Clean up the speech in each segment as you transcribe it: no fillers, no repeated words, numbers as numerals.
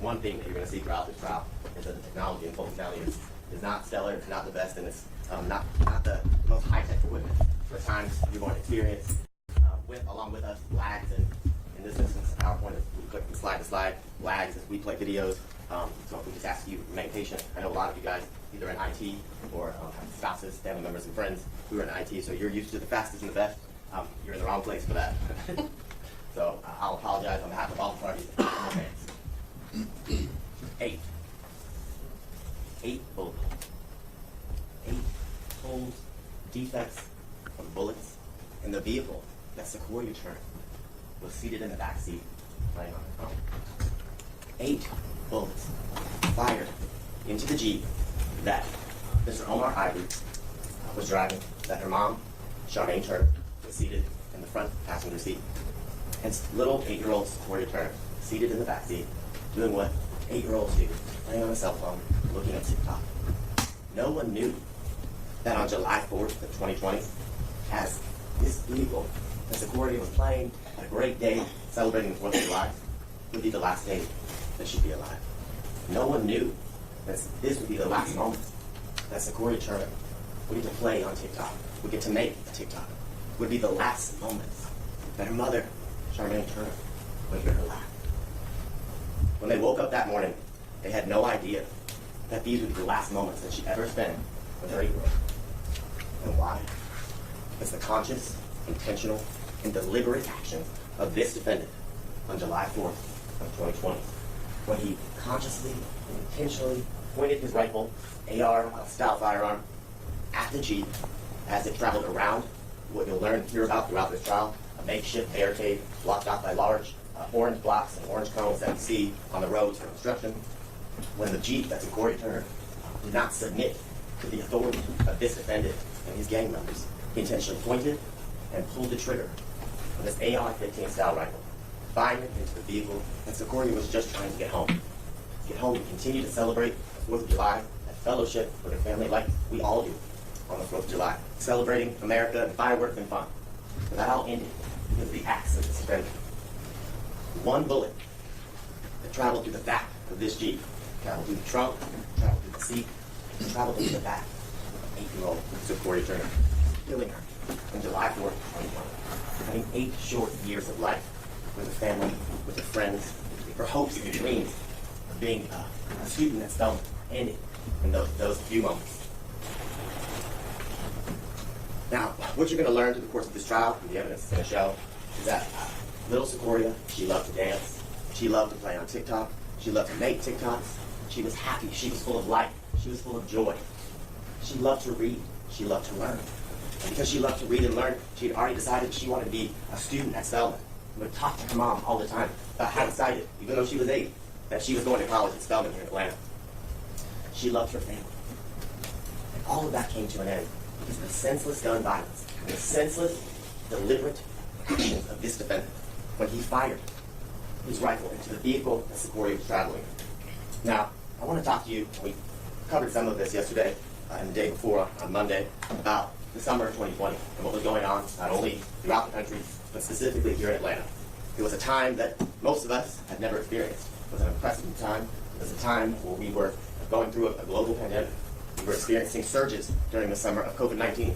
one thing that you're going to see throughout this trial is that the technology in Fulton County is not stellar, it's not the best, and it's not the most high-tech equipment. For times you're going to experience, along with us, lags, and in this instance, PowerPoint is we click from slide to slide, lags as we play videos. So we just ask you to remain patient. I know a lot of you guys either in IT or have spouses, family members, and friends who are in IT, so you're used to the fastest and the best. You're in the wrong place for that. So I'll apologize on behalf of all the parties. Eight bullet holes. 8 holes, defects from bullets in the vehicle that Secoriea Turner was seated in the back seat, laying on her phone. 8 bullets fired into the Jeep that Mr. Omar Ivory was driving, that her mom, Charmaine Turner, was seated in the front passenger seat. And little 8-year-old Secoriea Turner, seated in the back seat, doing what 8-year-olds do, playing on a cell phone, looking at TikTok. No one knew that on July 4th of 2020, as this vehicle that Secoriea was playing at a great day, celebrating the 4th of July, would be the last day that she'd be alive. No one knew that this would be the last moment that Secoriea Turner would get to play on TikTok, would get to make a TikTok, would be the last moments that her mother, Charmaine Turner, would hear her laugh. When they woke up that morning, they had no idea that these would be the last moments that she'd ever spend with her 8-year-old. And why? It's the conscious, intentional, and deliberate actions of this defendant on July 4th of 2020, when he consciously and intentionally pointed his rifle, AR-style firearm, at the Jeep as it traveled around what you'll hear about throughout this trial, a makeshift barricade blocked off by large orange blocks and orange cones that you see on the roads for construction. When the Jeep that Secoriea Turner did not submit to the authority of this defendant and his gang members, he intentionally pointed and pulled the trigger on this AR-15 style rifle, firing it into the vehicle that Secoriea was just trying to get home. Get home and continue to celebrate the 4th of July at fellowship with her family like we all do on the 4th of July, celebrating America and fireworks and fun. But that all ended because of the acts of this defendant. One bullet that traveled through the back of this Jeep, traveled through the trunk, traveled through the seat, and traveled through the back of 8-year-old Secoriea Turner, killing her on July 4th, 2020, having 8 short years of life with her family, with her friends, her hopes and dreams of being a student at Spelman ended in those few moments. Now, what you're going to learn through the course of this trial, and the evidence is going to show, is that little Secoriea, she loved to dance, she loved to play on TikTok, she loved to make TikToks, she was happy, she was full of life, she was full of joy. She loved to read, she loved to learn. And because she loved to read and learn, she had already decided she wanted to be a student at Spelman. She would talk to her mom all the time about how excited, even though she was 8, that she was going to college at Spelman here in Atlanta. She loved her family. And all of that came to an end because of the senseless gun violence and the senseless, deliberate actions of this defendant when he fired his rifle into the vehicle that Secoriea was traveling in. Now, I want to talk to you, we covered some of this yesterday and the day before on Monday, about the summer of 2020 and what was going on not only throughout the country, but specifically here in Atlanta. It was a time that most of us had never experienced. It was an unprecedented time. It was a time where we were going through a global pandemic. We were experiencing surges during the summer of COVID-19.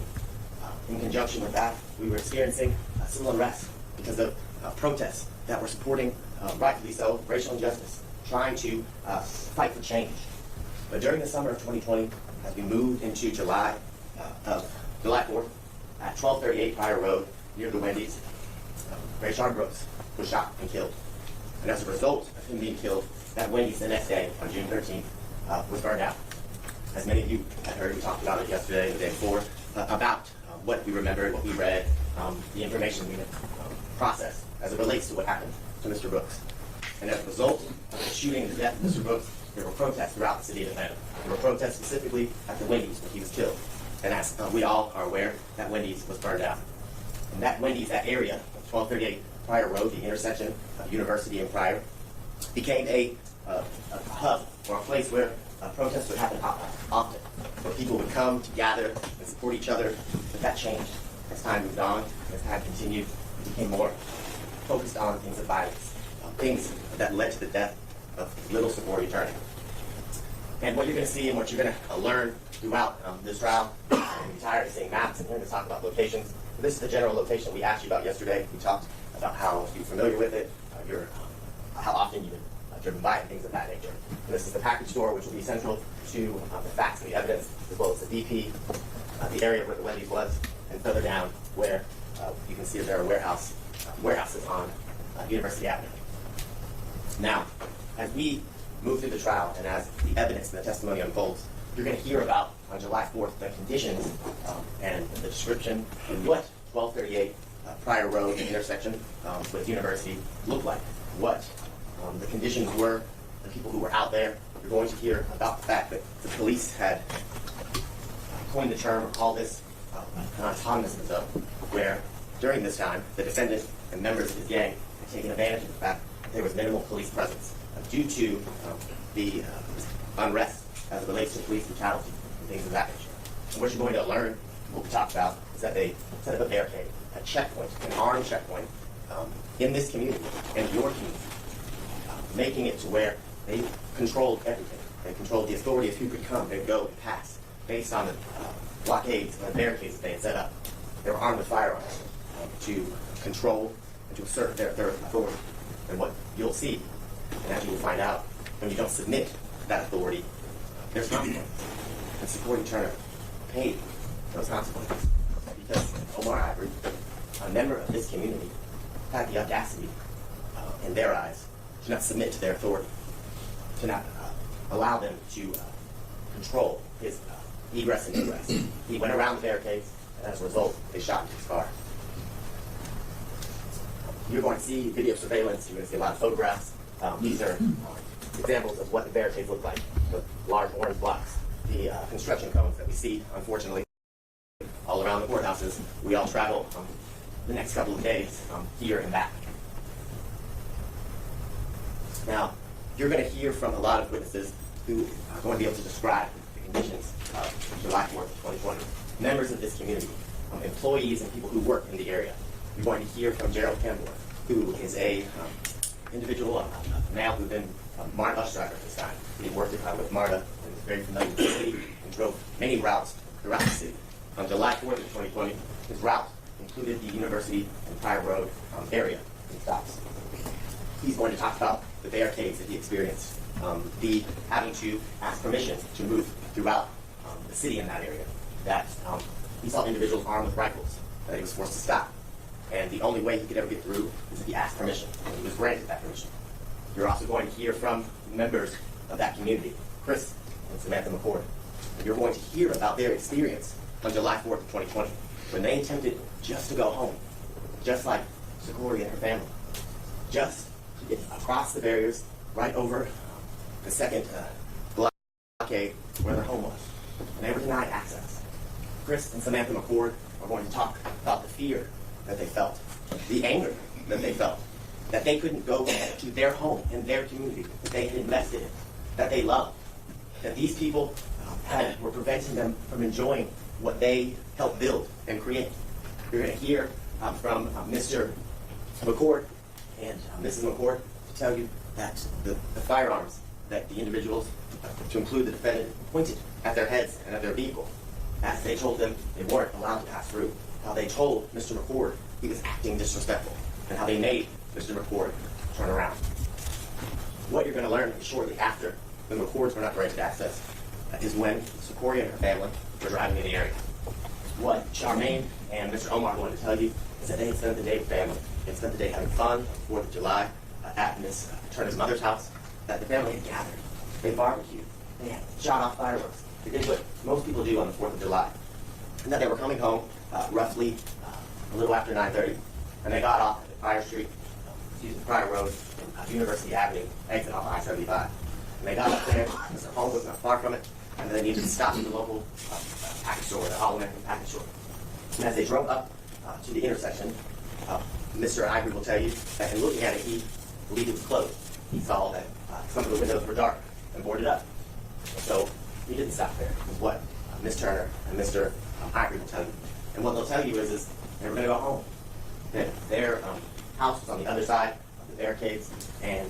In conjunction with that, we were experiencing civil unrest because of protests that were supporting, rightfully so, racial injustice, trying to fight for change. But during the summer of 2020, as we moved into July 4th, at 1238 Fire Road, near the Wendy's, Rayshard Brooks was shot and killed. And as a result of him being killed, that Wendy's the next day, on June 13th, was burned out. As many of you had heard, we talked about it yesterday and the day before, about what we remembered, what we read, the information we processed as it relates to what happened to Mr. Brooks. And as a result of the shooting and the death of Mr. Brooks, there were protests throughout the city of Atlanta. There were protests specifically at the Wendy's where he was killed. And as we all are aware, that Wendy's was burned out. And that Wendy's, that area of 1238 Pryor Road, the intersection of University and Pryor, became a hub or a place where protests would happen often, where people would come to gather and support each other. But that changed as time moved on, as time continued. It became more focused on things of violence, things that led to the death of Little Secoriea Turner. And what you're going to see and what you're going to learn throughout this trial, you're tired of seeing maps and hearing us talk about locations. This is the general location we asked you about yesterday. We talked about how you're familiar with it, how often you've been driven by it, things of that nature. And this is the package store, which will be central to the facts and the evidence, as well as the DP, the area where the Wendy's was, and further down where you can see that there are warehouses on University Avenue. Now, as we move through the trial and as the evidence and the testimony unfolds, you're going to hear about, on July 4th, the conditions and the description of what 1238 Prior Road intersection with University looked like, what the conditions were, the people who were out there. You're going to hear about the fact that the police had coined the term or called this an autonomous zone, where during this time, the defendant and members of his gang had taken advantage of the fact that there was minimal police presence due to the unrest as it relates to police brutality and things of that nature. And what you're going to learn, what we talked about, is that they set up a barricade, a checkpoint, an armed checkpoint in this community and your community, making it to where they controlled everything. They controlled the authority of who could come and go and pass based on the blockades and the barricades that they had set up. They were armed with firearms to control and to assert their authority. And what you'll see, and as you will find out, when you don't submit to that authority, there's consequences. And Secoriea Turner paid those consequences because Omar Ivory, a member of this community, had the audacity, in their eyes, to not submit to their authority, to not allow them to control his egress and ingress. He went around the barricades, and as a result, they shot into his car. You're going to see video surveillance. You're going to see a lot of photographs. These are examples of what the barricades look like, the large orange blocks, the construction cones that we see, unfortunately, all around the courthouses. We all travel the next couple of days here and back. Now, you're going to hear from a lot of witnesses who are going to be able to describe the conditions of July 4th, 2020. Members of this community, employees and people who work in the area. You're going to hear from Jerrion McKinney, who is a individual, a male who's been a MARTA bus driver at this time. He worked with MARTA and was very familiar with the city and drove many routes throughout the city. On July 4th, 2020, his route included the University and Prior Road area and stops. He's going to talk about the barricades that he experienced, the having to ask permission to move throughout the city in that area, that he saw individuals armed with rifles, that he was forced to stop. And the only way he could ever get through is if he asked permission, and he was granted that permission. You're also going to hear from members of that community, Chris and Samantha McCord. And you're going to hear about their experience on July 4th, 2020, when they attempted just to go home, just like Secoriea and her family, just to get across the barriers, right over the second blockade where their home was. And they were denied access. Chris and Samantha McCord are going to talk about the fear that they felt, the anger that they felt, that they couldn't go to their home and their community that they had invested in, that they loved, that these people were preventing them from enjoying what they helped build and create. You're going to hear from Mr. McCord and Mrs. McCord to tell you that the firearms that the individuals, to include the defendant, pointed at their heads and at their vehicle, as they told them they weren't allowed to pass through. How they told Mr. McCord he was acting disrespectful, and how they made Mr. McCord turn around. What you're going to learn shortly after the McCords were not granted access is when Secoriea and her family were driving in the area. What Charmaine and Mr. Omar are going to tell you is that they had spent the day with family. They had spent the day having fun on the 4th of July at Miss Turner's mother's house, that the family had gathered. They barbecued. They had shot off fireworks. They did what most people do on the 4th of July. And that they were coming home roughly a little after 9:30, and they got off at Prior Road, University Avenue, exit off I-75. And they got up there, because their home was not far from it, and they needed to stop at the local package store, the All-American package store. And as they drove up to the intersection, Mr. Ivory will tell you that in looking at it, he believed it was closed. He saw that some of the windows were dark and boarded up. So he didn't stop there, is what Ms. Turner and Mr. Ivory will tell you. And what they'll tell you is they were going to go home. That their house was on the other side of the barricades, and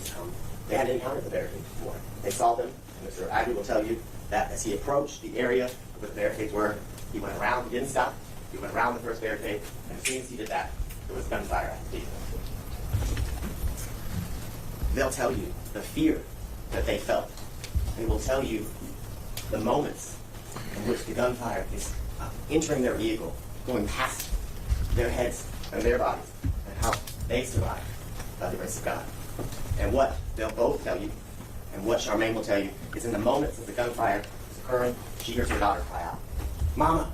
They hadn't encountered the barricades before. They saw them, and Mr. Ivory will tell you that as he approached the area where the barricades were, he went around, he didn't stop, he went around the first barricade, and as soon as he did that, there was gunfire at the gate. They'll tell you the fear that they felt. They will tell you the moments in which the gunfire is entering their vehicle, going past their heads and their bodies, and how they survived by the grace of God. And what they'll both tell you, and what Charmaine will tell you, is in the moments that the gunfire is occurring, she hears her daughter cry out, "Mama,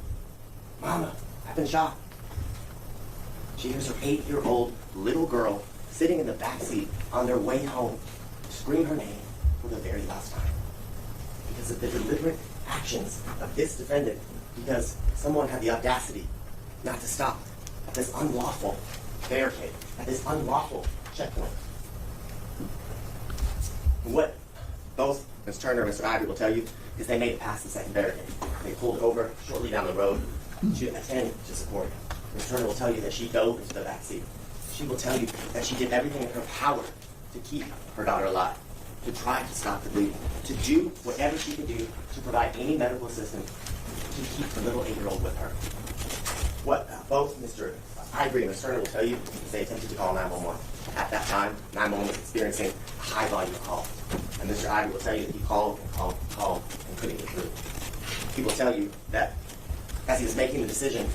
Mama, I've been shot." She hears her 8-year-old little girl sitting in the back seat on their way home scream her name for the very last time. Because of the deliberate actions of this defendant, because someone had the audacity not to stop at this unlawful barricade, at this unlawful checkpoint. What both Ms. Turner and Mr. Ivory will tell you is they made it past the second barricade. They pulled over shortly down the road to attend to Secoriea. Ms. Turner will tell you that she dove into the back seat. She will tell you that she did everything in her power to keep her daughter alive, to try to stop the bleeding, to do whatever she could do to provide any medical assistance to keep the little 8-year-old with her. What both Mr. Ivory and Ms. Turner will tell you is they attempted to call 911. At that time, 911 was experiencing a high volume of calls. And Mr. Ivory will tell you that he called and called and called and couldn't get through. He will tell you that as he was making the decision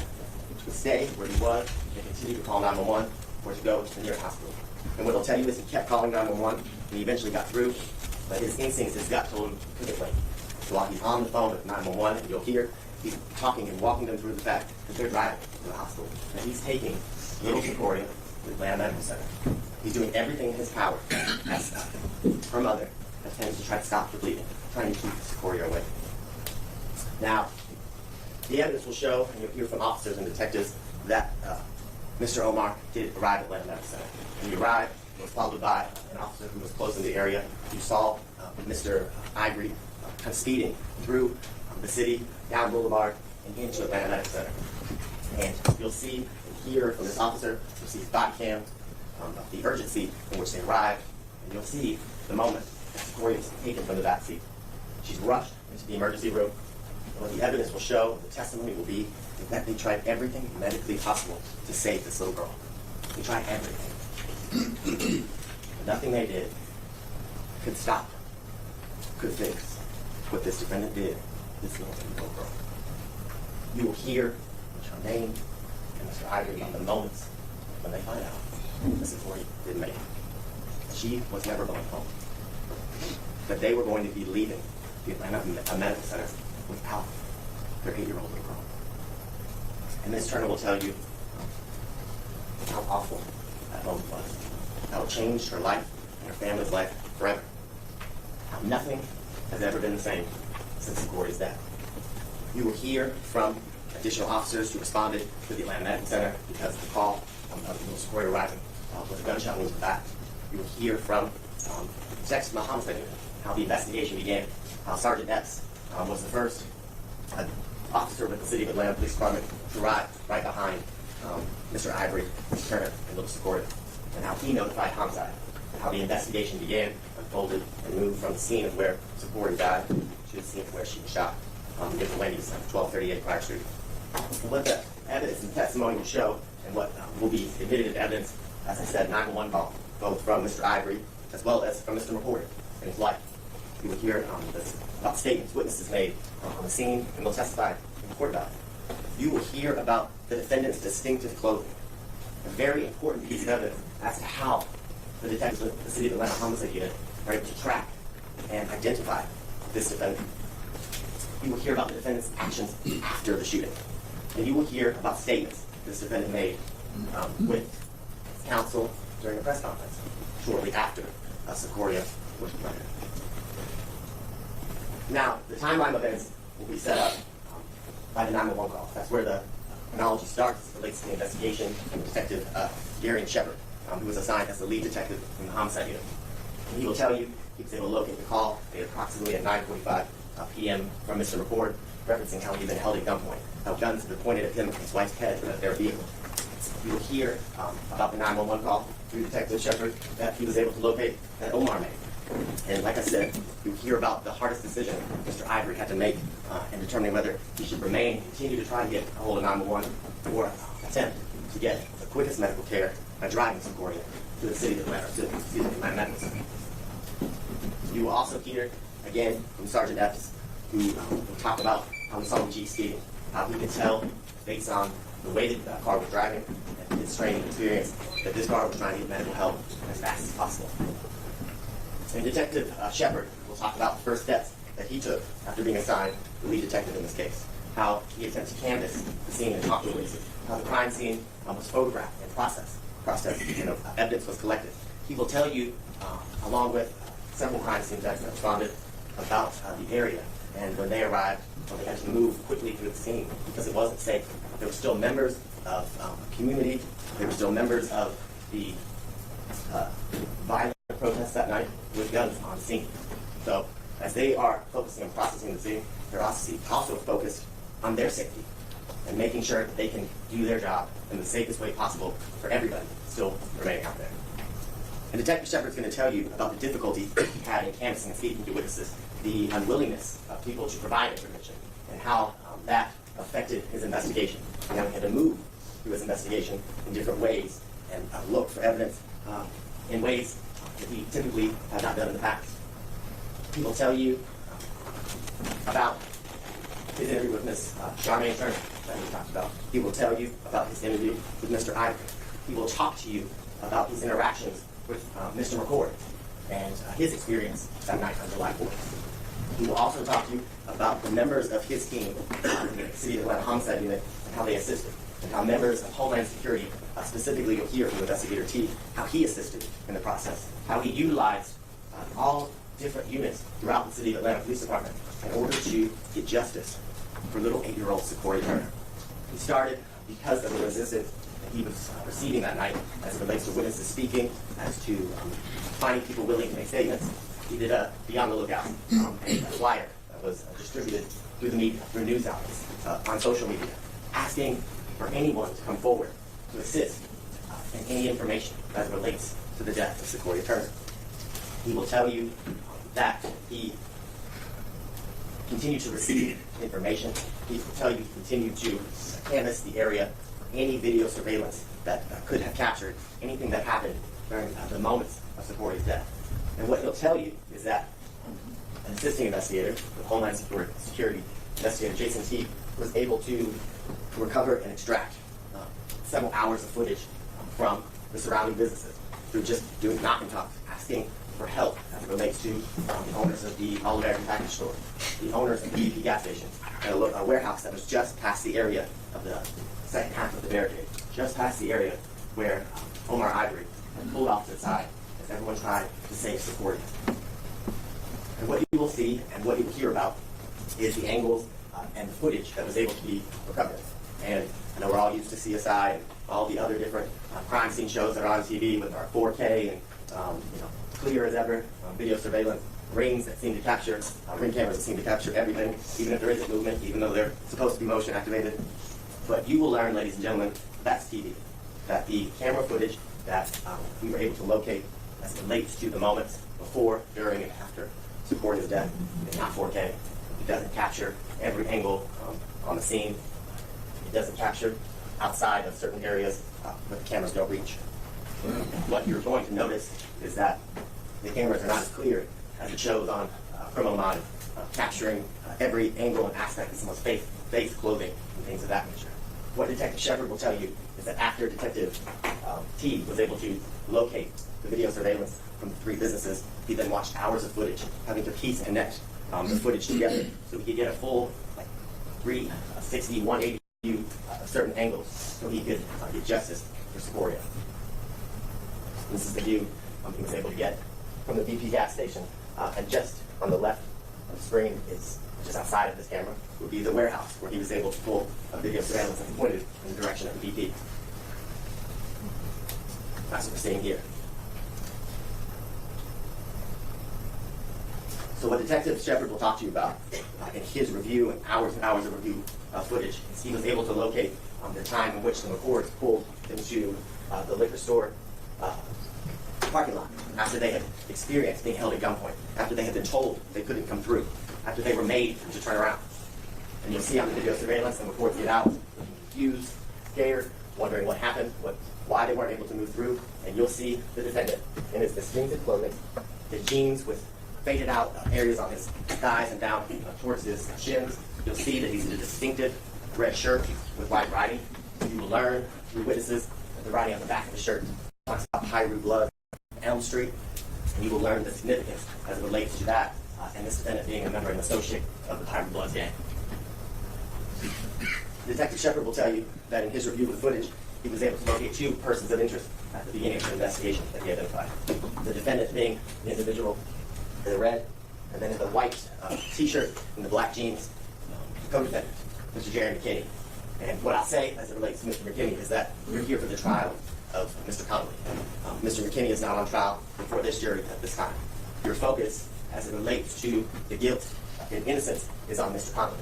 to stay where he was and continue to call 911 or to go to the nearest hospital. And what he'll tell you is he kept calling 911 and he eventually got through, but his instincts, his gut told him he couldn't wait. So while he's on the phone with 911, and you'll hear he's talking and walking them through the fact that they're driving to the hospital, and he's taking little Secoriea to the Atlanta Medical Center. He's doing everything in his power as her mother attempts to try to stop the bleeding, trying to keep Secoriea away. Now, the evidence will show, and you'll hear from officers and detectives, that Mr. Omar did arrive at Atlanta Medical Center. When he arrived, he was followed by an officer who was close in the area. You saw Mr. Ivory kind of speeding through the city, down Boulevard, and into Atlanta Medical Center. And you'll see and hear from this officer, you'll see his body cam, of the urgency in which they arrived, and you'll see the moment that Secoriea is taken from the back seat. She's rushed into the emergency room, and what the evidence will show, the testimony will be, is that they tried everything medically possible to save this little girl. They tried everything. But nothing they did could stop, could fix what this defendant did to this little girl. You will hear Charmaine and Mr. Ivory on the moments when they find out that Secoriea didn't make it. She was never going home. That they were going to be leaving the Atlanta Medical Center without their 8-year-old little girl. And Ms. Turner will tell you how awful that moment was. How it changed her life and her family's life forever. How nothing has ever been the same since Secoria's death. You will hear from additional officers who responded to the Atlanta Medical Center because of the call of little Secoriea arriving with a gunshot wound to the back. You will hear from detectives from the homicide unit how the investigation began. How Sergeant Epps was the first officer with the City of Atlanta Police Department to arrive right behind Mr. Ivory, Mr. Turner, and little Secoriea, and how he notified homicide, and how the investigation began, unfolded, and moved from the scene of where Secoriea died to the scene of where she was shot near Wendy's 1238 Prior Street. And what the evidence and testimony will show, and what will be admitted into evidence, as I said, 911 call, both from Mr. Ivory as well as from Mr. McCord and his wife. You will hear about statements witnesses made on the scene, and they'll testify in court about it. You will hear about the defendant's distinctive clothing, a very important piece of evidence as to how the detectives with the City of Atlanta Homicide Unit are able to track and identify this defendant. You will hear about the defendant's actions after the shooting. And you will hear about statements this defendant made with counsel during a press conference shortly after Secoriea was murdered. Now, the timeline of events will be set up by the 911 call. That's where the chronology starts as it relates to the investigation from Detective Jerrion Shepard, who was assigned as the lead detective in the homicide unit. And he will tell you he was able to locate the call made approximately at 9:45 p.m. from Mr. McCord, referencing how he'd been held at gunpoint, how guns had been pointed at him and his wife's head at their vehicle. You will hear about the 911 call through Detective Shepard that he was able to locate that Omar made. And like I said, you hear about the hardest decision Mr. Ivory had to make in determining whether he should remain and continue to try to get a hold of 911 or attempt to get the quickest medical care by driving Secoriea to the city of Atlanta, to the Atlanta Medical Center. You will also hear, again, from Sergeant Epps, who talked about how he saw the Jeep speeding, how he could tell, based on the way that the car was driving and his training experience, that this car was trying to get medical help as fast as possible. And Detective Shepard will talk about the first steps that he took after being assigned the lead detective in this case, how he attempted to canvass the scene and talk to witnesses, how the crime scene was photographed and processed, and evidence was collected. He will tell you, along with several crime scene detectives that responded, about the area, and when they arrived, they had to move quickly through the scene because it wasn't safe. There were still members of the community, there were still members of the violent protests that night with guns on the scene. So as they are focusing on processing the scene, they're also focused on their safety and making sure that they can do their job in the safest way possible for everybody still remaining out there. And Detective Shepard's going to tell you about the difficulty he had in canvassing and speaking to witnesses, the unwillingness of people to provide information, and how that affected his investigation. And how he had to move through his investigation in different ways and look for evidence in ways that he typically had not done in the past. He will tell you about his interview with Ms. Jerrion Turner that he talked about. He will tell you about his interview with Mr. Ivory. He will talk to you about his interactions with Mr. McCord and his experience that night on July 4th. He will also talk to you about the members of his team in the City of Atlanta Homicide Unit and how they assisted, and how members of Homeland Security, specifically you'll hear from Investigator T, how he assisted in the process, how he utilized all different units throughout the City of Atlanta Police Department in order to get justice for little 8-year-old Secoriea Turner. He started because of the resistance that he was receiving that night as it relates to witnesses speaking, as to finding people willing to make statements. He did a Be on the Lookout, a flyer that was distributed through the media, through news outlets, on social media, asking for anyone to come forward to assist in any information as it relates to the death of Secoriea Turner. He will tell you that he continued to receive information. He will tell you he continued to canvass the area for any video surveillance that could have captured anything that happened during the moments of Secoria's death. And what he'll tell you is that an assisting investigator with Homeland Security, Investigator Jason T, was able to recover and extract several hours of footage from the surrounding businesses through just doing knock and talks, asking for help as it relates to the owners of the All-American Package Store, the owners of the BP gas station, and a warehouse that was just past the area of the second half of the barricade, just past the area where Omar Ivory had pulled off to the side as everyone tried to save Secoriea. And what you will see and what you will hear about is the angles and the footage that was able to be recovered. And I know we're all used to CSI and all the other different crime scene shows that are on TV with our 4K and clear as ever video surveillance, rings that seem to capture, ring cameras that seem to capture everything, even if there isn't movement, even though they're supposed to be motion activated. But you will learn, ladies and gentlemen, that's TV. That the camera footage that we were able to locate as it relates to the moments before, during, and after Secoria's death is not 4K. It doesn't capture every angle on the scene. It doesn't capture outside of certain areas where the cameras don't reach. What you're going to notice is that the cameras are not as clear as it shows on Criminal Mind, capturing every angle and aspect of someone's face, clothing, and things of that nature. What Detective Shepard will tell you is that after Detective T was able to locate the video surveillance from the three businesses, he then watched hours of footage, having to piece and connect the footage together so he could get a full 360, 180 view of certain angles so he could get justice for Secoriea. This is the view he was able to get from the BP gas station, and just on the left of the screen is just outside of this camera would be the warehouse where he was able to pull a video surveillance and pointed in the direction of the BP. That's what we're seeing here. So what Detective Shepard will talk to you about in his review and hours of review footage is he was able to locate the time in which the McCords pulled into the liquor store parking lot, after they had experienced being held at gunpoint, after they had been told they couldn't come through, after they were made to turn around. And you'll see on the video surveillance and reports get out, confused, scared, wondering what happened, why they weren't able to move through, and you'll see the defendant in his distinctive clothing, his jeans with faded out areas on his thighs and down towards his shins. You'll see that he's in a distinctive red shirt with white writing. You will learn through witnesses that the writing on the back of the shirt talks about Pyru blood, Elm Street, and you will learn the significance as it relates to that, and this defendant being a member and associate of the Pyru Bloods gang. Detective Shepard will tell you that in his review of the footage, he was able to locate two persons of interest at the beginning of the investigation that he identified. The defendant being the individual in the red, and then in the white t-shirt and the black jeans, co-defendant, Mr. Jerrion McKinney. And what I'll say as it relates to Mr. McKinney is that we're here for the trial of Mr. Conley. Mr. McKinney is not on trial before this jury at this time. Your focus as it relates to the guilt and innocence is on Mr. Conley.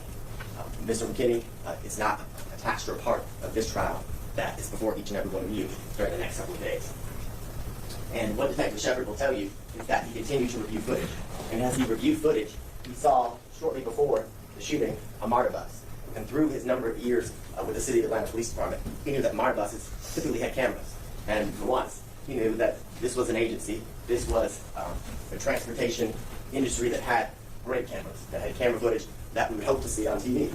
Mr. McKinney is not attached or a part of this trial that is before each and every one of you during the next couple of days. And what Detective Shepard will tell you is that he continued to review footage. And as he reviewed footage, he saw shortly before the shooting a MARTA bus. And through his number of years with the City of Atlanta Police Department, he knew that MARTA buses typically had cameras. And for once, he knew that this was an agency, this was a transportation industry that had great cameras, that had camera footage that we would hope to see on TV.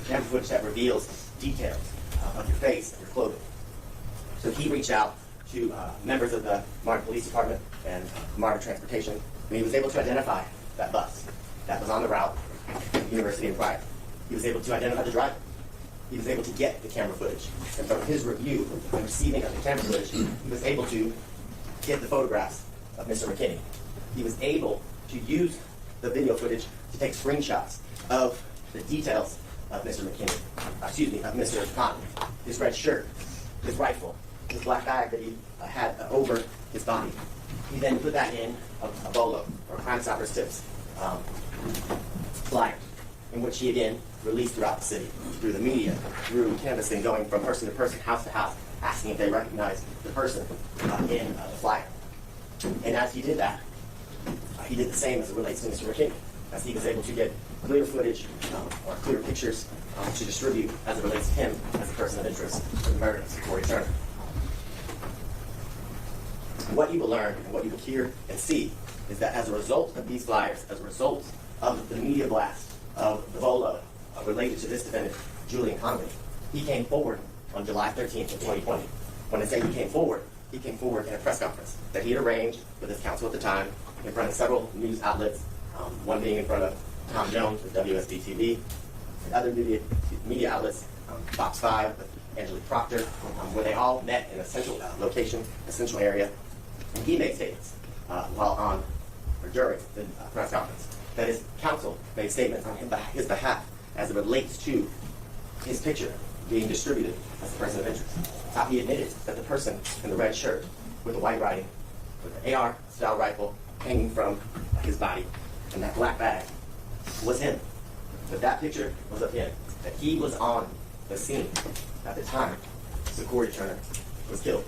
Camera footage that reveals details of your face and your clothing. So he reached out to members of the MARTA Police Department and MARTA Transportation, and he was able to identify that bus that was on the route to University and Pryor. He was able to identify the driver. He was able to get the camera footage. And from his review and receiving of the camera footage, he was able to get the photographs of Mr. McKinney. He was able to use the video footage to take screenshots of the details of Mr. McKinney, of Mr. Conley, his red shirt, his rifle, his black bag that he had over his body. He then put that in a bolo, or Crime Stoppers Tips flyer, in which he again released throughout the city, through the media, through canvassing, going from person to person, house to house, asking if they recognized the person in the flyer. And as he did that, he did the same as it relates to Mr. McKinney, as he was able to get clear footage or clear pictures to distribute as it relates to him as a person of interest in the murder of Secoriea Turner. What you will learn and what you will hear and see is that as a result of these flyers, as a result of the media blast of the bolo related to this defendant, Julian Conley, he came forward on July 13th of 2020. When I say he came forward in a press conference that he had arranged with his counsel at the time in front of several news outlets, one being in front of Tom Jones with WSB-TV, and other media outlets, Fox 5 with Angelique Proctor, where they all met in a central location, a central area. And he made statements during the press conference that his counsel made statements on his behalf as it relates to his picture being distributed as a person of interest. How he admitted that the person in the red shirt with the white writing, with the AR-style rifle hanging from his body, and that black bag was him. That that picture was of him. That he was on the scene at the time Secoriea Turner was killed.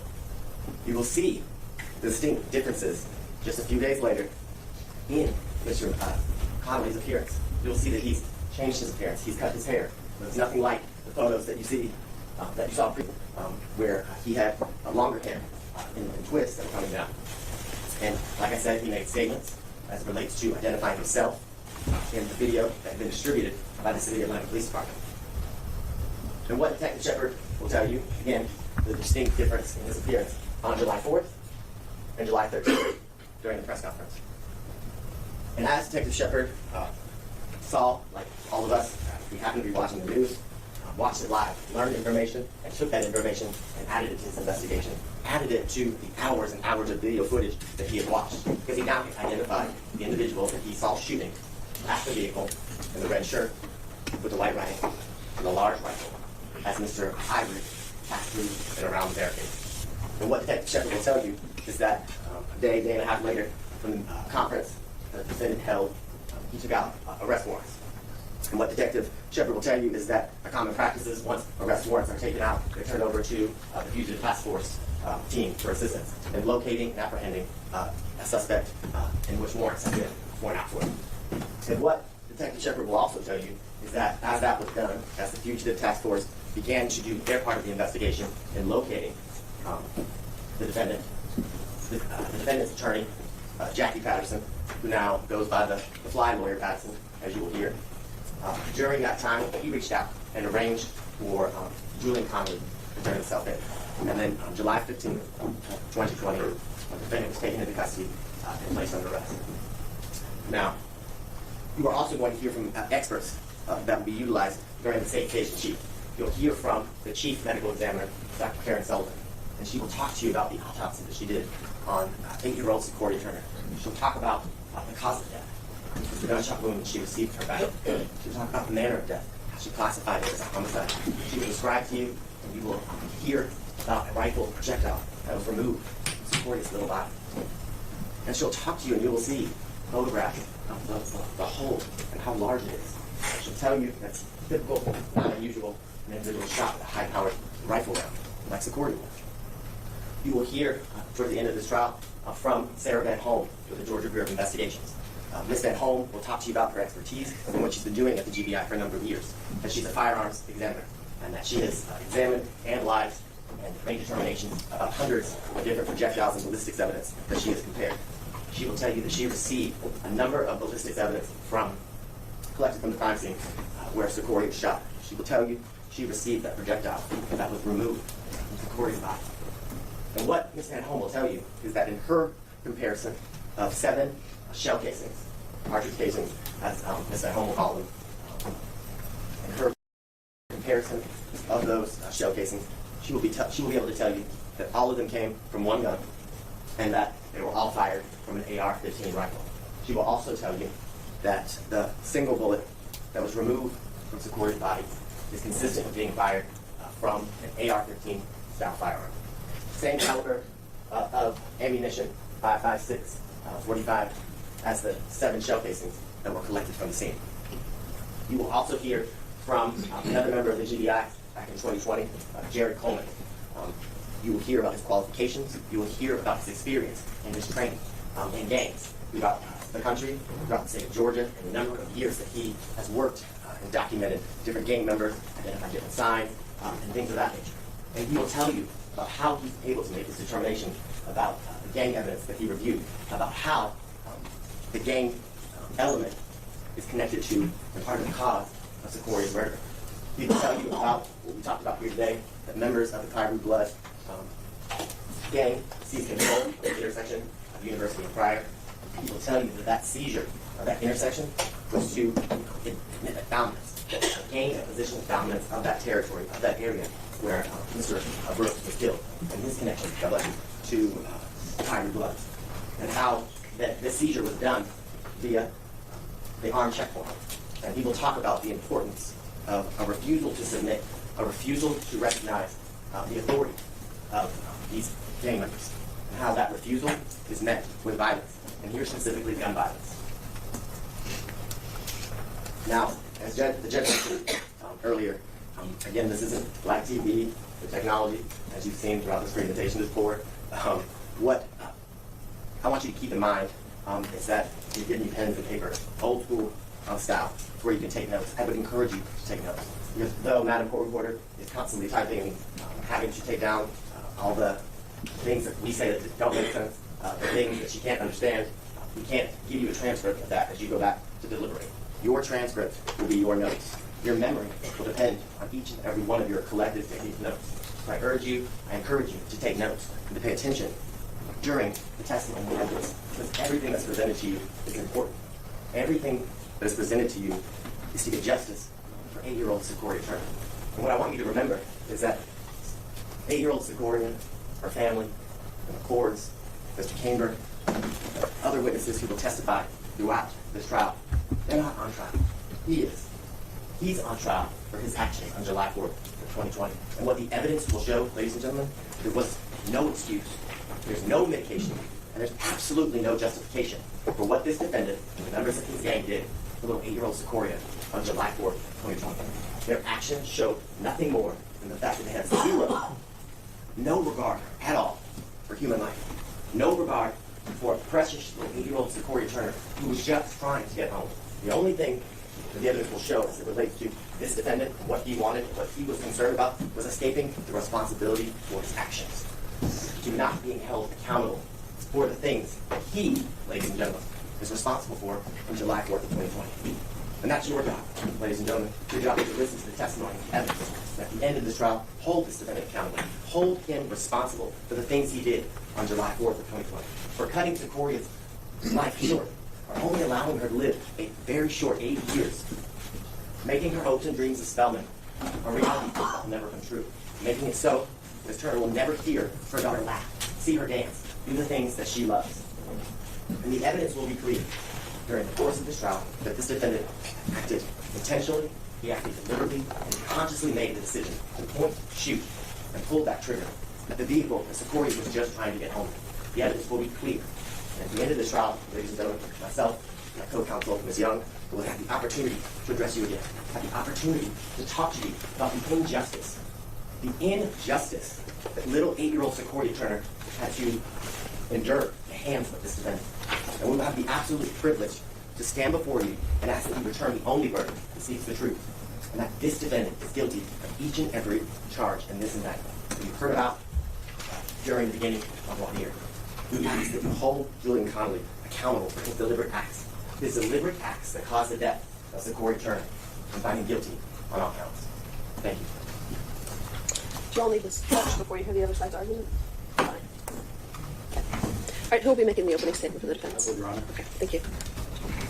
You will see distinct differences just a few days later in Mr. Conley's appearance. You'll see that he's changed his appearance. He's cut his hair. But it's nothing like the photos that you see, that you saw where he had a longer hair in twists that were coming down. And like I said, he made statements as it relates to identifying himself in the video that had been distributed by the City of Atlanta Police Department. And what Detective Shepard will tell you, again, the distinct difference in his appearance on July 4th and July 13th during the press conference. And as Detective Shepard saw, like all of us, we happened to be watching the news, watched it live, learned information, and took that information and added it to his investigation, added it to the hours and hours of video footage that he had watched, because he now identified the individual that he saw shooting at the vehicle in the red shirt with the white writing and the large rifle as Mr. Ivory passed through and around the barricade. And what Detective Shepard will tell you is that a day and a half later, from the conference that the defendant held, he took out arrest warrants. And what Detective Shepard will tell you is that a common practices. Once arrest warrants are taken out, they're turned over to the fugitive task force team for assistance in locating and apprehending a suspect in which warrants have been sworn out for. And what Detective Shepard will also tell you is that as that was done, as the fugitive task force began to do their part of the investigation in locating the defendant, the defendant's attorney, Jackie Patterson, who now goes by the fly lawyer Patterson, as you will hear. During that time, he reached out and arranged for Julian Conley to turn himself in. And then on July 15th, 2020, the defendant was taken into custody and placed under arrest. Now, you are also going to hear from experts that will be utilized during the state case in chief. You'll hear from the chief medical examiner, Dr. Karen Sullivan, and she will talk to you about the autopsy that she did on 8-year-old Secoriea Turner. She'll talk about the cause of death, which was the gunshot wound that she received in her back. She'll talk about the manner of death, how she classified it as a homicide. She will describe to you, and you will hear about a rifle projectile that was removed from Secoriea's little body. And she'll talk to you, and you will see photographs of the hole and how large it is. She'll tell you that's typical, not unusual, an individual shot with a high-powered rifle round, like Secoriea was. You will hear, towards the end of this trial, from Sarah Van Holm with the Georgia Bureau of Investigations. Ms. Van Holm will talk to you about her expertise and what she's been doing at the GBI for a number of years. That she's a firearms examiner, and that she has examined, analyzed, and made determinations about hundreds of different projectiles and ballistics evidence that she has compared. She will tell you that she received a number of ballistics evidence collected from the crime scene where Secoriea was shot. She will tell you she received that projectile that was removed from Secoriea's body. And what Ms. Van Holm will tell you is that in her comparison of 7 shell casings, cartridge casings, as Ms. Van Holm will call them, in her comparison of those shell casings, she will be able to tell you that all of them came from one gun and that they were all fired from an AR-15 rifle. She will also tell you that the single bullet that was removed from Secoria's body is consistent with being fired from an AR-15 style firearm. Same caliber of ammunition, 5.56, 45, as the 7 shell casings that were collected from the scene. You will also hear from another member of the GBI back in 2020, Jerrion Coleman. You will hear about his qualifications. You will hear about his experience and his training in gangs throughout the country, throughout the state of Georgia, and the number of years that he has worked and documented different gang members, identified different signs, and things of that nature. And he will tell you about how he's able to make his determination about the gang evidence that he reviewed, about how the gang element is connected to and part of the cause of Secoria's murder. He will tell you about what we talked about here today, that members of the Cairo Blood gang seized control of the intersection of University and Pryor. He will tell you that that seizure of that intersection was to admit a dominance, gain a position of dominance of that territory, of that area where Mr. Brooks was killed, and his connection to Cairo Blood, and how this seizure was done via the armed checkpoint. And he will talk about the importance of a refusal to submit, a refusal to recognize the authority of these gang members, and how that refusal is met with violence, and here specifically gun violence. Now, as the judge mentioned earlier, again, this isn't live TV, the technology, as you've seen throughout this presentation before. What I want you to keep in mind is that you're giving you pens and paper, old school style, where you can take notes. I would encourage you to take notes. Because though Madam Court Reporter is constantly typing, having to take down all the things that we say that don't make sense, the things that she can't understand, we can't give you a transcript of that as you go back to deliberate. Your transcript will be your notes. Your memory will depend on each and every one of your collective technique notes. So I encourage you to take notes and to pay attention during the testimony and evidence, because everything that's presented to you is important. Everything that is presented to you is to get justice for 8-year-old Secoriea Turner. And what I want you to remember is that 8-year-old Secoriea, her family, and the courts, Mr. Camber, other witnesses who will testify throughout this trial, they're not on trial. He is. He's on trial for his actions on July 4th, 2020. And what the evidence will show, ladies and gentlemen, there was no excuse, there's no mitigation, and there's absolutely no justification for what this defendant and the members of his gang did to little 8-year-old Secoriea on July 4th, 2020. Their actions showed nothing more than the fact that they had no regard at all for human life, no regard for a precious little 8-year-old Secoriea Turner who was just trying to get home. The only thing that the evidence will show as it relates to this defendant and what he wanted, what he was concerned about, was escaping the responsibility for his actions, to not being held accountable for the things that he, ladies and gentlemen, is responsible for on July 4th of 2020. And that's your job, ladies and gentlemen. Your job is to listen to the testimony and evidence. And at the end of this trial, hold this defendant accountable. Hold him responsible for the things he did on July 4th of 2020. For cutting Secorea's life short, for only allowing her to live a very short 8 years. Making her hopes and dreams of Spellman a reality that will never come true. Making it so Ms. Turner will never hear her daughter laugh, see her dance, do the things that she loves. And the evidence will be clear during the course of this trial that this defendant acted intentionally, he acted deliberately, and consciously made the decision to point, shoot, and pull that trigger at the vehicle that Secoriea was just trying to get home. The evidence will be clear. And at the end of this trial, ladies and gentlemen, myself, my co-counsel, Ms. Young, will have the opportunity to address you again, have the opportunity to talk to you about the injustice that little 8-year-old Secoriea Turner had to endure at the hands of this defendant. And we will have the absolute privilege to stand before you and ask that you return the only verdict that seeks the truth, and that this defendant is guilty of each and every charge in this indictment that you've heard about during the beginning of one year. We ask that you hold Julian Conley accountable for his deliberate acts that caused the death of Secoriea Turner, and find him guilty on all counts. Thank you. Do you all need this touch before you hear the other side's argument? Fine. Okay. All right, who will be making the opening statement for the defense? I will, Your Honor. Okay, thank you.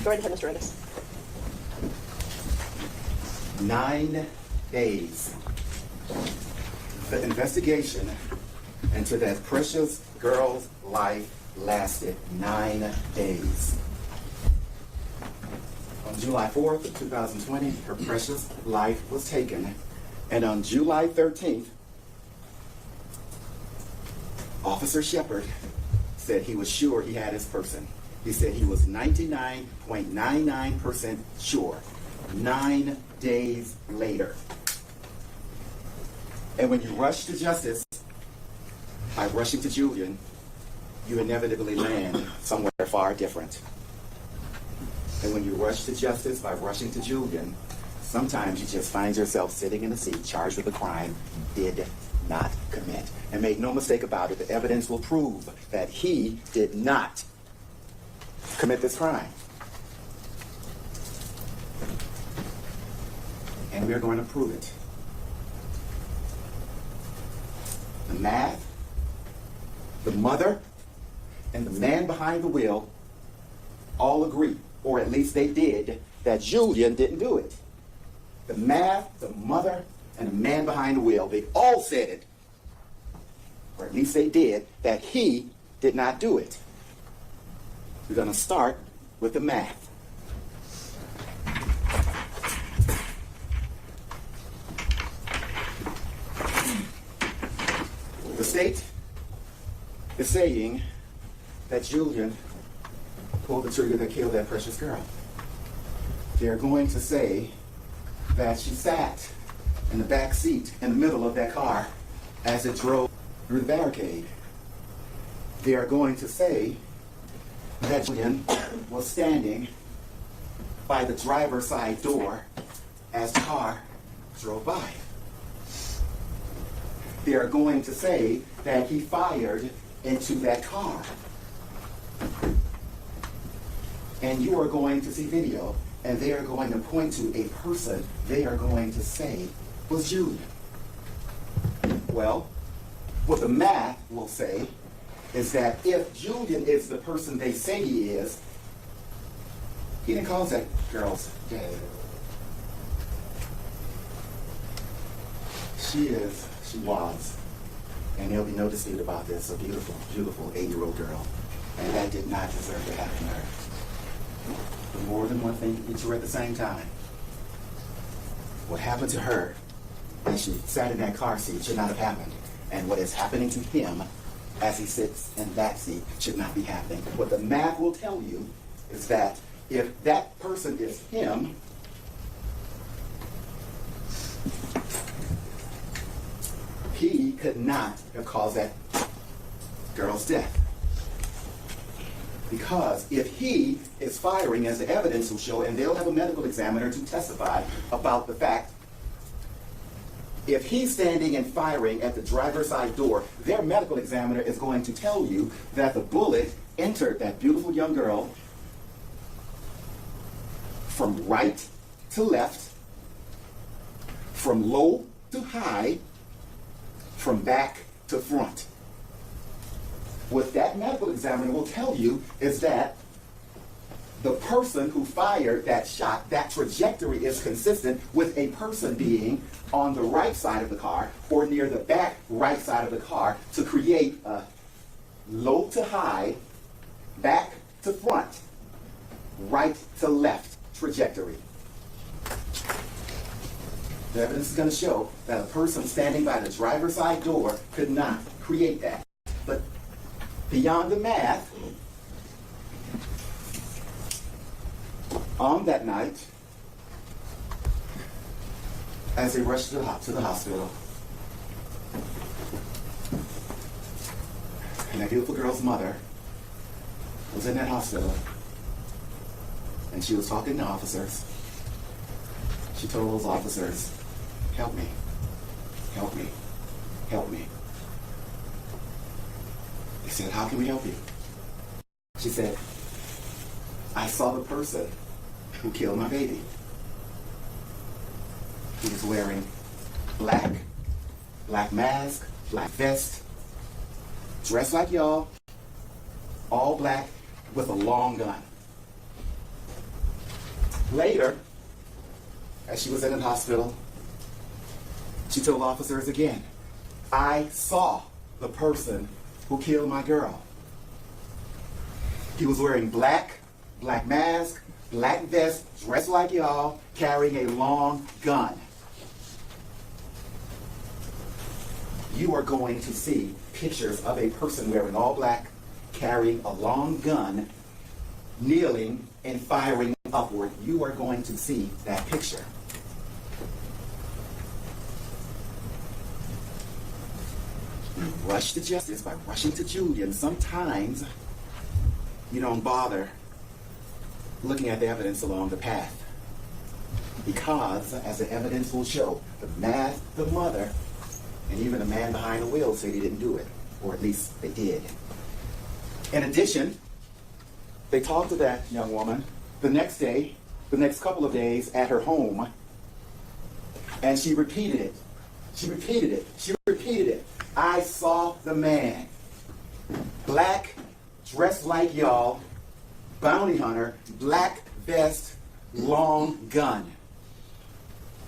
Go right ahead, Mr. Redis. 9 days. The investigation into that precious girl's life lasted 9 days. On July 4th of 2020, her precious life was taken. And on July 13th, Officer Shepard said he was sure he had his person. He said he was 99.99% sure. 9 days later. And when you rush to justice by rushing to Julian, you inevitably land somewhere far different. And when you rush to justice by rushing to Julian, sometimes you just find yourself sitting in a seat charged with a crime you did not commit. And make no mistake about it, the evidence will prove that he did not commit this crime. And we're going to prove it. The math, the mother, and the man behind the wheel all agree, or at least they did, that Julian didn't do it. The math, the mother, and the man behind the wheel, they all said it, or at least they did, that he did not do it. We're going to start with the math. The state is saying that Julian pulled the trigger that killed that precious girl. They're going to say that she sat in the back seat in the middle of that car as it drove through the barricade. They are going to say that Julian was standing by the driver's side door as the car drove by. They are going to say that he fired into that car. And you are going to see video, and they are going to point to a person they are going to say was Julian. Well, what the math will say is that if Julian is the person they say he is, he didn't cause that girl's dead. She was, and there'll be no dispute about this, a beautiful, beautiful 8-year-old girl. And that did not deserve to happen to her. But more than one thing can get you at the same time. What happened to her as she sat in that car seat should not have happened. And what is happening to him as he sits in that seat should not be happening. What the math will tell you is that if that person is him, He could not have caused that girl's death. Because if he is firing, as the evidence will show, and they'll have a medical examiner to testify about the fact, if he's standing and firing at the driver's side door, their medical examiner is going to tell you that the bullet entered that beautiful young girl from right to left, from low to high, from back to front. What that medical examiner will tell you is that the person who fired that shot, that trajectory is consistent with a person being on the right side of the car or near the back right side of the car to create a low to high, back to front, right to left trajectory. The evidence is going to show that a person standing by the driver's side door could not create that. But beyond the math, on that night, as they rushed to the hospital, and that beautiful girl's mother was in that hospital, and she was talking to officers. She told those officers, "Help me, help me, help me." They said, "How can we help you?" She said, "I saw the person who killed my baby. He was wearing black mask, black vest, dressed like y'all, all black with a long gun." Later, as she was in the hospital, she told officers again, "I saw the person who killed my girl. He was wearing black mask, black vest, dressed like y'all, carrying a long gun." You are going to see pictures of a person wearing all black, carrying a long gun, kneeling and firing upward. You are going to see that picture. You rush to justice by rushing to Julian. Sometimes you don't bother looking at the evidence along the path. Because, as the evidence will show, the mother, and even the man behind the wheel said he didn't do it. Or at least they did. In addition, they talked to that young woman the next day, the next couple of days at her home, and she repeated it. She repeated it. She repeated it. "I saw the man. Black, dressed like y'all, bounty hunter, black vest, long gun."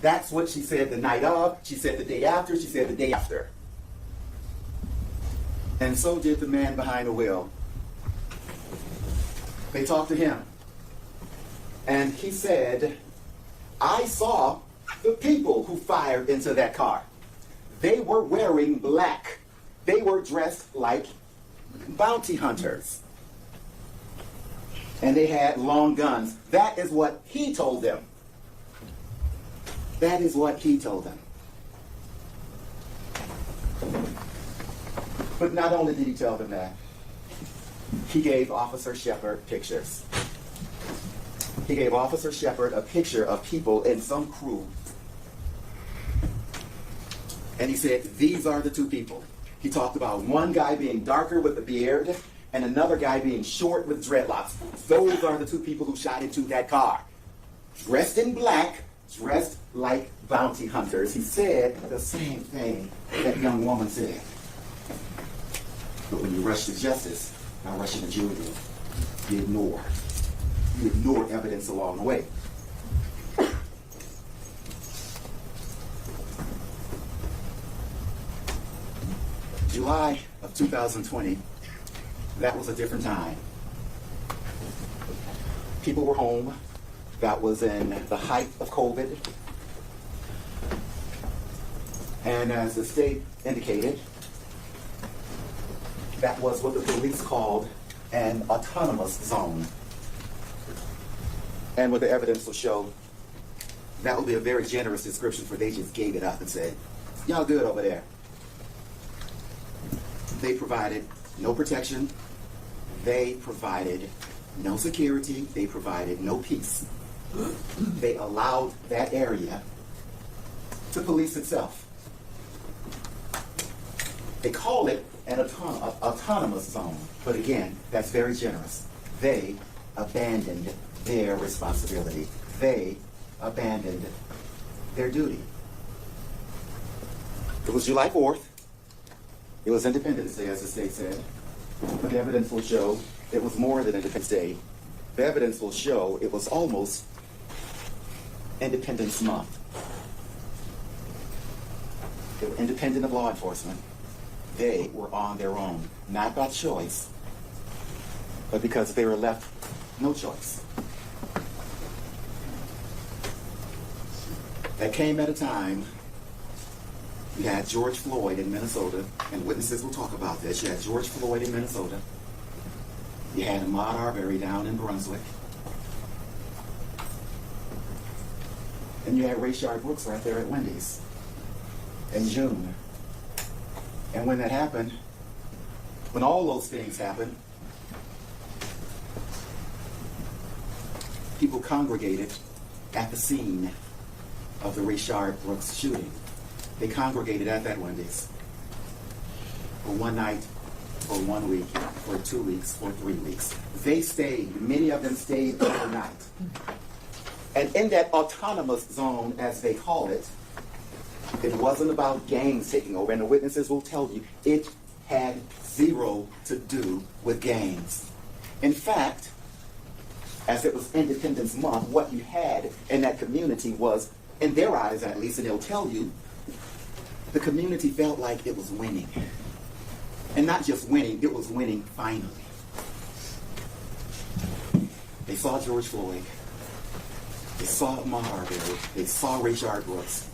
That's what she said the night of. She said the day after. She said the day after. And so did the man behind the wheel. They talked to him. And he said, "I saw the people who fired into that car. They were wearing black. They were dressed like bounty hunters. And they had long guns." That is what he told them. That is what he told them. But not only did he tell them that, he gave Officer Shepard pictures. He gave Officer Shepard a picture of people in some crew. And he said, "These are the two people." He talked about one guy being darker with a beard and another guy being short with dreadlocks. Those are the two people who shot into that car. Dressed in black, dressed like bounty hunters. He said the same thing that young woman said. But when you rush to justice, not rushing to Julian, you ignore. You ignore evidence along the way. July of 2020, that was a different time. People were home. That was in the height of COVID. And as the state indicated, that was what the police called an autonomous zone. And what the evidence will show, That would be a very generous description, for they just gave it up and said, y'all good over there. They provided no protection. They provided no security. They provided no peace. They allowed that area to police itself. They call it an autonomous zone, but again, that's very generous. They abandoned their responsibility. They abandoned their duty. It was July 4th. It was Independence Day, as the state said. But the evidence will show it was more than Independence Day. The evidence will show it was almost Independence Month. They were independent of law enforcement. They were on their own, not by choice, but because they were left no choice. That came at a time. You had George Floyd in Minnesota, and witnesses will talk about this. You had George Floyd in Minnesota. You had Ahmaud Arbery down in Brunswick. And you had Rayshard Brooks right there at Wendy's in June. And when that happened, when all those things happened, people congregated at the scene of the Rayshard Brooks shooting. They congregated at that Wendy's for one night, for 1 week, for 2 weeks, for 3 weeks. They stayed, many of them stayed overnight. And in that autonomous zone, as they call it, it wasn't about gangs taking over, and the witnesses will tell you it had zero to do with gangs. In fact, as it was Independence Month, what you had in that community was, in their eyes at least, and they'll tell you, the community felt like it was winning. And not just winning, it was winning finally. They saw George Floyd. They saw Ahmaud Arbery. They saw Rayshard Brooks.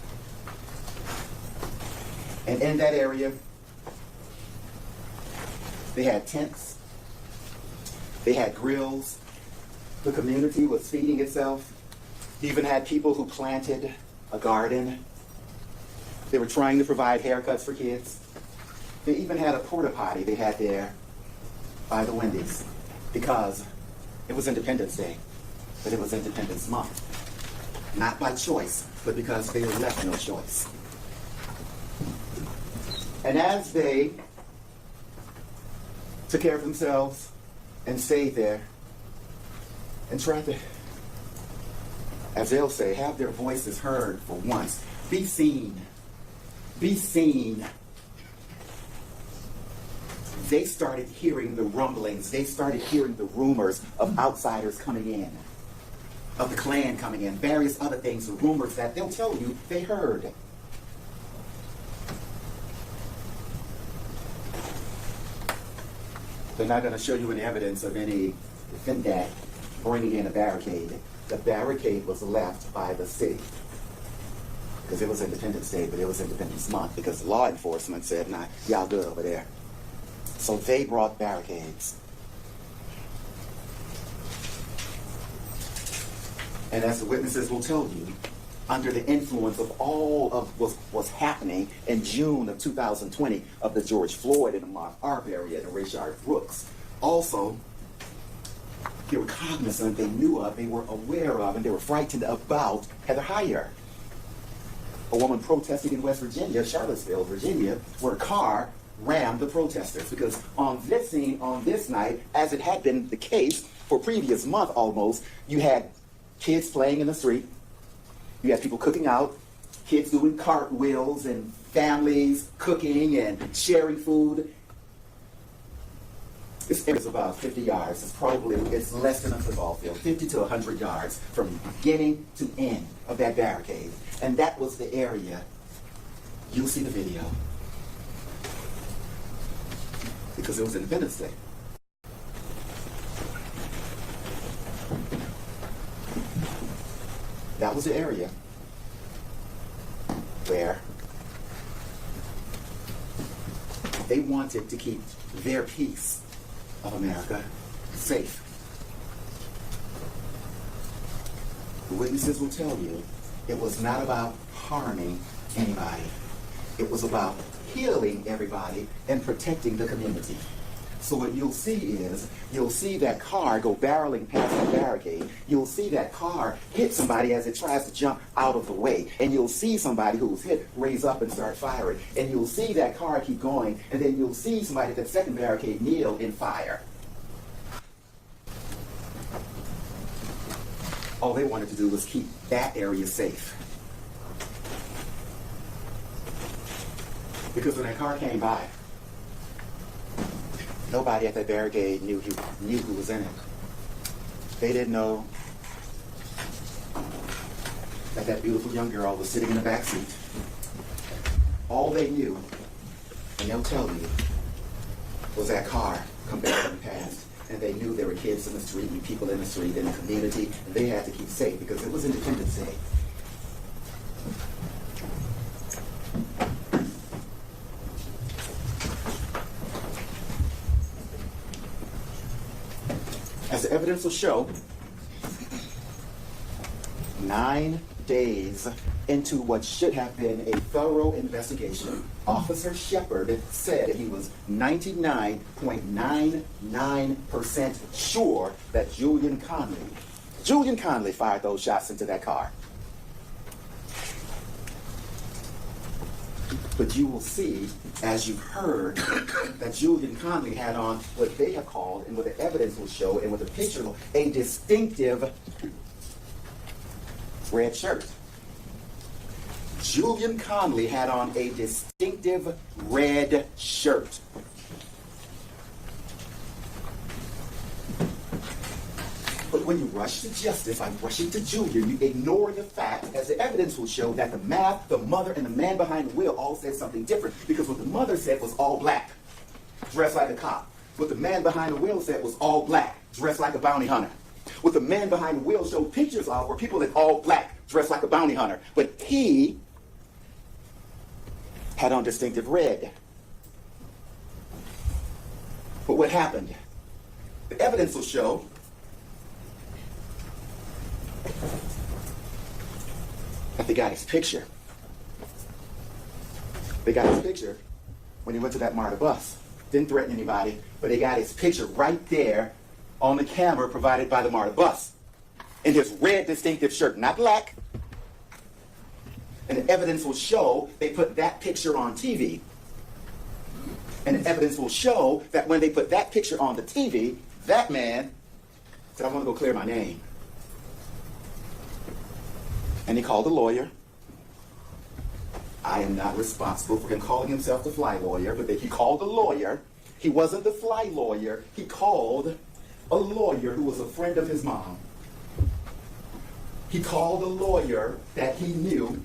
And in that area, they had tents. They had grills. The community was feeding itself. You even had people who planted a garden. They were trying to provide haircuts for kids. They even had a porta potty they had there by the Wendy's, because it was Independence Day, but it was Independence Month. Not by choice, but because they were left no choice. And as they took care of themselves and stayed there and tried to, as they'll say, have their voices heard for once, be seen. Be seen. They started hearing the rumblings. They started hearing the rumors of outsiders coming in, of the Klan coming in, various other things, the rumors that they'll tell you they heard. They're not going to show you any evidence of any defendant bringing in a barricade. The barricade was left by the city. Because it was Independence Day, but it was Independence Month, because law enforcement said, nah, y'all good over there. So they brought barricades. And as the witnesses will tell you, under the influence of all of what was happening in June of 2020 of the George Floyd and Ahmaud Arbery and Rayshard Brooks, also, they were cognizant, they knew of, they were aware of, and they were frightened about Heather Heyer, a woman protesting in West Virginia, Charlottesville, Virginia, where a car rammed the protesters. Because on this scene, on this night, as it had been the case for previous month almost, you had kids playing in the street, you had people cooking out, kids doing cartwheels, and families cooking and sharing food. This area is about 50 yards. It's less than a football field, 50 to 100 yards from beginning to end of that barricade. And that was the area. You'll see the video. Because it was Independence Day. That was the area where they wanted to keep their piece of America safe. The witnesses will tell you it was not about harming anybody. It was about healing everybody and protecting the community. So what you'll see is, you'll see that car go barreling past the barricade. You'll see that car hit somebody as it tries to jump out of the way. And you'll see somebody who was hit raise up and start firing. And you'll see that car keep going. And then you'll see somebody at that second barricade kneel and fire. All they wanted to do was keep that area safe. Because when that car came by, nobody at that barricade knew who was in it. They didn't know that that beautiful young girl was sitting in the back seat. All they knew, and they'll tell you, was that car come barreling past. And they knew there were kids in the street and people in the street in the community, and they had to keep safe because it was Independence Day. As the evidence will show, 9 days into what should have been a thorough investigation, Officer Shepard said he was 99.99% sure that Julian Conley fired those shots into that car. But you will see, as you've heard, that Julian Conley had on what they have called, and what the evidence will show, and what the picture will, a distinctive red shirt. Julian Conley had on a distinctive red shirt. But when you rush to justice by rushing to Julian, you ignore the fact, as the evidence will show, that the mother, and the man behind the wheel all said something different. Because what the mother said was all black, dressed like a cop. What the man behind the wheel said was all black, dressed like a bounty hunter. What the man behind the wheel showed pictures of were people in all black, dressed like a bounty hunter. But he had on distinctive red. But what happened? The evidence will show that they got his picture. They got his picture when he went to that MARTA bus. Didn't threaten anybody, but they got his picture right there on the camera provided by the MARTA bus. In his red distinctive shirt, not black. And the evidence will show they put that picture on TV. And the evidence will show that when they put that picture on the TV, that man said, I want to go clear my name. And he called a lawyer. I am not responsible for him calling himself the fly lawyer, but he called a lawyer. He wasn't the fly lawyer. He called a lawyer who was a friend of his mom. He called a lawyer that he knew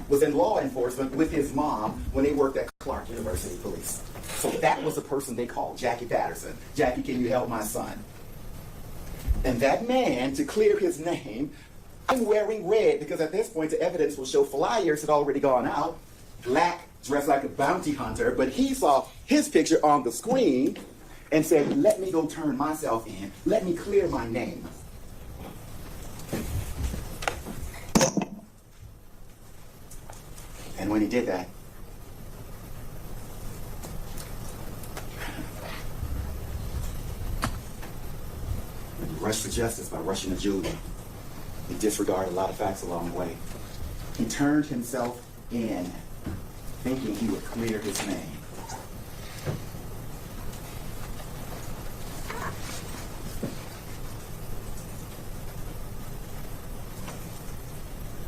was in law enforcement with his mom when they worked at Clark University Police. So that was the person they called, Jackie Patterson. Jackie, can you help my son? And that man, to clear his name, I'm wearing red because at this point the evidence will show flyers had already gone out. Black, dressed like a bounty hunter, but he saw his picture on the screen and said, let me go turn myself in. Let me clear my name. And when he did that, when he rushed to justice by rushing to Julian, he disregarded a lot of facts along the way. He turned himself in, thinking he would clear his name.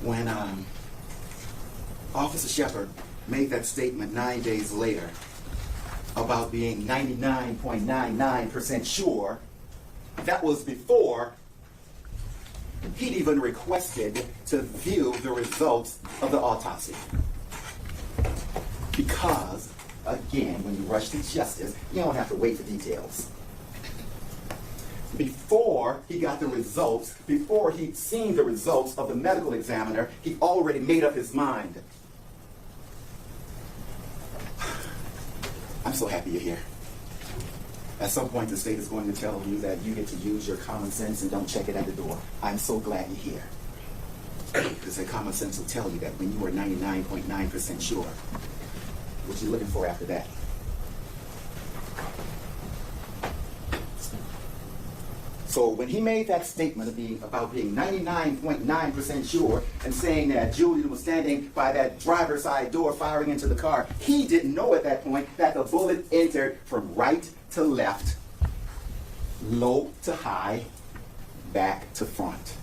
When Officer Shepard made that statement 9 days later about being 99.99% sure, that was before he'd even requested to view the results of the autopsy. Because, again, when you rush to justice, you don't have to wait for details. Before he got the results, before he'd seen the results of the medical examiner, he already made up his mind. I'm so happy you're here. At some point, the state is going to tell you that you get to use your common sense and don't check it at the door. I'm so glad you're here. Because common sense will tell you that when you are 99.9% sure, what you're looking for after that. So when he made that statement about being 99.9% sure and saying that Julian was standing by that driver's side door firing into the car, he didn't know at that point that the bullet entered from right to left, low to high, back to front.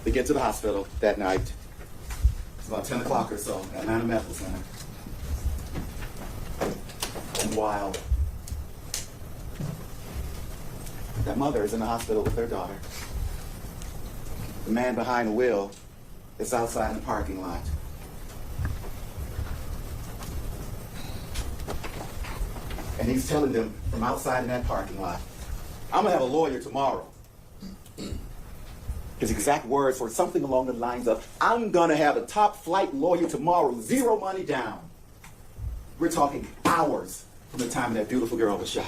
They get to the hospital that night. It's about 10 o'clock or so at Atlanta Medical Center. And while that mother is in the hospital with her daughter, the man behind the wheel is outside in the parking lot. And he's telling them from outside in that parking lot, I'm gonna have a lawyer tomorrow. His exact words were something along the lines of, I'm gonna have a top flight lawyer tomorrow, zero money down. We're talking hours from the time that beautiful girl was shot.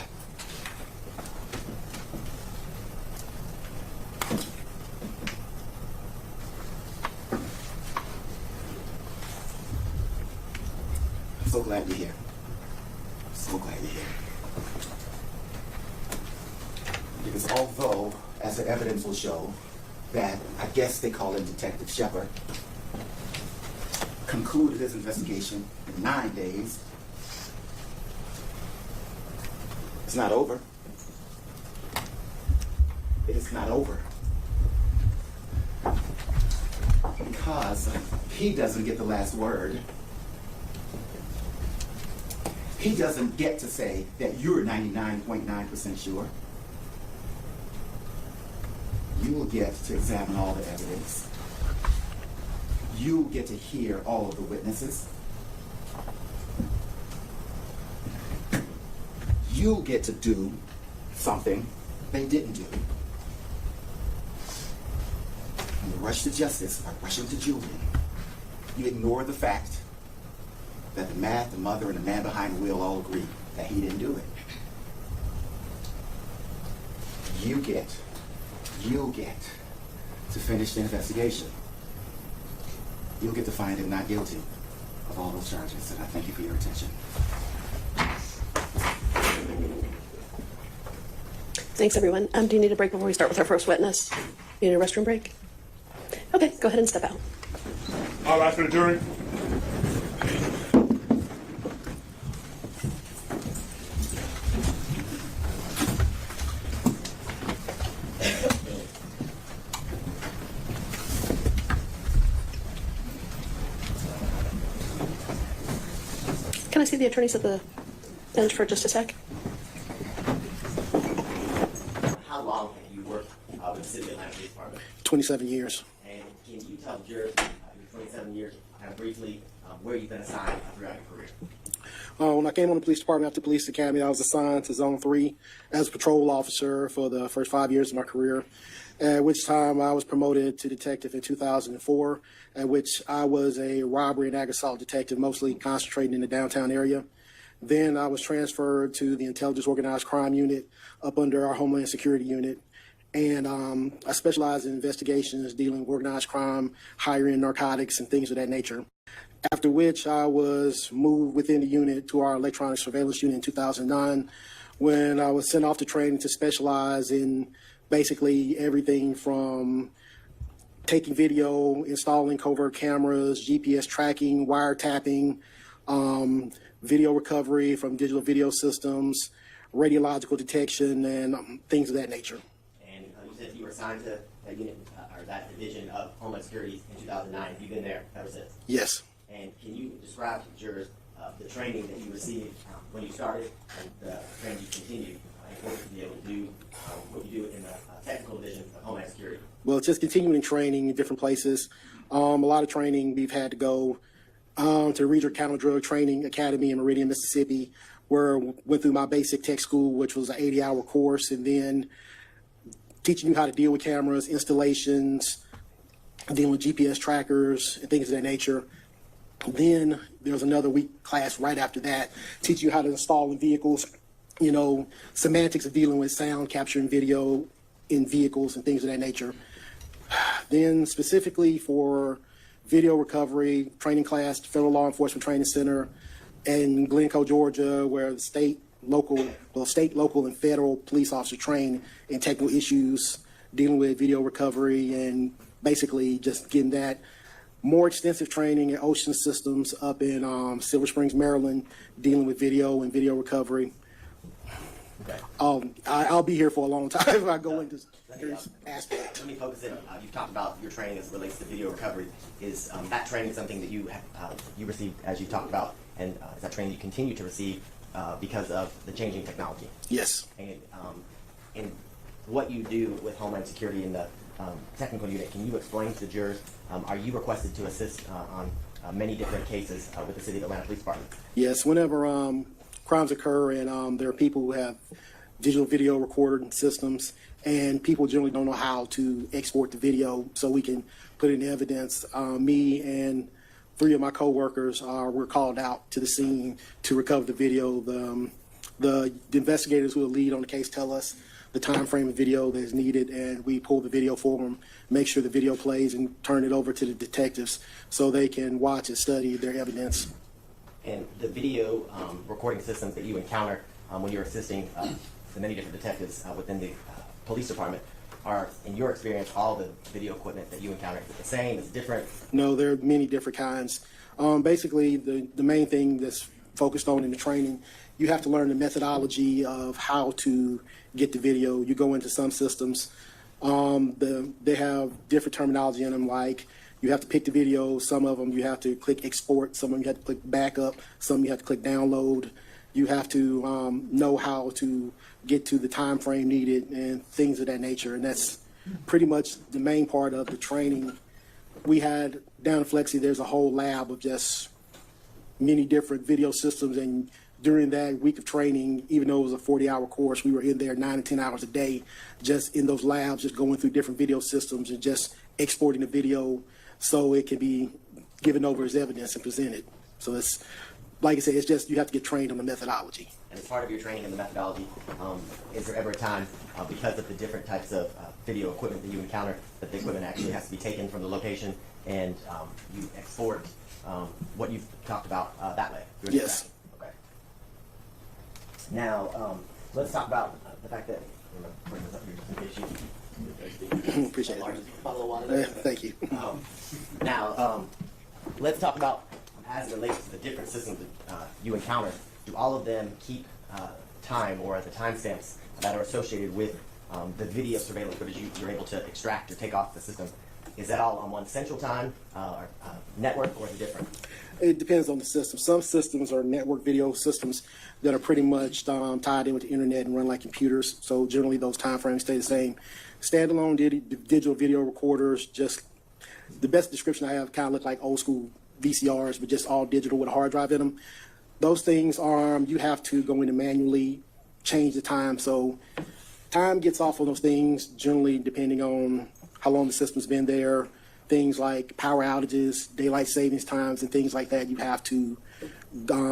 I'm so glad you're here. So glad you're here. Because although, as the evidence will show, that I guess they call him Detective Shepard, concluded his investigation in 9 days, it's not over. It is not over. Because he doesn't get the last word. He doesn't get to say that you're 99.9% sure. You will get to examine all the evidence. You get to hear all of the witnesses. You get to do something they didn't do. And you rush to justice by rushing to Julian. You ignore the fact that the mother, and the man behind the wheel all agree that he didn't do it. You'll get to finish the investigation. You'll get to find him not guilty of all those charges, and I thank you for your attention. Thanks, everyone. Do you need a break before we start with our first witness? You need a restroom break? Okay, go ahead and step out. All rise for the jury. Can I see the attorneys at the bench for just a sec? How long have you worked with the City of Atlanta Police Department? 27 years. And can you tell the jurors, your 27 years, kind of briefly, where you've been assigned throughout your career? When I came on the police department after police academy, I was assigned to Zone 3 as a patrol officer for the first 5 years of my career, at which time I was promoted to detective in 2004, at which I was a robbery and ag assault detective, mostly concentrating in the downtown area. Then I was transferred to the Intelligence Organized Crime Unit up under our Homeland Security Unit. And I specialize in investigations dealing with organized crime, higher-end narcotics, and things of that nature. After which I was moved within the unit to our electronic surveillance unit in 2009, when I was sent off to training to specialize in basically everything from taking video, installing covert cameras, GPS tracking, wiretapping, video recovery from digital video systems, radiological detection, and things of that nature. And you said you were assigned to that unit, or that division of Homeland Security in 2009. Have you been there ever since? Yes. And can you describe to the jurors the training that you received when you started and the training you continued in order to be able to do what you do in the technical division of Homeland Security? Well, just continuing training in different places. A lot of training we've had to go to Regional Counter Drug Training Academy in Meridian, Mississippi, where I went through my basic tech school, which was an 80-hour course, and then teaching you how to deal with cameras, installations, dealing with GPS trackers, and things of that nature. Then there was another week class right after that, teaching you how to install in vehicles, semantics of dealing with sound, capturing video in vehicles and things of that nature. Then specifically for video recovery, training class, Federal Law Enforcement Training Center in Glencoe, Georgia, where the state, local, and federal police officers train in technical issues, dealing with video recovery, and basically just getting that more extensive training in ocean systems up in Silver Springs, Maryland, dealing with video and video recovery. Okay. I'll be here for a long time if I go into this aspect. Let me focus in. You've talked about your training as it relates to video recovery. Is that training something that you received as you talked about, and is that training you continue to receive because of the changing technology? Yes. And in what you do with Homeland Security in the technical unit, can you explain to the jurors, are you requested to assist on many different cases with the City of Atlanta Police Department? Yes, whenever crimes occur and there are people who have digital video recorder systems, and people generally don't know how to export the video so we can put it in evidence. Me and 3 of my coworkers were called out to the scene to recover the video. The investigators who are lead on the case tell us the time frame of video that is needed, and we pull the video for them, make sure the video plays, and turn it over to the detectives so they can watch and study their evidence. And the video recording systems that you encounter when you're assisting the many different detectives within the police department are, in your experience, all the video equipment that you encounter, is it the same, is it different? No, there are many different kinds. Basically, the main thing that's focused on in the training, you have to learn the methodology of how to get the video. You go into some systems, they have different terminology in them, like you have to pick the video. Some of them you have to click export, some of them you have to click backup, some you have to click download. You have to know how to get to the time frame needed and things of that nature, and that's pretty much the main part of the training. We had down in Flexi, there's a whole lab of just many different video systems, and during that week of training, even though it was a 40-hour course, we were in there 9 to 10 hours a day, just in those labs, just going through different video systems and just exporting the video so it can be given over as evidence and presented. So it's, like I said, it's just you have to get trained on the methodology. And as part of your training in the methodology, is there ever a time, because of the different types of video equipment that you encounter, that the equipment actually has to be taken from the location and you export what you've talked about that way? Yes. Okay. Now, let's talk about the fact that, I'm going to bring this up here just in case you Appreciate it. bottle of water. Thank you. Now, let's talk about, as it relates to the different systems that you encounter, do all of them keep time or the timestamps that are associated with the video surveillance footage you're able to extract or take off the system? Is that all on one central time or network, or is it different? It depends on the system. Some systems are network video systems that are pretty much tied in with the internet and run like computers. So generally those time frames stay the same. Standalone digital video recorders, just the best description I have, kind of look like old school VCRs, but just all digital with a hard drive in them. Those things are, you have to go in and manually change the time. So time gets off on those things generally depending on how long the system's been there. Things like power outages, daylight savings times, and things like that you have to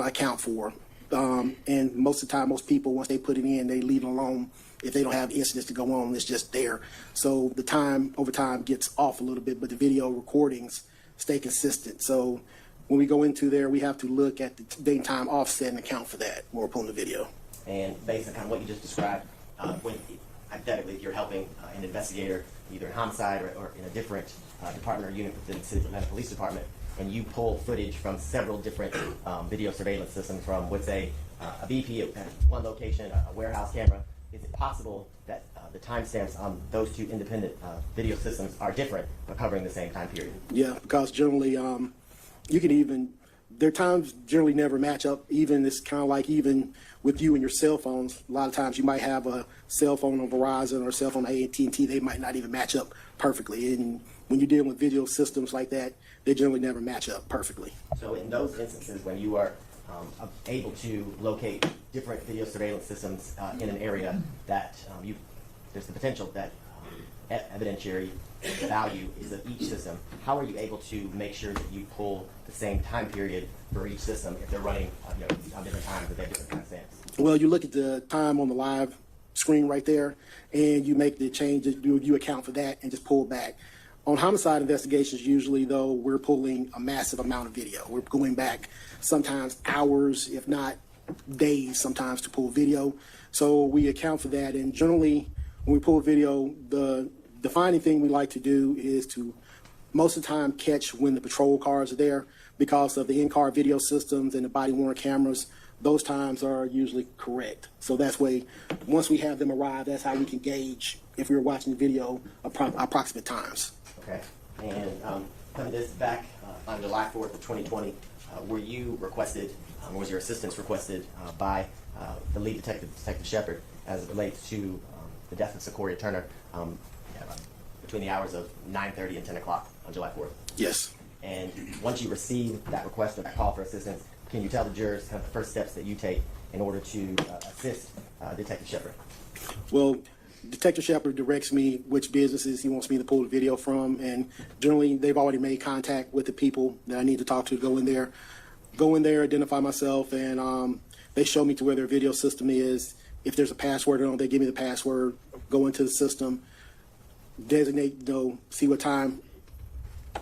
account for. And most of the time, most people, once they put it in, they leave it alone. If they don't have incidents to go on, it's just there. So the time over time gets off a little bit, but the video recordings stay consistent. So when we go into there, we have to look at the date and time offset and account for that when we're pulling the video. And based on kind of what you just described, when hypothetically, if you're helping an investigator, either in homicide or in a different department or unit within the City of Atlanta Police Department, and you pull footage from several different video surveillance systems from, let's say, a BP at one location, a warehouse camera, is it possible that the timestamps on those two independent video systems are different but covering the same time period? Yeah, because generally you can even, their times generally never match up. Even it's kind of like even with you and your cell phones, a lot of times you might have a cell phone on Verizon or a cell phone on AT&T, they might not even match up perfectly. And when you're dealing with video systems like that, they generally never match up perfectly. So in those instances, when you are able to locate different video surveillance systems in an area that there's the potential that evidentiary value is of each system, how are you able to make sure that you pull the same time period for each system if they're running on different times, that they have different timestamps? Well, you look at the time on the live screen right there, and you make the change. You account for that and just pull back. On homicide investigations, usually, though, we're pulling a massive amount of video. We're going back sometimes hours, if not days, sometimes to pull video. So we account for that. And generally, when we pull video, the defining thing we like to do is to most of the time catch when the patrol cars are there, because of the in-car video systems and the body-worn cameras. Those times are usually correct. So that's way, once we have them arrive, that's how we can gauge if we were watching the video approximate times. Okay. And coming this back on July 4th of 2020, were you requested, was your assistance requested by the lead detective, Detective Shepard, as it relates to the death of Secoriea Turner between the hours of 9:30 and 10 o'clock on July 4th? Yes. And once you receive that request or that call for assistance, can you tell the jurors kind of the first steps that you take in order to assist Detective Shepard? Well, Detective Shepard directs me which businesses he wants me to pull the video from, and generally they've already made contact with the people that I need to talk to. Go in there, identify myself, and they show me to where their video system is. If there's a password or not, they give me the password, go into the system, designate, see what time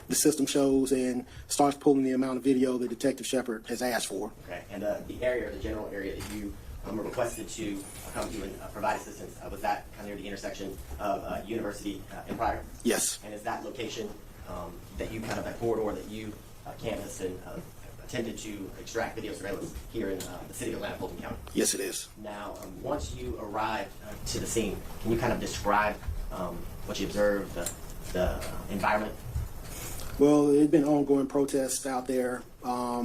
the system shows, and starts pulling the amount of video that Detective Shepard has asked for. Okay. And the area, the general area that you were requested to come to and provide assistance, was that kind of near the intersection of University and Pryor? Yes. And is that location that you kind of, that corridor that you canvassed and attempted to extract video surveillance here in the city of Atlanta, Fulton County? Yes, it is. Now, once you arrived to the scene, can you kind of describe what you observed, the environment? Well, there's been ongoing protests out there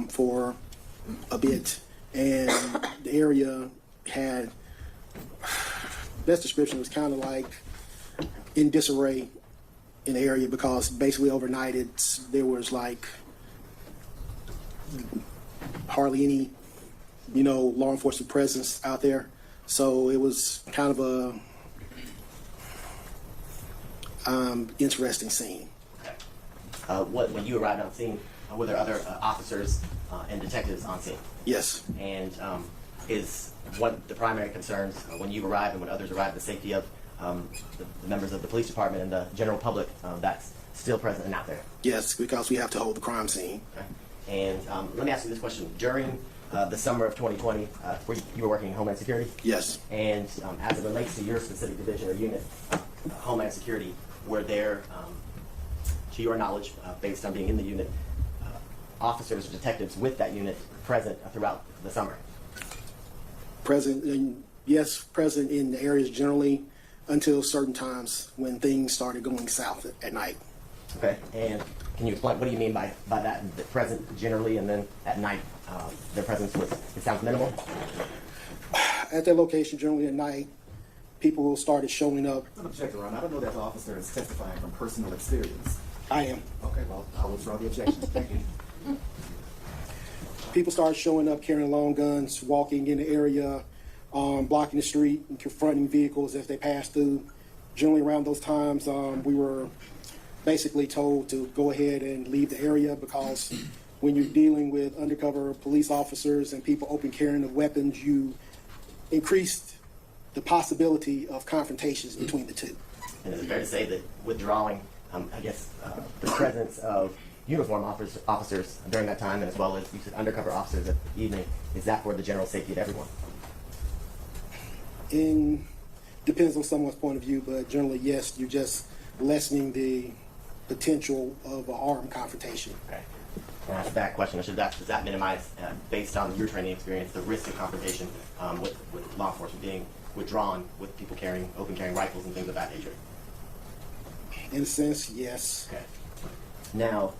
for a bit, and the area had, best description was kind of like in disarray in the area, because basically overnight there was like hardly any law enforcement presence out there. So it was kind of a interesting scene. When you arrived on scene, were there other officers and detectives on scene? Yes. And is what the primary concerns when you arrived and when others arrived, the safety of the members of the police department and the general public that's still present and out there? Yes, because we have to hold the crime scene. Okay. And let me ask you this question. During the summer of 2020, you were working in Homeland Security? Yes. And as it relates to your specific division or unit, Homeland Security, were there, to your knowledge, based on being in the unit, officers or detectives with that unit present throughout the summer? Present in the areas generally until certain times when things started going south at night. Okay. And can you explain, what do you mean by that, the present generally, and then at night their presence was, it sounds minimal? At that location, generally at night, people started showing up. I'm objecting, Ron. I don't know that the officer is testifying from personal experience. I am. Okay, well, I'll withdraw the objection. Thank you. People started showing up carrying long guns, walking in the area, blocking the street and confronting vehicles as they passed through. Generally around those times, we were basically told to go ahead and leave the area, because when you're dealing with undercover police officers and people open carrying of weapons, you increased the possibility of confrontations between the two. And is it fair to say that withdrawing, I guess, the presence of uniform officers during that time, and as well as you said undercover officers at the evening, is that for the general safety of everyone? Depends on someone's point of view, but generally, yes, you're just lessening the potential of an armed confrontation. Okay. And that's that question. Does that minimize, based on your training experience, the risk of confrontation with law enforcement being withdrawn with people open carrying rifles and things of that nature? In a sense, yes. Okay. Now,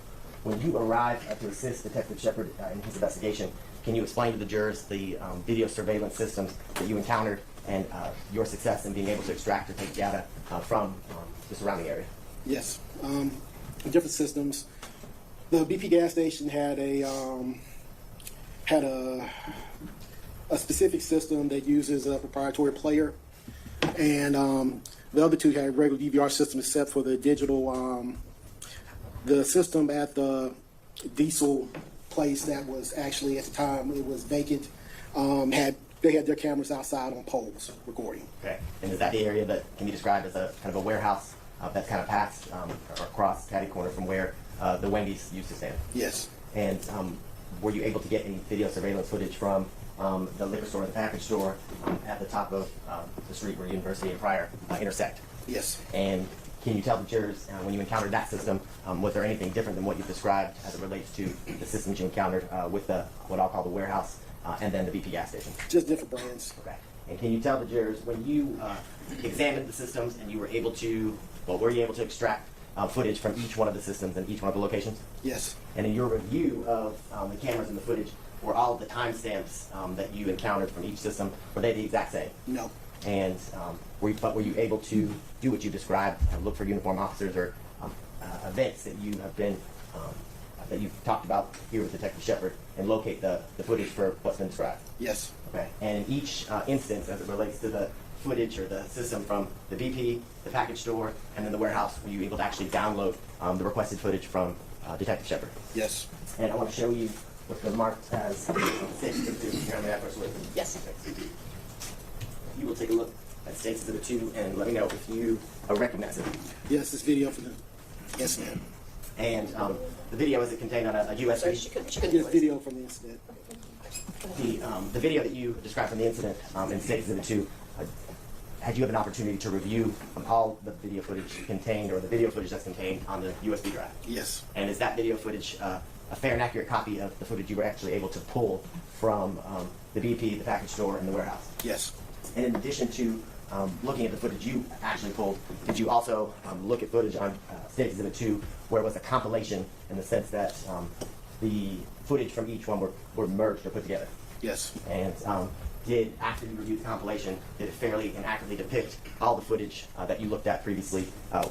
when you arrived to assist Detective Shepard in his investigation, can you explain to the jurors the video surveillance systems that you encountered and your success in being able to extract or take data from the surrounding area? Yes. Different systems. The BP gas station had a specific system that uses a proprietary player, and The other two had regular DVR systems except for the digital. The system at the diesel place that was actually at the time it was vacant. They had their cameras outside on poles recording. Okay. And is that the area that can be described as a kind of a warehouse that's kind of past or across catty corner from where the Wendy's used to stand? Yes. And were you able to get any video surveillance footage from the liquor store and the package store at the top of the street where University and Pryor intersect? Yes. And can you tell the jurors when you encountered that system, was there anything different than what you've described as it relates to the systems you encountered with the what I'll call the warehouse and then the BP gas station? Just different brands. Okay. And can you tell the jurors when you examined the systems and you were able to, well, were you able to extract footage from each one of the systems and each one of the locations? Yes. And in your review of the cameras and the footage, were all of the timestamps that you encountered from each system, were they the exact same? No. And were you able to do what you described, look for uniform officers or events that you have been, that you've talked about here with Detective Shepard and locate the footage for what's been described? Yes. Okay. And in each instance, as it relates to the footage or the system from the BP, the package store, and then the warehouse, were you able to actually download the requested footage from Detective Shepard? Yes. And I want to show you what's been marked as State's Exhibit 2 here on the adverse witness. Yes. You will take a look at State's Exhibit 2 and let me know if you recognize it. Yes, this video for the incident. And the video, is it contained on a USB? Sorry, she couldn't Yes, hear us. video from the incident. The video that you described from the incident in State's Exhibit 2, had you have an opportunity to review all the video footage contained or the video footage that's contained on the USB drive? Yes. And is that video footage a fair and accurate copy of the footage you were actually able to pull from the BP, the package store, and the warehouse? Yes. And in addition to looking at the footage you actually pulled, did you also look at footage on State's Exhibit 2 where it was a compilation in the sense that the footage from each one were merged or put together? Yes. And after you reviewed the compilation, did it fairly and accurately depict all the footage that you looked at previously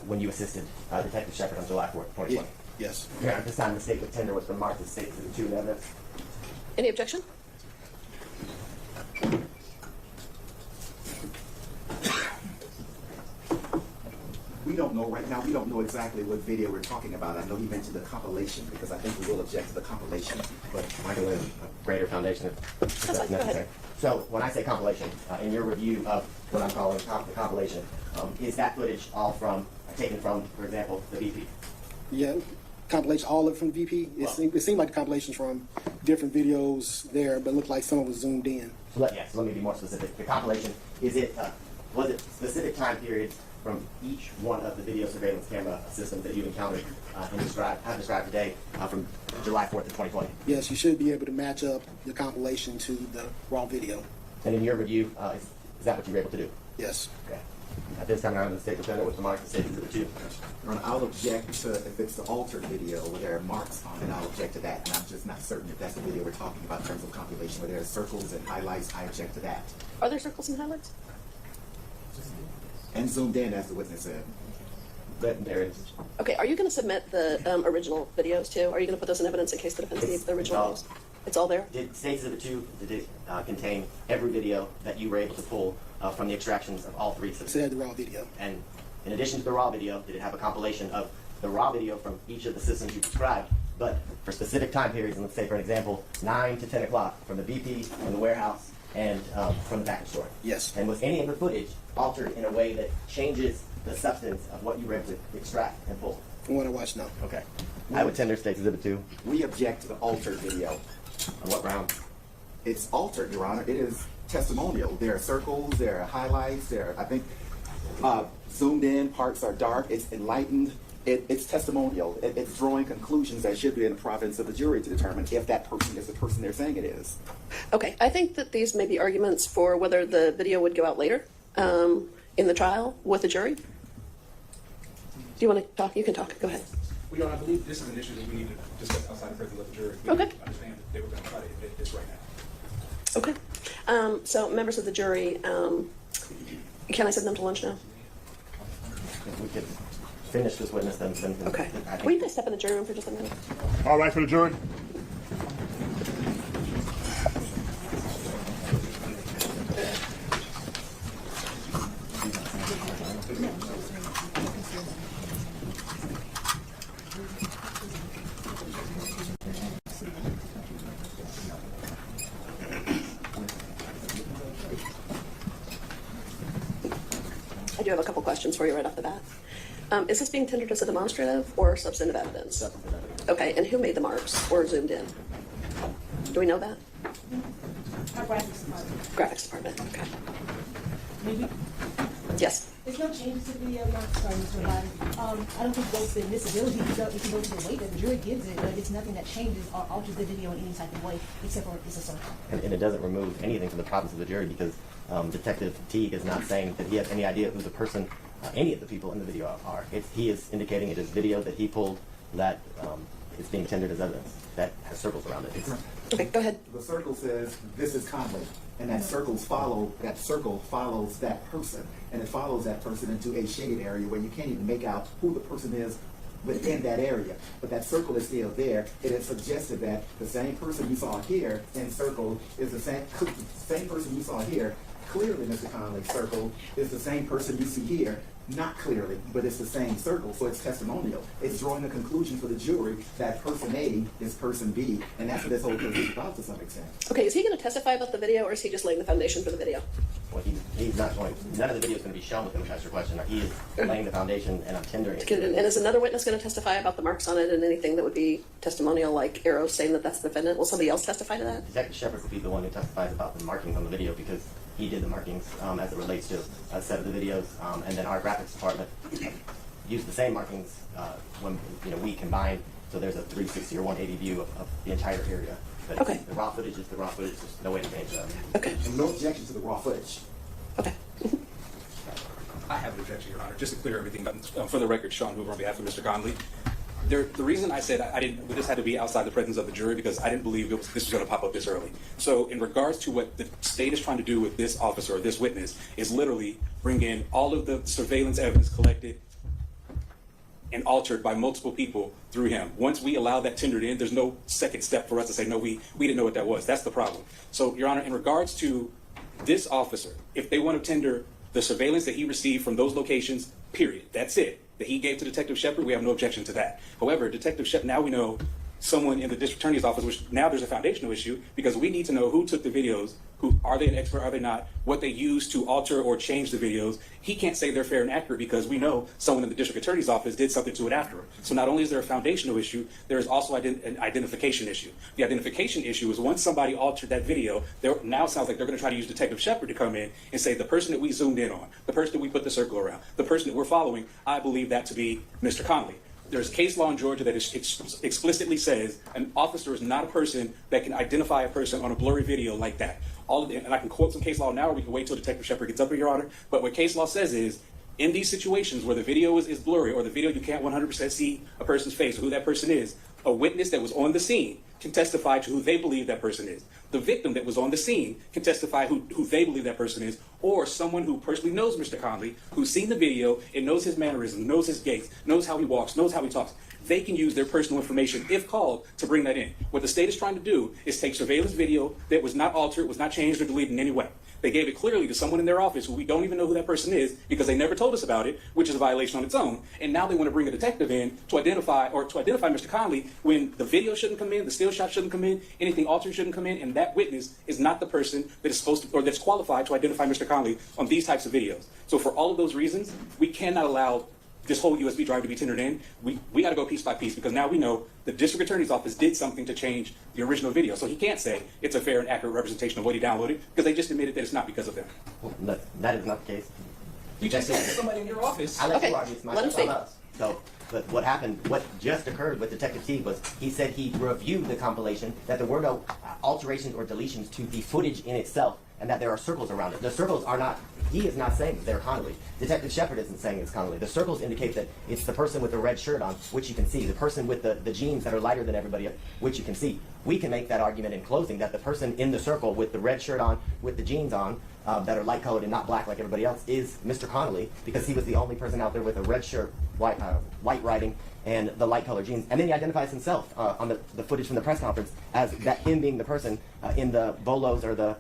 when you assisted Detective Shepard on July 4th, 2020? Yes. Okay, at this time, the state would tender what's been marked as State's Exhibit 2 in evidence. Any objection? We don't know right now. We don't know exactly what video we're talking about. I know he mentioned the compilation because I think we will object to the compilation. But I can lay a greater foundation if that's fine, go ahead. necessary. So when I say compilation, in your review of what I'm calling the compilation, is that footage all taken from, for example, the BP? Yeah. Compilation, all of it from VP. It seemed like the compilations from different videos there, but it looked like some of it was zoomed in. So let me be more specific. The compilation, was it specific time periods from each one of the video surveillance camera systems that you encountered and have described today from July 4th of 2020? Yes, you should be able to match up the compilation to the raw video. And in your review, is that what you were able to do? Yes. Okay. At this time, around the state defendant with the mark, the State Exhibit 2. Your Honor, I'll object to if it's the altered video where there are marks on it. I'll object to that, and I'm just not certain if that's the video we're talking about in terms of compilation where there are circles and highlights. I object to that. Are there circles and highlights? And zoomed in, as the witness said. But there is. Okay, are you going to submit the original videos too? Are you going to put those in evidence in case the defense needs the original videos? It's all there? Did State Exhibit 2 contain every video that you were able to pull from the extractions of all three systems? So it had the raw video. And in addition to the raw video, did it have a compilation of the raw video from each of the systems you described, but for specific time periods, and let's say, for an example, 9 to 10 o'clock from the BP, from the warehouse, and from the package store? Yes. And was any of the footage altered in a way that changes the substance of what you were able to extract and pull? From what I watched, no. Okay. I would tender State Exhibit 2. We object to the altered video. On what ground? It's altered, Your Honor. It is testimonial. There are circles, there are highlights, I think, zoomed in, parts are dark, it's enlightened. It's testimonial. It's drawing conclusions that should be in the province of the jury to determine if that person is the person they're saying it is. Okay, I think that these may be arguments for whether the video would go out later in the trial with the jury. Do you want to talk? You can talk. Go ahead. Well, Your Honor, I believe this is an issue that we need to discuss outside the presence of the jury. We Okay. need to understand that they were going to try to admit this right now. Okay. So members of the jury, can I send them to lunch now? If we could finish this witness, then Okay. I think- Will you guys step in the jury room for just a minute? All right for the jury? do have a couple questions for you right off the bat. Is this being tendered as a demonstrative or substantive evidence? Substantive evidence. Okay, and who made the marks or zoomed in? Do we know that? Our graphics department. Graphics department, okay. Maybe. Yes. There's no changes to the video, not sorry, Mr. Biden. I don't think goes to admissibility. It can go to the way that the jury gives it, but it's nothing that changes or alters the video in any type of way, except for it's a circle. And it doesn't remove anything from the province of the jury because Detective Teague is not saying that he has any idea who the person, any of the people in the video are. He is indicating it is video that he pulled that is being tendered as evidence that has circles around it. Okay, go ahead. The circle says, this is Conley, and that circle follows that person, and it follows that person into a shaded area where you can't even make out who the person is within that area. But that circle is still there. It is suggested that the same person you saw here in circle is the same person you saw here. Clearly, Mr. Conley's circle is the same person you see here. Not clearly, but it's the same circle, so it's testimonial. It's drawing a conclusion for the jury that person A is person B, and that's what this whole thing is about to some extent. Okay, is he going to testify about the video, or is he just laying the foundation for the video? Well, he's not going. None of the video is going to be shown with him. That's your question. He is laying the foundation, and I'm tendering it. And is another witness going to testify about the marks on it and anything that would be testimonial, like arrows saying that that's the defendant? Will somebody else testify to that? Detective Shepard will be the one who testifies about the markings on the video because he did the markings as it relates to a set of the videos, and then our graphics department used the same markings when we combined. So there's a 360 or 180 view of the entire area. But Okay. The raw footage is the raw footage. There's no way to change that. Okay. And no objection to the raw footage. Okay. I have an objection, Your Honor, just to clear everything up. For the record, Sean Hoover on behalf of Mr. Conley. The reason I said this had to be outside the presence of the jury because I didn't believe this was going to pop up this early. So in regards to what the state is trying to do with this officer or this witness is literally bring in all of the surveillance evidence collected and altered by multiple people through him. Once we allow that tendered in, there's no second step for us to say, no, we didn't know what that was. That's the problem. So, Your Honor, in regards to this officer, if they want to tender the surveillance that he received from those locations, period, that's it, that he gave to Detective Shepard, we have no objection to that. However, Detective Shepard, now we know someone in the district attorney's office, which now there's a foundational issue because we need to know who took the videos, who are they an expert, are they not, what they used to alter or change the videos. He can't say they're fair and accurate because we know someone in the district attorney's office did something to it after. So not only is there a foundational issue, there is also an identification issue. The identification issue is once somebody altered that video, now sounds like they're going to try to use Detective Shepard to come in and say the person that we zoomed in on, the person that we put the circle around, the person that we're following, I believe that to be Mr. Conley. There's case law in Georgia that explicitly says an officer is not a person that can identify a person on a blurry video like that. And I can quote some case law now, or we can wait till Detective Shepard gets up here, Your Honor. But what case law says is, in these situations where the video is blurry or the video you can't 100% see a person's face or who that person is, a witness that was on the scene can testify to who they believe that person is. The victim that was on the scene can testify who they believe that person is, or someone who personally knows Mr. Conley, who's seen the video and knows his mannerisms, knows his gaits, knows how he walks, knows how he talks. They can use their personal information, if called, to bring that in. What the state is trying to do is take surveillance video that was not altered, was not changed or deleted in any way. They gave it clearly to someone in their office who we don't even know who that person is because they never told us about it, which is a violation on its own. And now they want to bring a detective in to identify Mr. Conley when the video shouldn't come in, the still shot shouldn't come in, anything altered shouldn't come in, and that witness is not the person that is supposed to or that's qualified to identify Mr. Conley on these types of videos. So for all of those reasons, we cannot allow this whole USB drive to be tendered in. We got to go piece by piece because now we know the district attorney's office did something to change the original video. So he can't say it's a fair and accurate representation of what he downloaded because they just admitted that it's not because of them. Well, that is not the case. You just said somebody in your office. I let Okay, you argue. It's my let him speak. So, but what happened, what just occurred with Detective Teague was he said he reviewed the compilation, that there were no alterations or deletions to the footage in itself, and that there are circles around it. The circles are not, he is not saying that they're Conley. Detective Shepard isn't saying it's Conley. The circles indicate that it's the person with the red shirt on, which you can see, the person with the jeans that are lighter than everybody, which you can see. We can make that argument in closing that the person in the circle with the red shirt on, with the jeans on, that are light colored and not black like everybody else, is Mr. Conley, because he was the only person out there with a red shirt, white writing, and the light colored jeans. And then he identifies himself on the footage from the press conference as that him being the person in the bolos or the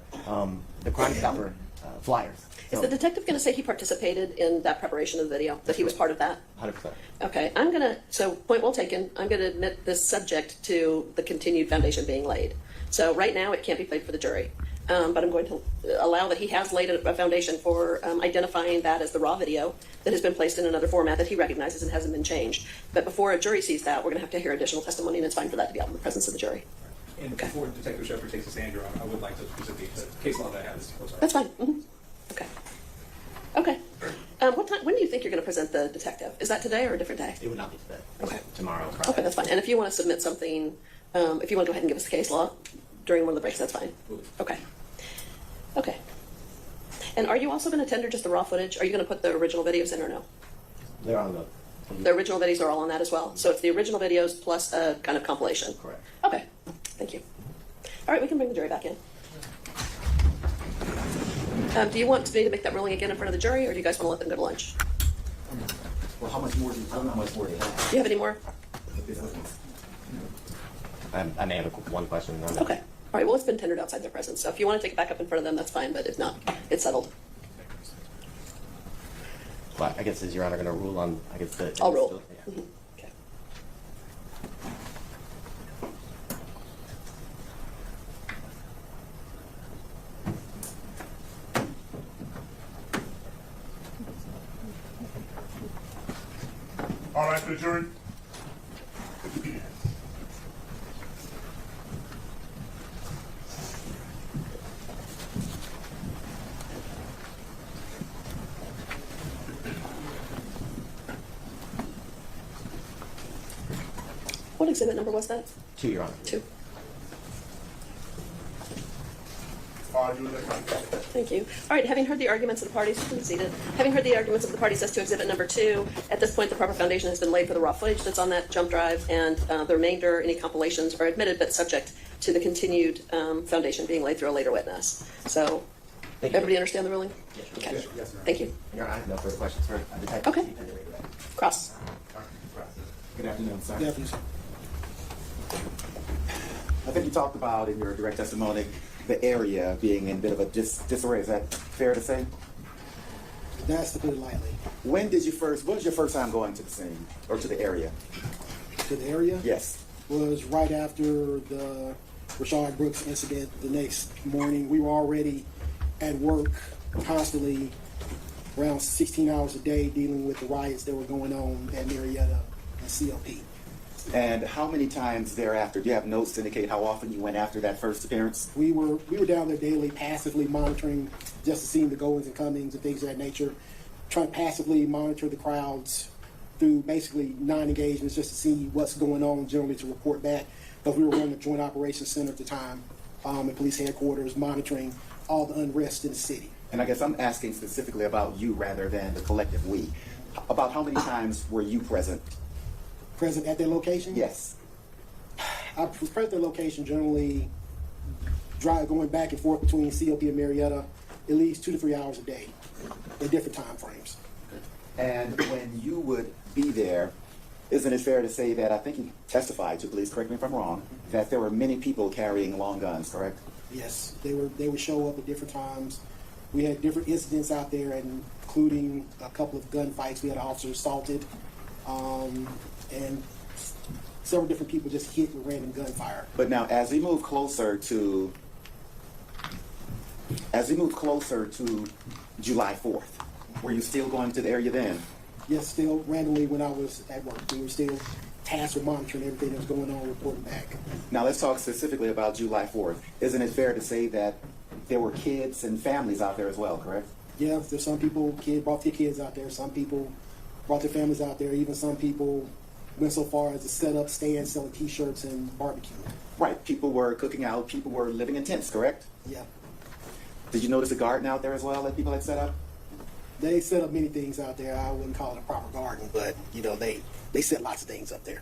Crime Stopper flyers. Is the detective going to say he participated in that preparation of the video, that he was part of that? 100%. Okay, so point well taken. I'm going to admit this subject to the continued foundation being laid. So right now it can't be played for the jury. but I'm going to allow that he has laid a foundation for identifying that as the raw video that has been placed in another format that he recognizes and hasn't been changed. But before a jury sees that, we're going to have to hear additional testimony, and it's fine for that to be out in the presence of the jury. And before Detective Shepard takes a stand, Your Honor, I would like to present the case law that I have. That's fine. Okay. Okay. What time? When do you think you're going to present the detective? Is that today or a different day? It would not be today. Okay. Tomorrow. Friday. Okay, that's fine. And if you want to submit something, if you want to go ahead and give us the case law during one of the breaks, that's fine. Okay. Okay. And are you also going to tender just the raw footage? Are you going to put the original videos in or no? They're on The original videos are all on that as well. So it's the original videos plus a kind of compilation. Correct. Okay. Thank you. All right, we can bring the jury back in. Do you want me to make that ruling again in front of the jury, or do you guys want to let them go to lunch? Well, how much more do you, I don't know how much more do you have? Do you have any more? I may have one question. Okay. All right, well, it's been tendered outside their presence, so if you want to take it back up in front of them, that's fine, but if not, it's settled. Well, I guess is Your Honor going to rule on? I guess the. I'll roll. Yeah. Mhm. Okay. All right for the jury? What exhibit number was that? 2, Your Honor. 2. You would like to- Thank you. All right, having heard the arguments of the parties, please be seated. Having heard the arguments of the parties as to exhibit number 2, at this point the proper foundation has been laid for the raw footage that's on that jump drive, and the remainder, any compilations, are admitted but subject to the continued foundation being laid through a later witness. So, Thank you. everybody understand the ruling? Yes. Okay. Yes, Your Honor. Thank you. Your Honor, I have no further questions for Detective. Okay. Cross. Good afternoon, sir. Yeah, please. I think you talked about in your direct testimony the area being in a bit of a disarray. Is that fair to say? That's to put it lightly. When was your first time going to the scene or to the area? To the area? Yes. Was right after the Rayshard Brooks incident the next morning. We were already at work constantly around 16 hours a day dealing with the riots that were going on at Marietta and CLP. And how many times thereafter? Do you have notes to indicate how often you went after that first appearance? We were down there daily, passively monitoring just to see the goings and comings and things of that nature, trying to passively monitor the crowds through basically non-engagements just to see what's going on, generally to report back, because we were running the Joint Operations Center at the time, at police headquarters, monitoring all the unrest in the city. And I guess I'm asking specifically about you rather than the collective we. About how many times were you present? Present at that location? Yes. I was present at that location generally going back and forth between CLP and Marietta at least 2 to 3 hours a day at different time frames. And when you would be there, isn't it fair to say that, I think you testified to, please correct me if I'm wrong, that there were many people carrying long guns, correct? Yes, they would show up at different times. We had different incidents out there, including a couple of gunfights. We had an officer assaulted, and several different people just hit with random gunfire. But now, as we move closer to July 4th, were you still going to the area then? Yes, still randomly when I was at work. We were still tasked with monitoring everything that was going on, reporting back. Now let's talk specifically about July 4th. Isn't it fair to say that there were kids and families out there as well, correct? Yeah, there's some people brought their kids out there. Some people brought their families out there. Even some people went so far as to set up stands selling T-shirts and barbecue. Right. People were cooking out. People were living in tents, correct? Yeah. Did you notice a garden out there as well that people had set up? They set up many things out there. I wouldn't call it a proper garden, but they set lots of things up there.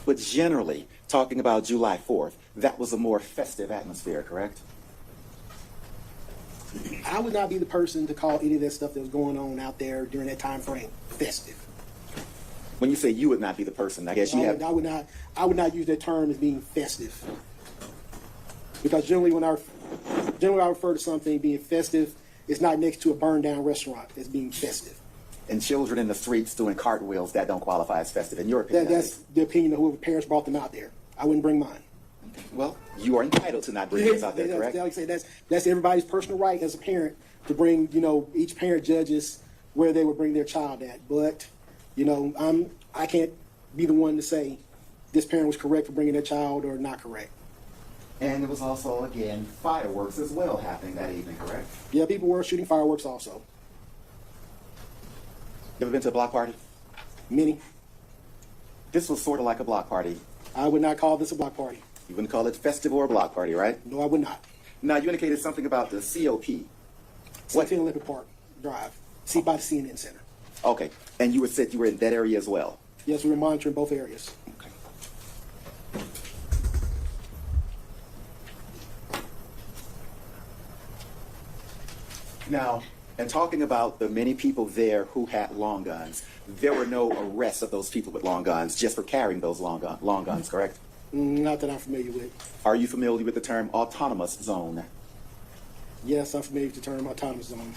But generally, talking about July 4th, that was a more festive atmosphere, correct? I would not be the person to call any of that stuff that was going on out there during that time frame festive. When you say you would not be the person, I guess you have. I would not use that term as being festive. Because generally when I refer to something being festive, it's not next to a burned down restaurant. It's being festive. And children in the streets doing cartwheels, that don't qualify as festive, in your opinion. That's the opinion of whoever parents brought them out there. I wouldn't bring mine. Well, you are entitled to not bring this out there, correct? Like I say, that's everybody's personal right as a parent to bring, each parent judges where they would bring their child at. But, I can't be the one to say this parent was correct for bringing their child or not correct. And there was also, again, fireworks as well happening that evening, correct? Yeah, people were shooting fireworks also. You ever been to a block party? Many. This was sort of like a block party. I would not call this a block party. You wouldn't call it festive or a block party, right? No, I would not. Now, you indicated something about the COP. 17 Olympic Park Drive, by the CNN Center. Okay. And you said you were in that area as well? Yes, we were monitoring both areas. Okay. Now, and talking about the many people there who had long guns, there were no arrests of those people with long guns just for carrying those long guns, correct? Not that I'm familiar with. Are you familiar with the term autonomous zone? Yes, I'm familiar with the term autonomous zone.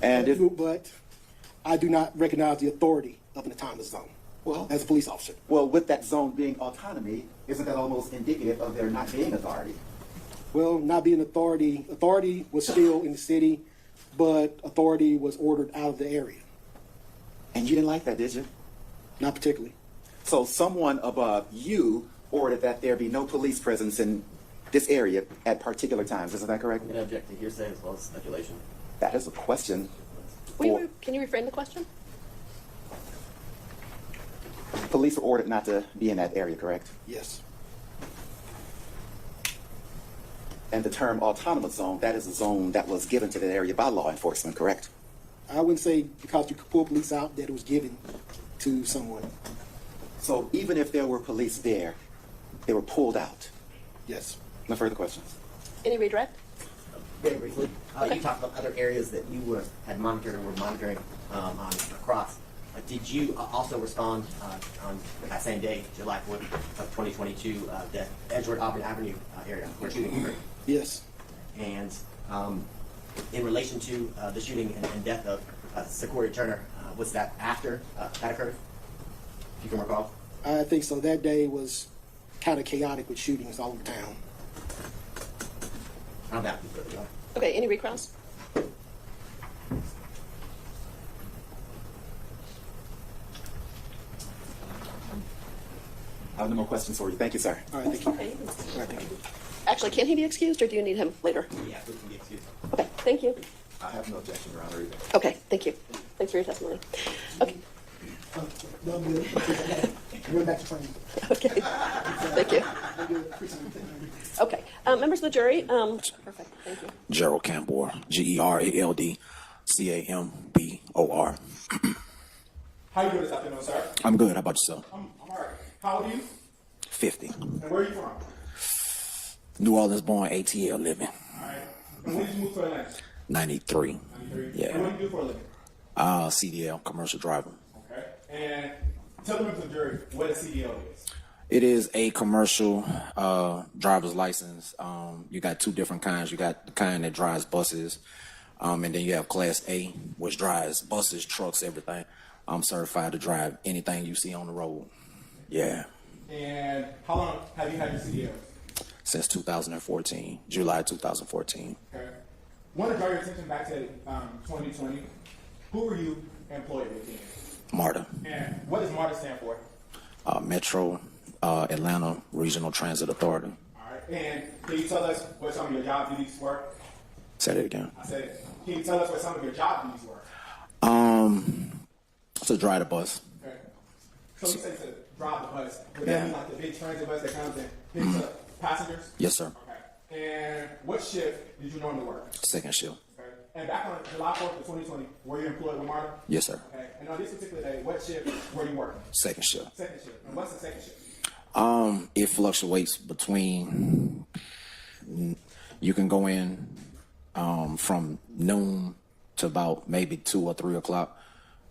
And but I do not recognize the authority of an autonomous zone as a police officer. well, with that zone being autonomy, isn't that almost indicative of there not being authority? Well, not being authority was still in the city, but authority was ordered out of the area. And you didn't like that, did you? Not particularly. So someone above you ordered that there be no police presence in this area at particular times. Isn't that correct? I'm going to object to hearsay as well as speculation. That is a question. Can you reframe the question? Police were ordered not to be in that area, correct? Yes. And the term autonomous zone, that is a zone that was given to that area by law enforcement, correct? I wouldn't say because you could pull police out that it was given to someone. So even if there were police there, they were pulled out. Yes. No further questions. Any redirect? Very briefly, Okay. you talked about other areas that you had monitored or were monitoring on across. Did you also respond on that same day, July 4th of 2022, the Edgeworth Auburn Avenue area where shooting occurred? Yes. And in relation to the shooting and death of Secoriea Turner, was that after that occurred? If you can recall. I think so. That day was kind of chaotic with shootings all over town. I'm happy with it. Okay, any recross? I have no more questions for you. Thank you, sir. All right, thank you. Okay. All right, thank you. Actually, can he be excused, or do you need him later? Yeah, we can be excused. Okay, thank you. I have no objection, Your Honor, either. Okay, thank you. Thanks for your testimony. Okay, No, I'm good. We're back to training. okay. Thank you. I'm good. Appreciate it. Okay, members of the jury, perfect, thank you. Gerald Cambor, GERALD CAMBOR. How you doing this afternoon, sir? I'm good. How about yourself? I'm all right. How old are you? 50. And where are you from? New Orleans born, ATL living. All right. And when did you move to Atlanta? 93. 93. Yeah. And what do you do for a living? CDL, commercial driver. Okay. And tell the members of the jury what a CDL is. It is a commercial driver's license. You got two different kinds. You got the kind that drives buses, and then you have Class A, which drives buses, trucks, everything. I'm certified to drive anything you see on the road. Yeah. And how long have you had your CDL? Since 2014, July 2014. Okay. I want to draw your attention back to 2020. Who were you employed with then? MARTA, And what does MARTA stand for? Metro Atlanta Regional Transit Authority. All right. And can you tell us what some of your job duties were? Say that again. I said, can you tell us what some of your job duties were? To drive the bus. Okay. So you said to drive the bus. Would that be like the big transit bus that comes and picks up passengers? Yes, sir. Okay. And what shift did you normally work? Second shift. Okay. And back on July 4th of 2020, were you employed with MARTA? Yes, sir. Okay. And on this particular day, what shift were you working? Second shift. Second shift. And what's the second shift? It fluctuates between, you can go in from noon to about maybe 2 or 3 o'clock.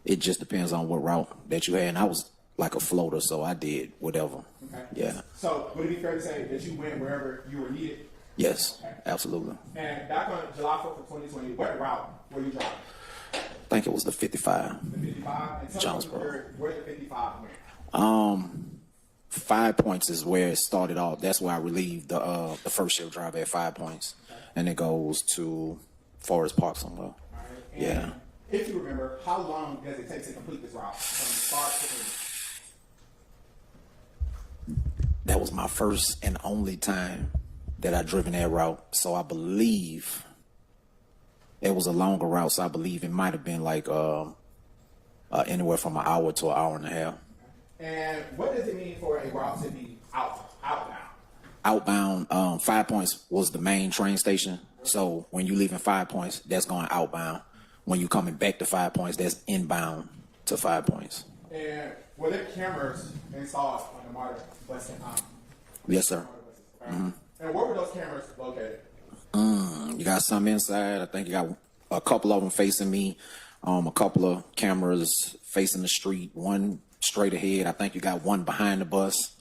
It just depends on what route that you had. And I was like a floater, so I did whatever. Okay. Yeah. So would it be fair to say that you went wherever you were needed? Yes, absolutely. And back on July 4th of 2020, what route were you driving? I think it was the 55. The 55? And tell Jonesboro. me where the 55 went. 5 Points is where it started off. That's where I relieved the first shift driver at 5 Points, and it goes to Forest Park somewhere. All right. And Yeah. if you remember, how long does it take to complete this route from start to end? That was my first and only time that I driven that route, so I believe it was a longer route. So I believe it might have been like anywhere from an hour to an hour and a half. And what does it mean for a route to be outbound? Outbound, 5 Points was the main train station. So when you leaving 5 Points, that's going outbound. When you coming back to 5 Points, that's inbound to 5 Points. And were there cameras installed on the MARTA bus? Yes, sir. And where were those cameras located? You got some inside. I think you got a couple of them facing me. A couple of cameras facing the street. One straight ahead. I think you got one behind the bus.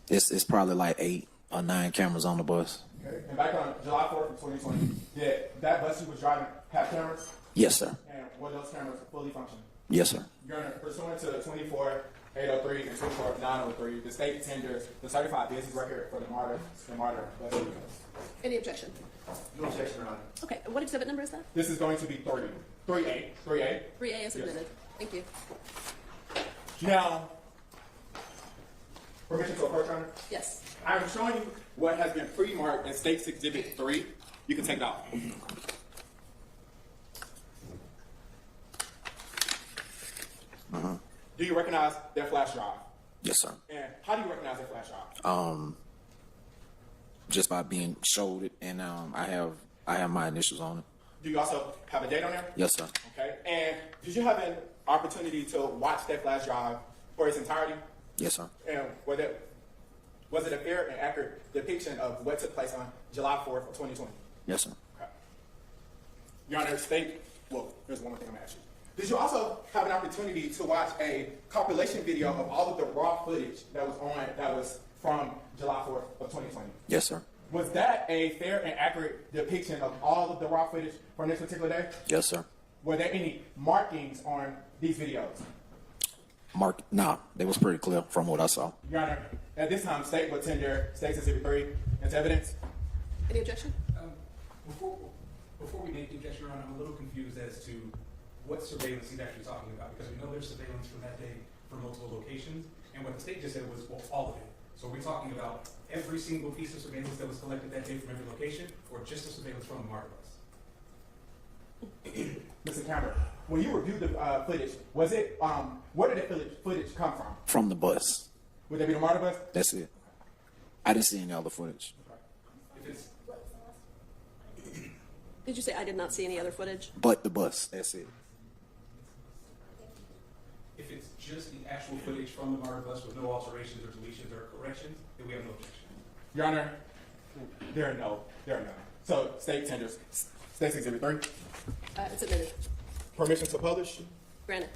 It's probably like 8 or 9 cameras on the bus. Okay. And back on July 4th of 2020, did that bus you was driving have cameras? Yes, sir. And were those cameras fully functioning? Yes, sir. Your Honor, pursuant to 24-803 and 24-903, the state tenders the certified business record for the MARTA bus videos. Any objection? No objection, Your Honor. Okay, what exhibit number is that? This is going to be 3A. 3A. 3A is admitted. Thank you. Now, permission to approach, Your Honor? Yes. I am showing you what has been pre-marked in State's Exhibit 3. You can take it off. Do you recognize their flash drive? Yes, sir. And how do you recognize their flash drive? Just by being showed it, and I have my initials on it. Do you also have a date on there? Yes, sir. Okay. And did you have an opportunity to watch that flash drive for its entirety? Yes, sir. And was it a fair and accurate depiction of what took place on July 4th of 2020? Yes, sir. Okay. Your Honor, there's one more thing I'm going to ask you. Did you also have an opportunity to watch a compilation video of all of the raw footage that was from July 4th of 2020? Yes, sir. Was that a fair and accurate depiction of all of the raw footage from this particular day? Yes, sir. Were there any markings on these videos? Nah, they was pretty clear from what I saw. Your Honor, at this time, State will tender State's Exhibit 3 as evidence. Any objection? Before we make the objection, Your Honor, I'm a little confused as to what surveillance he's actually talking about, because we know there's surveillance from that day for multiple locations, and what the state just said was, well, all of it. So are we talking about every single piece of surveillance that was collected that day from every location, or just the surveillance from the MARTA bus? Mr. Cameron, when you reviewed the footage, was it, where did the footage come from? From the bus. Would that be the MARTA bus? That's it. I didn't see any other footage. If it's Did you say I did not see any other footage? But the bus. That's it. If it's just the actual footage from the MARTA bus with no alterations or deletions or corrections, then we have no objection. Your Honor, there are none. So, State tenders State's Exhibit 3. It's admitted. Permission to publish. Granted.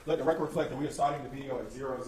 Let the record reflect that we are starting the video at 000.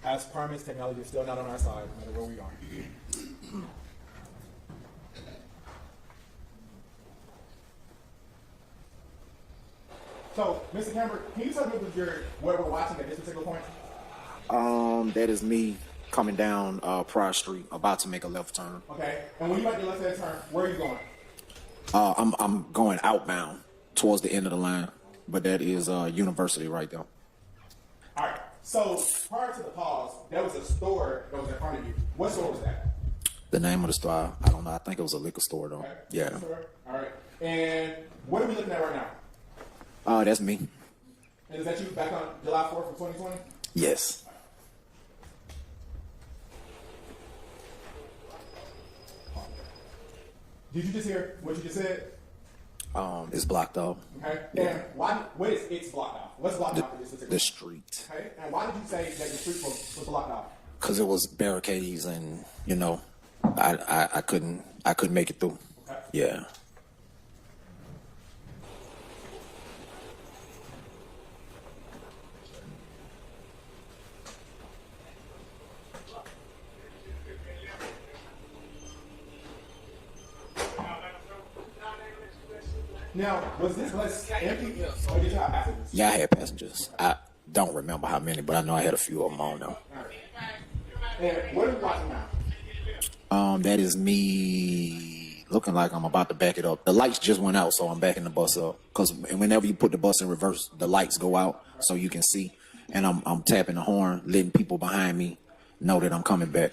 As promised, technology is still not on our side, no matter where we are. So, Mr. Cameron, can you tell me what we're watching at this particular point? That is me coming down Prior Street, about to make a left turn. Okay. And when you make the left-hand turn, where are you going? I'm going outbound towards the end of the line, but that is university right there. All right. So prior to the pause, there was a store that was in front of you. What store was that? The name of the store, I don't know. I think it was a liquor store though. Okay. Yeah. Store. All right. And what are we looking at right now? That's me. And is that you back on July 4th of 2020? Yes. Did you just hear what you just said? It's blocked off. Okay. Yeah. And what is it's blocked off? What's blocked off for this particular? The street. Okay. And why did you say that the street was blocked off? Because it was barricades, and I couldn't make it through. Okay. Yeah. Now, was this bus empty or did you have passengers? Yeah, I had passengers. I don't remember how many, but I know I had a few of them on there. And what are we watching now? That is me looking like I'm about to back it up. The lights just went out, so I'm backing the bus up. Because whenever you put the bus in reverse, the lights go out so you can see. And I'm tapping the horn, letting people behind me know that I'm coming back.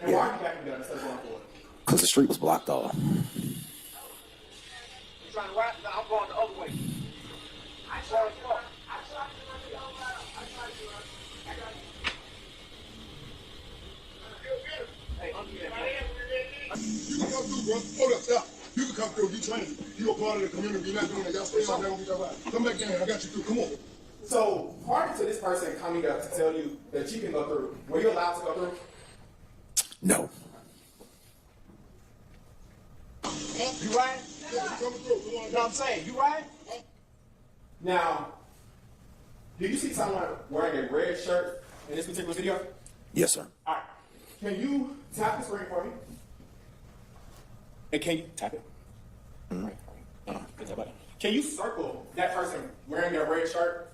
And why are you backing up instead of going forward? Because the street was blocked off. Trying to ride, no, I'm going the other way. I saw it. Hey, you can come through, bro. Hold up, stop. You can come through. You trained. You a part of the community. You're not doing that. Y'all stay out there and get your ride. Come back in. I got you through. Come on. So, prior to this person coming up to tell you that you can go through, were you allowed to go through? No. You right? Yeah, you coming through. Come on. You know what I'm saying? You right? Now, do you see someone wearing a red shirt in this particular video? Yes, sir. All right. Can you tap the screen for me? And can you tap it? Right. Hit that button. Can you circle that person wearing their red shirt?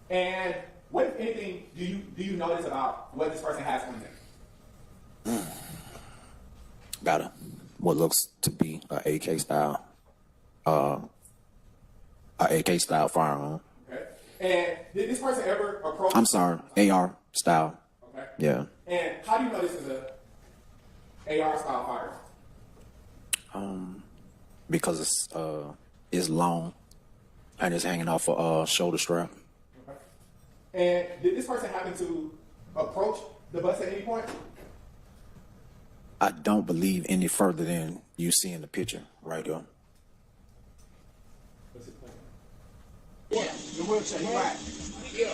And what, if anything, do you notice about what this person has on them? Got what looks to be a AK style, AK style firearm. Okay. And did this person ever approach? I'm sorry, AR style. Okay. Yeah. And how do you know this is a AR style firearm? Because it's long and it's hanging off a shoulder strap. Okay. And did this person happen to approach the bus at any point? I don't believe any further than you see in the picture right there. Yeah, the wheelchair, you right. Yeah.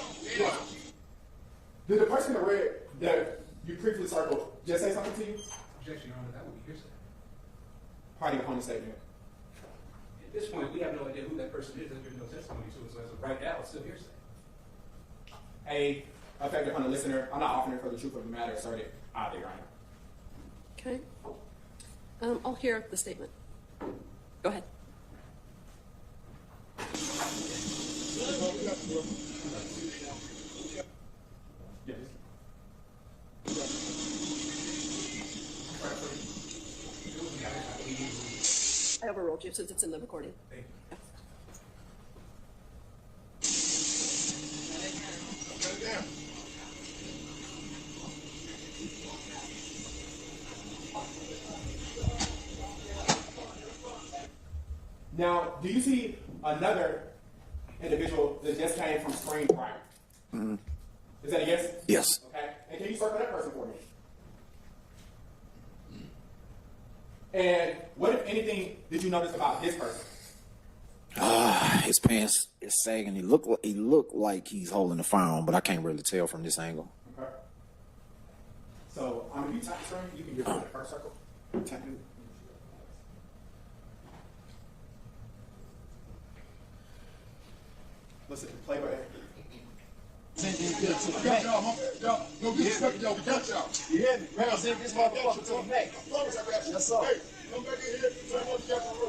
Did the person in the red that you previously circled just say something to you? Objection, Your Honor, that would be hearsay. Part of your opponent's statement. At this point, we have no idea who that person is. There's no testimony to it, so as of right now, it's still hearsay. A effective opponent listener, I'm not offering for the truth of the matter asserted either, Your Honor. Okay. I'll hear the statement. Go ahead. Yes. I overruled you since it's in the recording. Now, do you see another individual that just came from screen prior? Mm-hmm. Is that a yes? Yes. Okay. And can you circle that person for me? And what, if anything, did you notice about this person? His pants is sagging. He looked like he's holding a firearm, but I can't really tell from this angle. Okay. So, if you tap the screen, you can get rid of the first circle. Tap it. Listen, play by We got y'all, homie. Y'all, no disrespect, y'all. We got y'all. You hear me? Man, send this motherfucker to the neck. I promise I got you. Yes, sir. Hey, come back in here. Tell me what you got to do.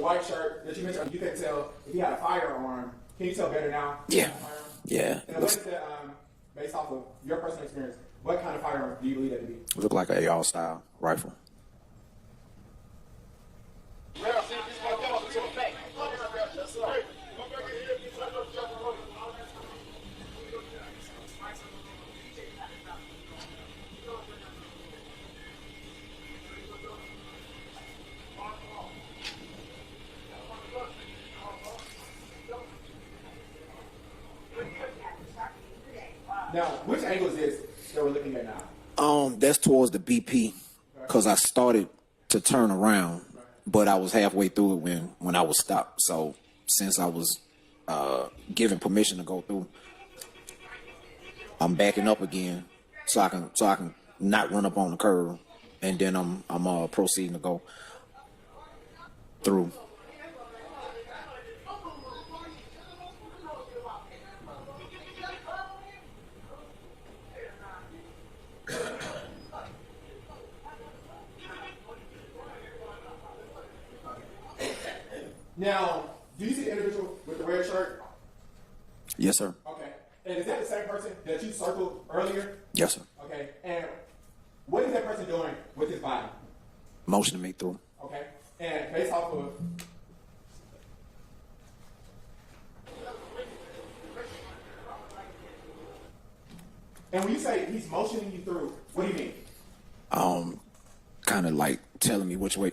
white shirt that you mentioned, you can tell if he had a firearm. Can you tell better now? Yeah. Yeah. And what is the, based off of your personal experience, what kind of firearm do you believe that to be? It looked like an AR style rifle. Now, which angle is this that we're looking at now? That's towards the BP, because I started to turn around, but I was halfway through it when I was stopped. So since I was given permission to go through, I'm backing up again so I can not run up on the curb, and then I'm proceeding to go through. Now, do you see the individual with the red shirt? Yes, sir. Okay. And is that the same person that you circled earlier? Yes, sir. Okay. And what is that person doing with his body? Motioning me through. Okay. And based off of and when you say he's motioning you through, what do you mean? Kind of like telling me which way,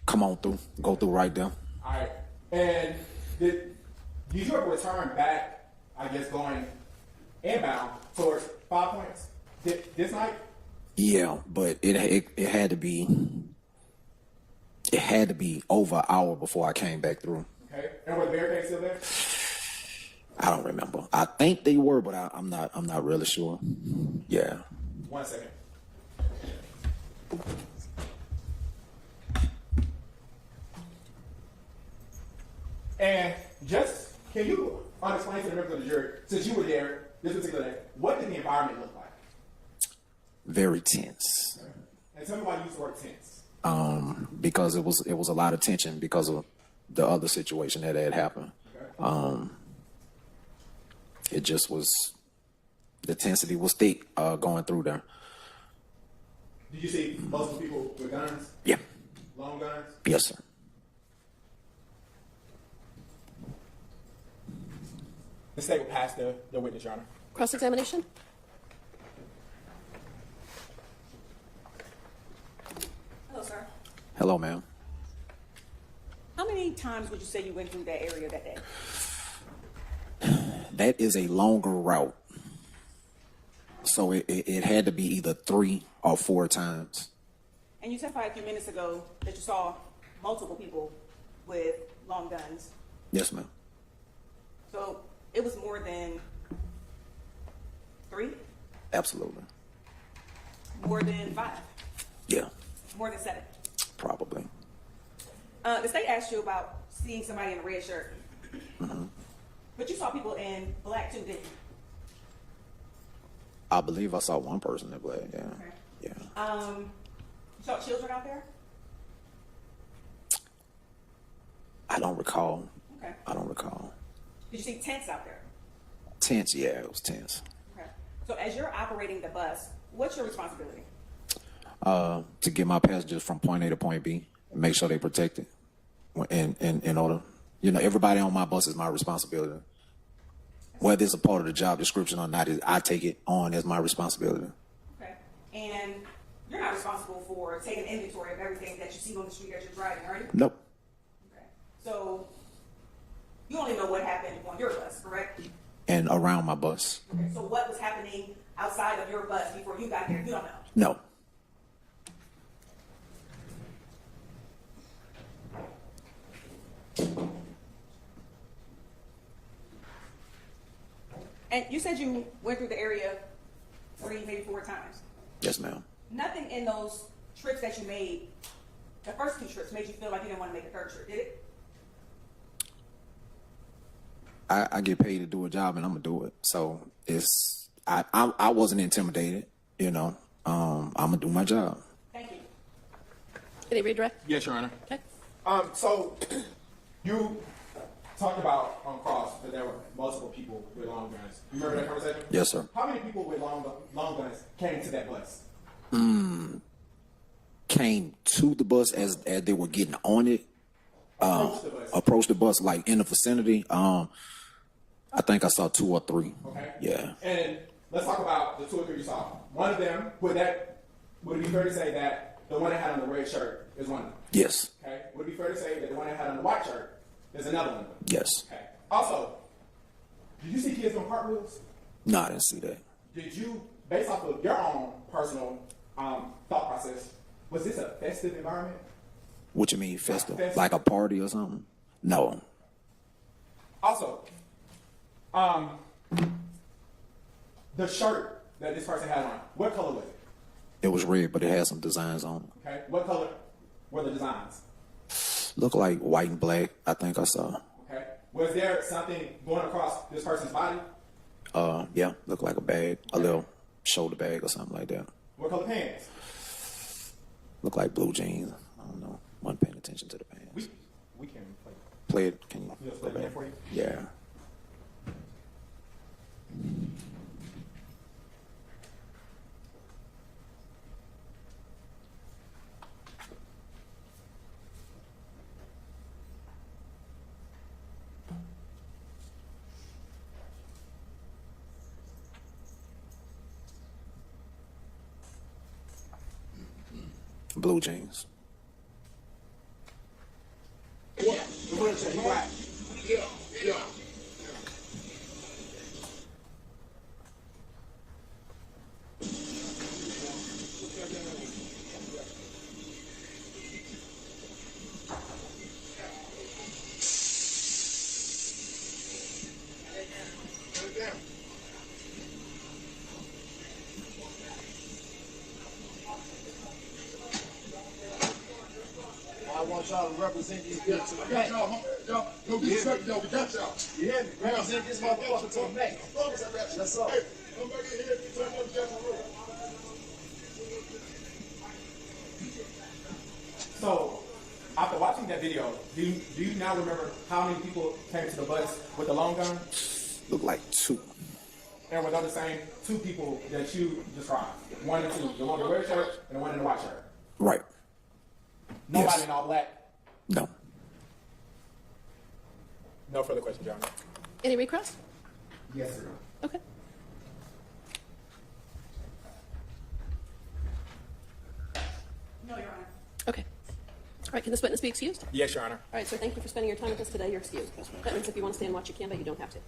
come on through, go through right there. All right. And did you ever return back, I guess, going inbound towards 5 points this night? Yeah, but it had to be over an hour before I came back through. Okay. And were the barricades still there? I don't remember. I think they were, but I'm not really sure. Yeah. 1 second. And just, can you explain to the members of the jury, since you were there this particular day, what did the environment look like? Very tense. And tell me why you used the word tense. Because it was a lot of tension because of the other situation that had happened. Okay. It just was, the intensity was thick going through there. Did you see multiple people with guns? Yeah. Long guns? Yes, sir. The state will pass the witness, Your Honor. Cross-examination? Hello, sir. Hello, ma'am. How many times would you say you went through that area that day? That is a longer route. So it had to be either 3 or 4 times. And you testified a few minutes ago that you saw multiple people with long guns. Yes, ma'am. So it was more than 3? Absolutely. More than 5? Yeah, More than 7? probably. The state asked you about seeing somebody in a red shirt. Mm-hmm. But you saw people in black too, didn't you? I believe I saw one person in black, yeah. Okay. Yeah. You saw children out there? I don't recall. Okay. I don't recall. Did you see tents out there? Tense, yeah, it was tense. Okay. So as you're operating the bus, what's your responsibility? To get my passengers from point A to point B, and make sure they protected. In order, everybody on my bus is my responsibility. Whether it's a part of the job description or not, I take it on as my responsibility. Okay. And you're not responsible for taking inventory of everything that you see on the street as you're driving, are you? Nope. Okay. So you only know what happened on your bus, correct? And around my bus. Okay. So what was happening outside of your bus before you got there, you don't know? No. And you said you went through the area 3, maybe 4 times. Yes, ma'am. Nothing in those trips that you made, the first 2 trips, made you feel like you didn't want to make a 3rd trip, did it? I get paid to do a job and I'm gonna do it. So I wasn't intimidated, I'm gonna do my job. Thank you. Any redirect? Yes, Your Honor. Okay. So you talked about on cross that there were multiple people with long guns. You remember that conversation? Yes, sir. How many people with long guns came to that bus? Came to the bus as they were getting on it. Approached the bus like in the vicinity. I think I saw 2 or 3. Okay. Yeah. And let's talk about the 2 or 3 you saw. One of them, would it be fair to say that the one that had on the red shirt is one of them? Yes. Okay. Would it be fair to say that the one that had on the white shirt is another one of them? Yes. Okay. Also, did you see kids doing cartwheels? No, I didn't see that. Did you, based off of your own personal thought process, was this a festive environment? What you mean festive? Festive. Like a party or something? No. Also, the shirt that this person had on, what color was it? It was red, but it had some designs on it. Okay. What color were the designs? Looked like white and black, I think I saw. Okay. Was there something going across this person's body? Yeah, looked like a bag, a little shoulder bag or something like that. What color pants? Looked like blue jeans. I don't know. Wasn't paying attention to the pants. We can play. Play it. Can you? You just play it for you? Yeah. Blue jeans. What? Yeah, yeah. I want y'all to represent these people to the max. Y'all, no disrespect, y'all, we got y'all. You hear me? Represent this motherfucker to the max. That's all. Hey, come back in here, turn up Jackson Road. So, after watching that video, do you now remember how many people came to the bus with the long gun? Looked like 2. And were those the same 2 people that you described? 1 and 2, the one in the red shirt and the one in the white shirt. Right. Nobody Yes. in all black. No. No further questions, Your Honor. Any recross? Yes, sir. Okay. No, Your Honor. Okay. All right, can this witness be excused? Yes, Your Honor. All right, sir, thank you for spending your time with us today. You're excused. That means if you want to stay and watch, you can, but you don't have to.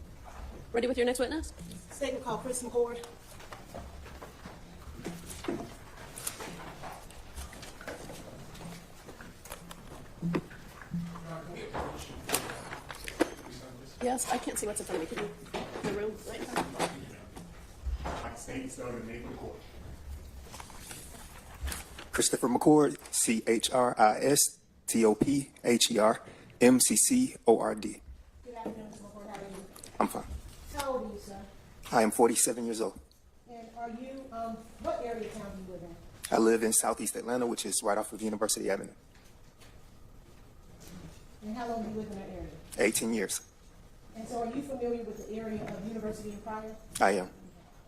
Ready with your next witness? Statement called Chris McCord. Yes, I can't see what's in front of me. Can you, the room, right? I stand still in the name of the court. Christopher McCord, CHRISTOPHER, MCCORD. Good afternoon, Mr. McCord. How are you? I'm fine. How old are you, sir? I am 47 years old. And are you, what area of town do you live in? I live in Southeast Atlanta, which is right off of University Avenue. And how long do you live in that area? 18 years. And so are you familiar with the area of University and Pryor? I am.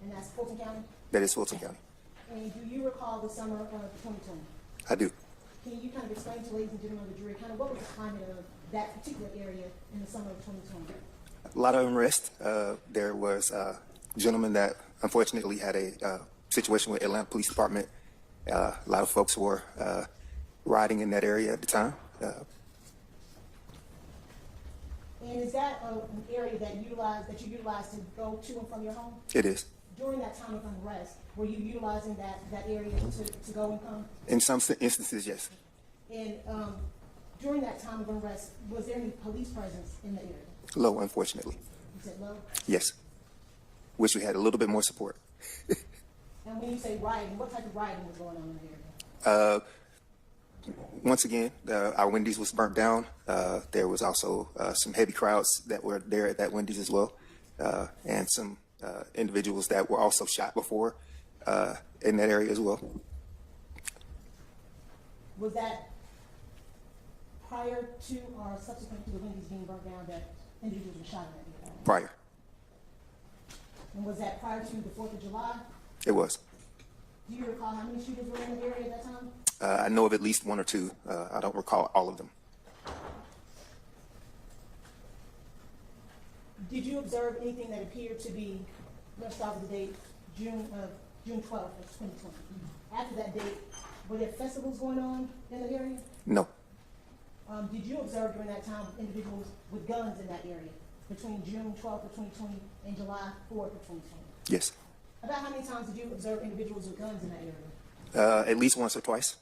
And that's Fulton County? That is Fulton County. And do you recall the summer of 2020? I do. Can you kind of explain to ladies and gentlemen of the jury kind of what was the climate of that particular area in the summer of 2020? A lot of unrest. There was a gentleman that unfortunately had a situation with Atlanta Police Department. A lot of folks were riding in that area at the time. And is that an area that you utilized to go to and from your home? It is. During that time of unrest, were you utilizing that area to go and come? In some instances, yes. And during that time of unrest, was there any police presence in the area? Low, unfortunately. You said low? Yes. Wish we had a little bit more support. And when you say rioting, what type of rioting was going on in the area? Once again, our Wendy's was burnt down. There was also some heavy crowds that were there at that Wendy's as well, and some individuals that were also shot before in that area as well. Was that prior to or subsequent to the Wendy's being burnt down that individuals were shot in that vehicle? Prior. And was that prior to the 4th of July? It was. Do you recall how many shooters were in the area at that time? I know of at least one or two. I don't recall all of them. Did you observe anything that appeared to be, let's start with the date, June 12th of 2020? After that date, were there festivals going on in the area? No. Did you observe during that time individuals with guns in that area between June 12th of 2020 and July 4th of 2020? Yes. About how many times did you observe individuals with guns in that area? At least once or twice.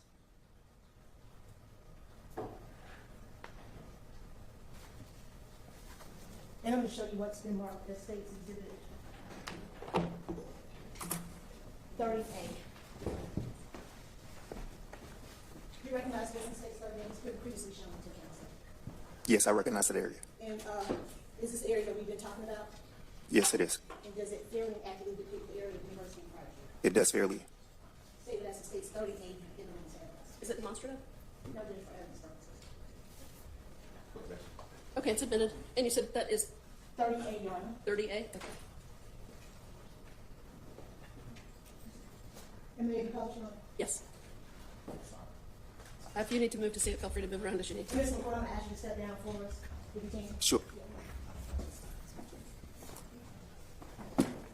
And I'm going to show you what's been marked as State's Exhibit 30A. Do you recognize what's in State's 30A? It's been previously shown to council. Yes, I recognize that area. And is this the area that we've been talking about? Yes, it is. And does it fairly accurately depict the area of the University of Project? It does fairly. State that's the State's 30A in the areas. Is it demonstrative? No, just for evidence purposes. Okay, it's admitted. And you said that is 30A, Your Honor. 30A? Okay. And may it be published, Your Honor? Yes. If you need to move to see it, feel free to move around as you need to. Ms. McCoy, I'm going to ask you to step down for us, if you can. Sure.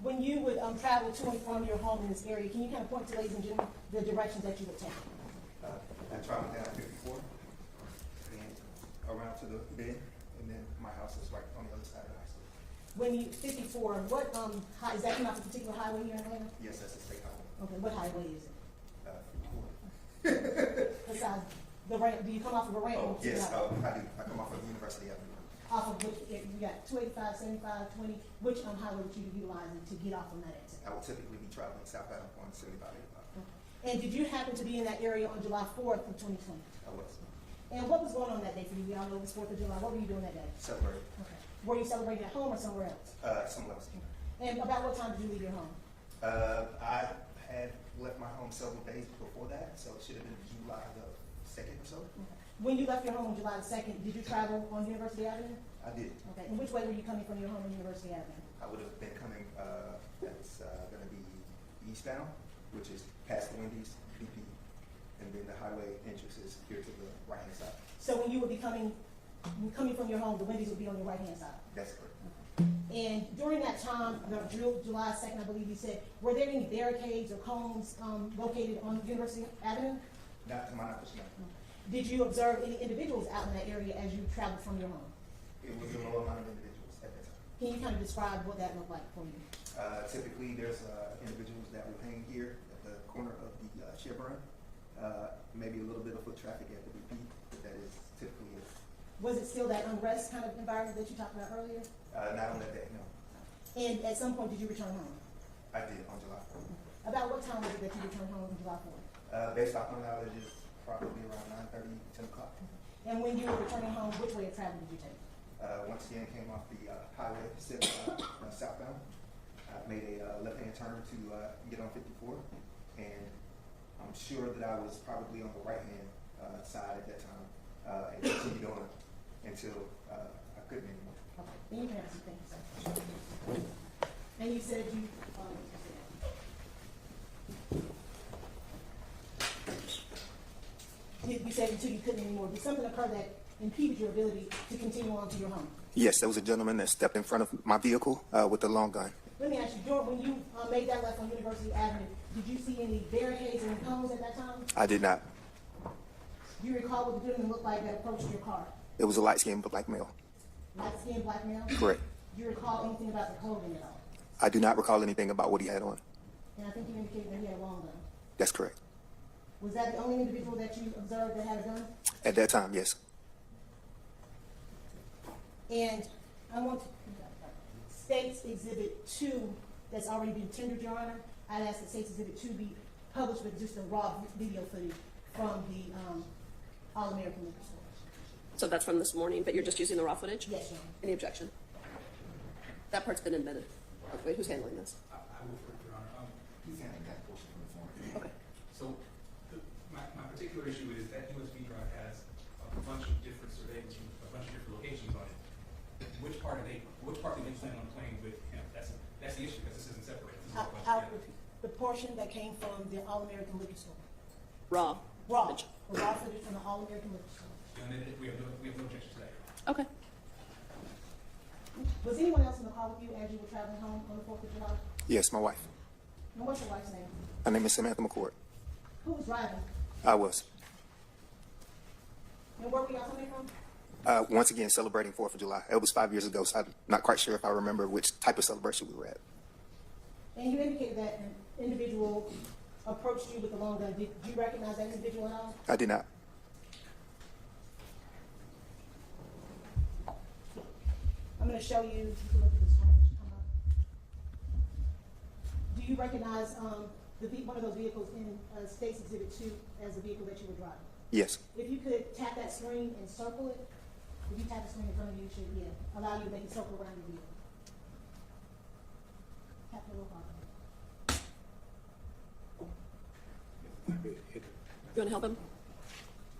When you would travel to and from your home in this area, can you kind of point to, ladies and gentlemen, the directions that you would take? I traveled down 54 and around to the bend, and then my house is right on the other side of the high school. When you, 54, what, is that off a particular highway here in Atlanta? Yes, that's the state highway. Okay, what highway is it? 54. Besides the ramp, do you come off of a ramp? Oh, or yes, highway? I do. I come off of University Avenue. Off of which, you got 285, 75, 20, which highway would you be utilizing to get off on that exit? I will typically be traveling southbound on 75, 85. And did you happen to be in that area on July 4th of 2020? I was And what was going on that day for you? We all know it was 4th of July. What were you doing that day? celebrating Okay. Were you celebrating at home or somewhere else? somewhere else. And about what time did you leave your home? I had left my home several days before that, so it should have been July the 2nd or so. Okay. When you left your home on July the 2nd, did you travel on University Avenue? I did. Okay. And which way were you coming from your home on University Avenue? I would have been coming, that's going to be eastbound, which is past the Wendy's, BP, and then the highway entrance is here to the right-hand side. So when you would be coming from your home, the Wendy's would be on your right-hand side? That's correct. And during that time, July 2nd, I believe you said, were there any barricades or cones located on University Avenue? Not to my knowledge, no. Did you observe any individuals out in that area as you traveled from your home? It was a low amount of individuals at that time. Can you kind of describe what that looked like for you? Typically, there's individuals that will hang here at the corner of the Chevron. Maybe a little bit of foot traffic at the BP, but that is typically it. Was it still that unrest kind of environment that you talked about earlier? Not on that day, no. And at some point, did you return home? I did on July 4th. About what time was it that you returned home on July 4th? Based off my knowledge, it's probably around 9:30, 10 o'clock. And when you were returning home, which way of travel did you take? Once again, came off the highway southbound. I made a left-hand turn to get on 54, and I'm sure that I was probably on the right-hand side at that time, and continued on until I couldn't anymore. Okay, then you can have some things, sir. And you said you, you said until you couldn't anymore. Did something occur that impeded your ability to continue on to your home? Yes, there was a gentleman that stepped in front of my vehicle with a long gun. Let me ask you, Jordan, when you made that left on University Avenue, did you see any barricades or any cones at that time? I did not. Do you recall what the gentleman looked like that approached your car? It was a light-skinned black male. Light-skinned black male? Correct. Do you recall anything about the clothing at all? I do not recall anything about what he had on. And I think you indicated that he had a long gun. That's correct. Was that the only individual that you observed that had a gun? At that time, yes. And I want to, State's Exhibit 2 that's already been tendered, Your Honor, I'd ask that State's Exhibit 2 be published with just a raw video footage from the All-American Liquor Store. So that's from this morning, but you're just using the raw footage? Yes, Your Honor. Any objection? That part's been admitted. Wait, who's handling this? I will, Your Honor. He's handling that portion of the form. Okay. So my particular issue is that USB drive has a bunch of different part did they plan on playing with him? That's the issue, because this isn't separated. This is all about Out together. the portion that came from the All-American Liquor Store. Raw. Raw. The raw footage from the All-American Liquor Store. We have no objection to that. Okay. Was anyone else in the car with you as you were traveling home on the 4th of July? Yes, my wife. And what's your wife's name? Her name is Samantha McCord. Who was driving? I was. And where were y'all coming from? Once again, celebrating 4th of July. It was 5 years ago, so I'm not quite sure if I remember which type of celebration we were at. And you indicated that an individual approached you with a long gun. Did you recognize that individual at all? I did not. I'm going to show you. You can look at the screen. Come up. Do you recognize one of those vehicles in State's Exhibit 2 as the vehicle that you were driving? Yes. If you could tap that screen and circle it, if you tap the screen in front of you, it should allow you to make a circle around your vehicle. Tap it a little harder. You want to help him?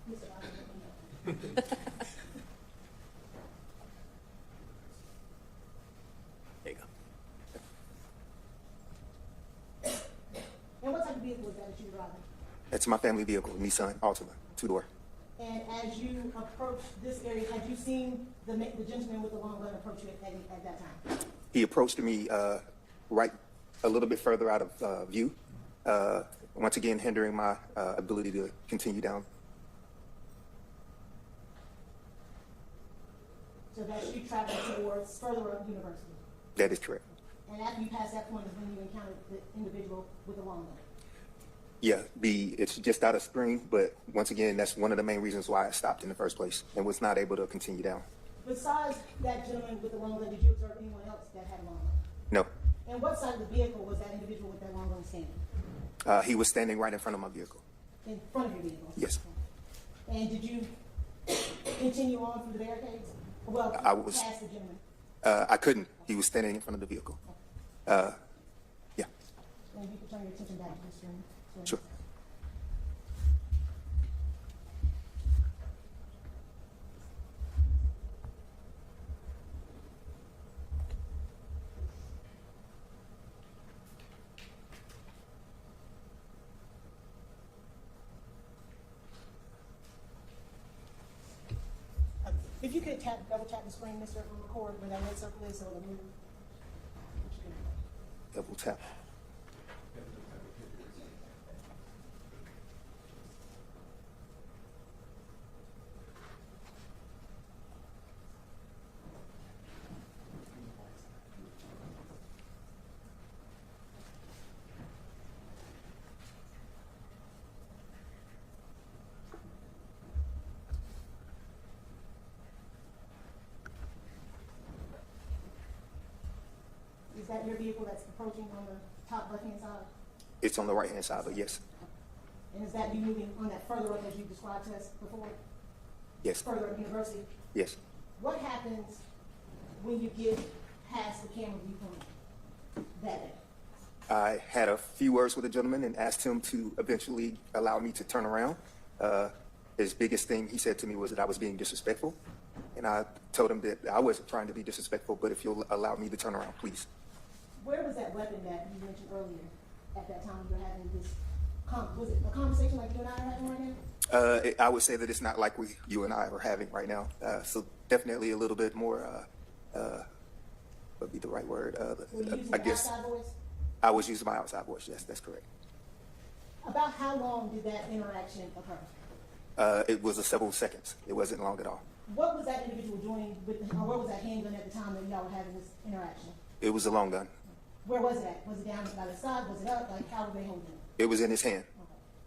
Mr. Alford, There you go. and what type of vehicle was that you were driving? It's my family vehicle, Nissan Altima, 2-door. And as you approached this area, had you seen the gentleman with the long gun approach you at that time? He approached me right a little bit further out of view, once again hindering my ability to continue down. So that you traveled towards further up University. That is correct. And after you passed that point is when you encountered the individual with the long gun. Yeah, it's just out of screen, but once again, that's one of the main reasons why I stopped in the first place and was not able to continue down. Besides that gentleman with the long gun, did you observe anyone else that had a long gun? No. And what side of the vehicle was that individual with that long gun standing? He was standing right in front of my vehicle. In front of your vehicle? Yes. And did you continue on through the barricades? Well, I was. past the gentleman? I couldn't. He was standing in front of the vehicle. Yeah. And you can turn your attention back to the screen. Sure. If you could double tap the screen, Mr. McCord, where that red circle is, so it'll move. Double tap. Is that your vehicle that's approaching on the top left-hand side? It's on the right-hand side, but yes. And is that you moving on that further up as you described to us before? Yes. Further up University? Yes. What happens when you get past the camera viewpoint that day? I had a few words with the gentleman and asked him to eventually allow me to turn around. His biggest thing he said to me was that I was being disrespectful. And I told him that I wasn't trying to be disrespectful, but if you'll allow me to turn around, please. Where was that weapon that you mentioned earlier at that time you were having this, was it a conversation like you and I are having right now? I would say that it's not like you and I are having right now. So definitely a little bit more, what would be the right word? Were you using I your guess outside voice? I was using my outside voice. Yes, that's correct. About how long did that interaction occur? It was several seconds. It wasn't long at all. What was that individual doing or what was that handgun at the time that y'all were having this interaction? It was a long gun. Where was it at? Was it down by the side? Was it up? Like, how were they holding it? It was in his hand.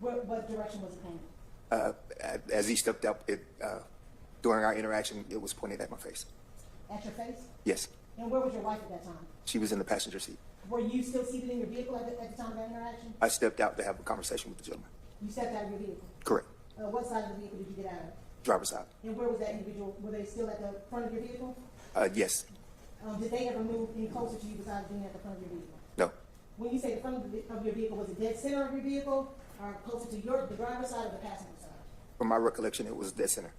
Okay. What direction was it pointed? As he stepped up, during our interaction, it was pointed at my face. At your face? Yes. And where was your wife at that time? She was in the passenger seat. Were you still seated in your vehicle at the time of that interaction? I stepped out to have a conversation with the gentleman. You stepped out of your vehicle? Correct. What side of the vehicle did you get out of? Driver's side. And where was that individual? Were they still at the front of your vehicle? Yes. Did they ever move any closer to you besides being at the front of your vehicle? No. When you say the front of your vehicle, was it dead center of your vehicle or closer to the driver's side or the passenger side? From my recollection, it was dead center.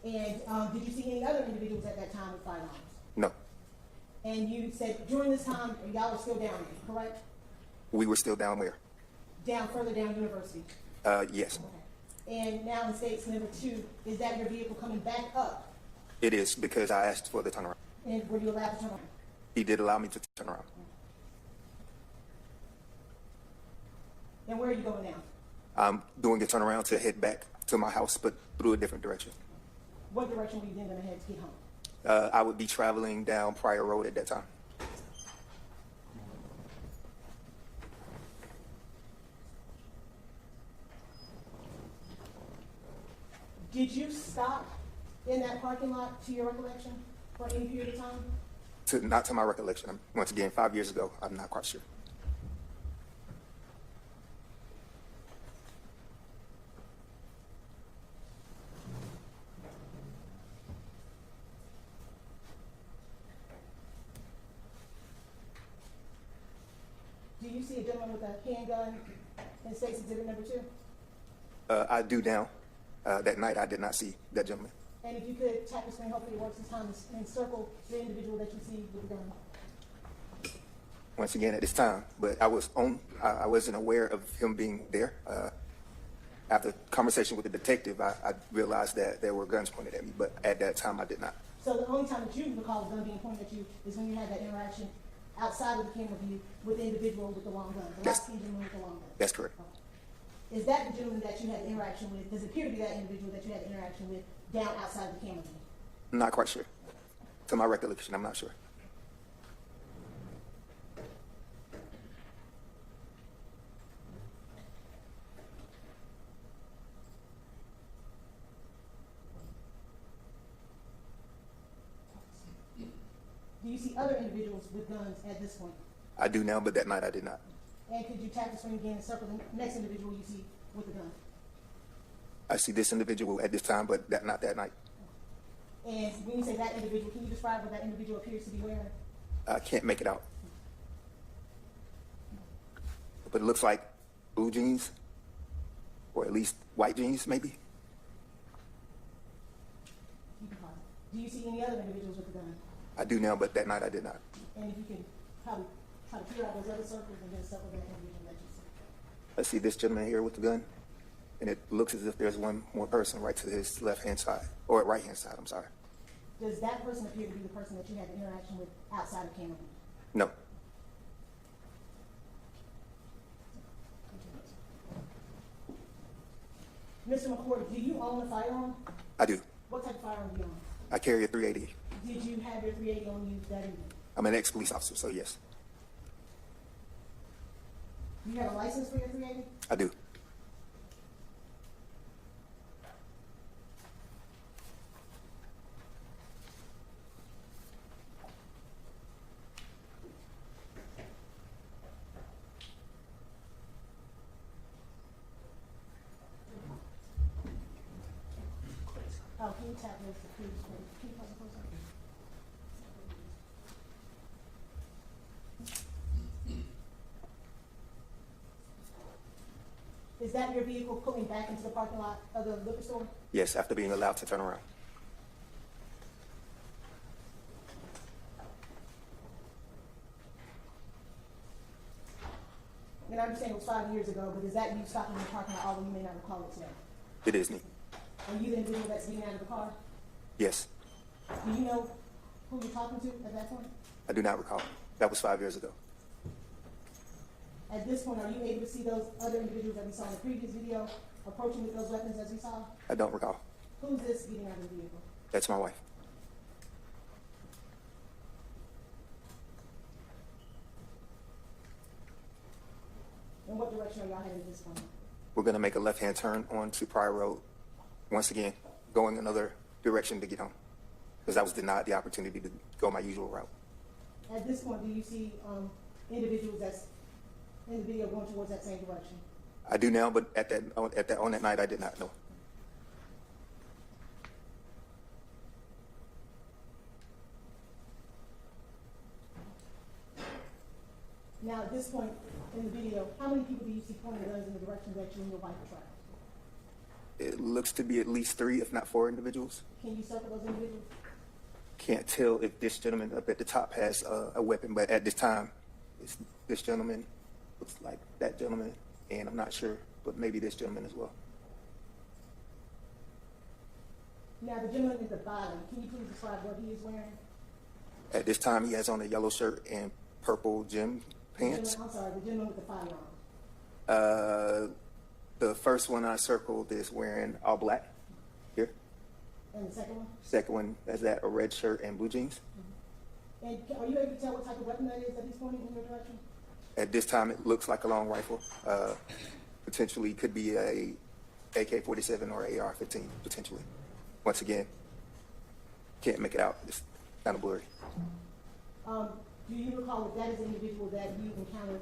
And did you see any other individuals at that time with firearms? No. And you said during this time, y'all were still down there, correct? We were still down where? Down, further down University. Yes, Okay. And now in states number 2, is that your vehicle coming back up? it is because I asked for the turnaround. And were you allowed to turn around? He did allow me to turn around. And where are you going now? I'm doing a turnaround to head back to my house, but through a different direction. What direction were you then going to head to get home? I would be traveling down Pryor Road at that time. Did you stop in that parking lot, to your recollection, for any period of time? Not to my recollection. Once again, 5 years ago, I'm not quite sure. Do you see a gentleman with a handgun in State's Exhibit number 2? I do now. That night, I did not see that gentleman. And if you could tap the screen, hopefully it works this time, and circle the individual that you see with the gun. Once again, at this time, but I wasn't aware of him being there. After conversation with the detective, I realized that there were guns pointed at me, but at that time, I did not. So the only time that you recall a gun being pointed at you is when you had that interaction outside of the camera view with the individual with the long gun, the Yes. light-skinned gentleman with the long gun. That's correct. Okay. Is that the gentleman that you had interaction with? Does it appear to be that individual that you had interaction with down outside of the camera view? I'm not quite sure. To my recollection, I'm not sure. Do you see other individuals with guns at this point? I do now, but that night I did not. And could you tap the screen again and circle the next individual you see with the gun? I see this individual at this time, but not that night. And when you say that individual, can you describe what that individual appears to be wearing? I can't make it out. But it looks like blue jeans, or at least white jeans, maybe. You can pause it. Do you see any other individuals with the gun? I do now, but that night I did not. And if you can probably try to clear out those other circles and then circle that individual that you see. I see this gentleman here with the gun, and it looks as if there's one more person right to his left-hand side, or right-hand side, I'm sorry. Does that person appear to be the person that you had the interaction with outside of camera? No. Mr. McCord, do you own a firearm? I do. What type of firearm do you own? I carry a 380. Did you have your 380 on you that evening? I'm an ex-police officer, so yes, Do you have a license for your 380? I do. Oh, can you tap those to please? Can you pause it for a second? Is that your vehicle pulling back into the parking lot of the liquor store? Yes, after being allowed to turn around. And I understand it was 5 years ago, but is that you stopping in the parking lot, although you may not recall it today? It is me. Are you the individual that's getting out of the car? Yes, Do you know who you're talking to at that point? I do not recall. That was 5 years ago. At this point, are you able to see those other individuals that we saw in the previous video approaching with those weapons as we saw? I don't recall. Who's this getting out of the vehicle? That's my wife. In what direction are y'all heading at this point? We're going to make a left-hand turn onto Pryor Road. Once again, going another direction to get home, because I was denied the opportunity to go my usual route. At this point, do you see individuals that's in the video going towards that same direction? I do now, but on that night, I did not know. Now, at this point in the video, how many people do you see pointing guns in the direction that you and your wife are traveling? It looks to be at least 3, if not 4 individuals. Can you circle those individuals? can't tell if this gentleman up at the top has a weapon, but at this time, this gentleman looks like that gentleman, and I'm not sure, but maybe this gentleman as well. Now, the gentleman at the bottom, can you please describe what he is wearing? At this time, he has on a yellow shirt and purple gym pants. I'm sorry, the gentleman with the firearm. The first one I circled is wearing all black here. And the second one? Second one has that a red shirt and blue jeans. And are you able to tell what type of weapon that is that he's pointing in your direction? At this time, it looks like a long rifle. Potentially could be a AK-47 or AR-15, potentially. Once again, can't make it out. It's kind of blurry. Do you recall that that is the individual that you encountered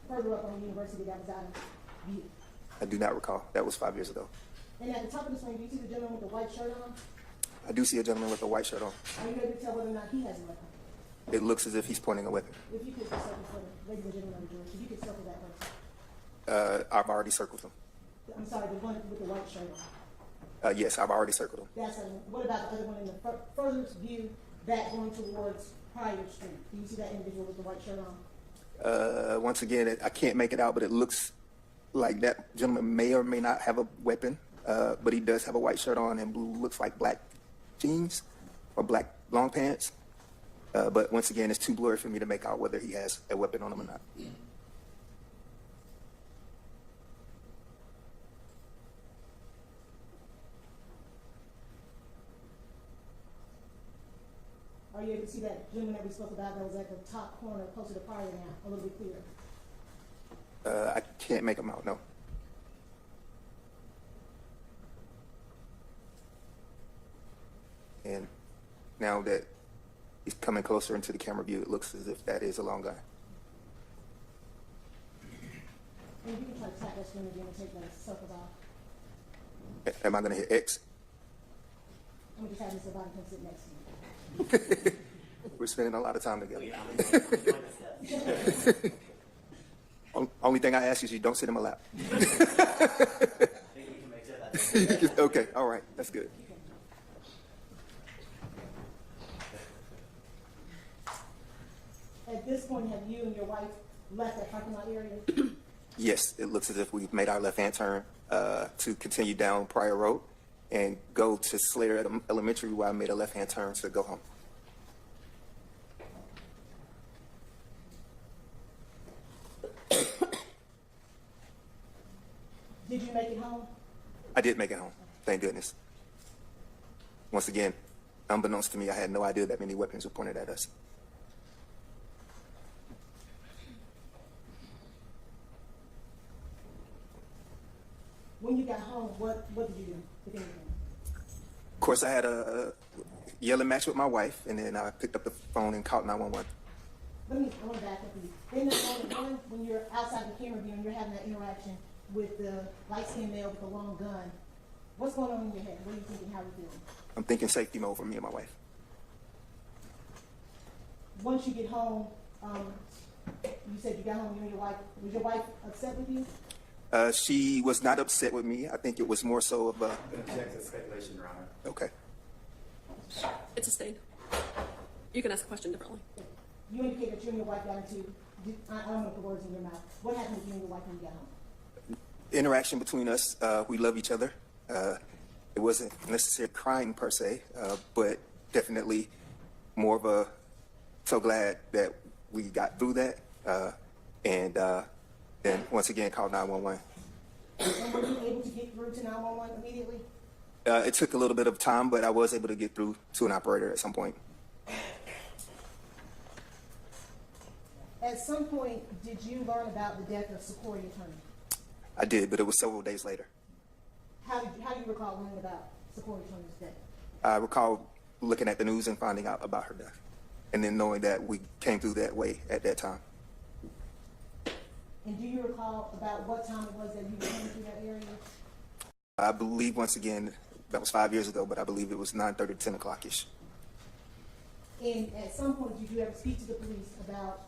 further up on the university that was out of view? I do not recall. That was 5 years ago. And at the top of the screen, do you see the gentleman with the white shirt on? I do see a gentleman with a white shirt on. Are you able to tell whether or not he has a weapon? It looks as if he's pointing a weapon. If you could circle for the ladies and gentlemen of the jury, if you could circle that person. I've already circled him. I'm sorry, the one with the white shirt on. Yes, I've already circled him. That's a, what about the other one in the furthest view back going towards Pryor Street? Do you see that individual with the white shirt on? Once again, I can't make it out, but it looks like that gentleman may or may not have a weapon, but he does have a white shirt on and blue, looks like black jeans or black long pants. But once again, it's too blurry for me to make out whether he has a weapon on him or not. Are you able to see that gentleman that we spoke about that was at the top corner closer to Pryor now, a little bit clearer? I can't make him out, no. And now that he's coming closer into the camera view, it looks as if that is a long guy. And you can try to tap that screen again and take those circles off. Am I going to hit X? I'm going to just have Mr. Biden come sit next to you. We're spending a lot of time together. Only thing I ask is you don't sit in my lap. Okay, all right, that's good. At this point, have you and your wife left that parking lot area? Yes, it looks as if we've made our left-hand turn to continue down Pryor Road and go to Slater Elementary, where I made a left-hand turn to go home. Did you make it home? I did make it home, thank goodness. Once again, unbeknownst to me, I had no idea that many weapons were pointed at us. When you got home, what did you do, if anything? Of course, I had a yelling match with my wife, and then I picked up the phone and called 911. I want to back up for you. In that moment, when you're outside the camera view and you're having that interaction with the light-skinned male with the long gun, what's going on in your head? What are you thinking? How are you feeling? I'm thinking safety mode for me and my wife. Once you get home, you said you got home, you and your wife. Was your wife upset with you? She was not upset with me. I think it was more so of a... Object to speculation, Your Honor. Okay. It's a state. You can ask the question differently. You indicated that you and your wife got into, I don't want to put words in your mouth. What happened with you and your wife when you got home? Interaction between us, we love each other. It wasn't necessarily crying per se, but definitely more of a so glad that we got through that. And then once again called 911. And were you able to get through to 911 immediately? It took a little bit of time, but I was able to get through to an operator at some point. At some point, did you learn about the death of Secoriea Turner? I did, but it was several days later. How do you recall learning about Secoriea Turner's death? I recall looking at the news and finding out about her death, and then knowing that we came through that way at that time. And do you recall about what time it was that you were coming through that area? I believe, once again, that was 5 years ago, but I believe it was 9:30, 10 o'clock-ish. And at some point, did you ever speak to the police about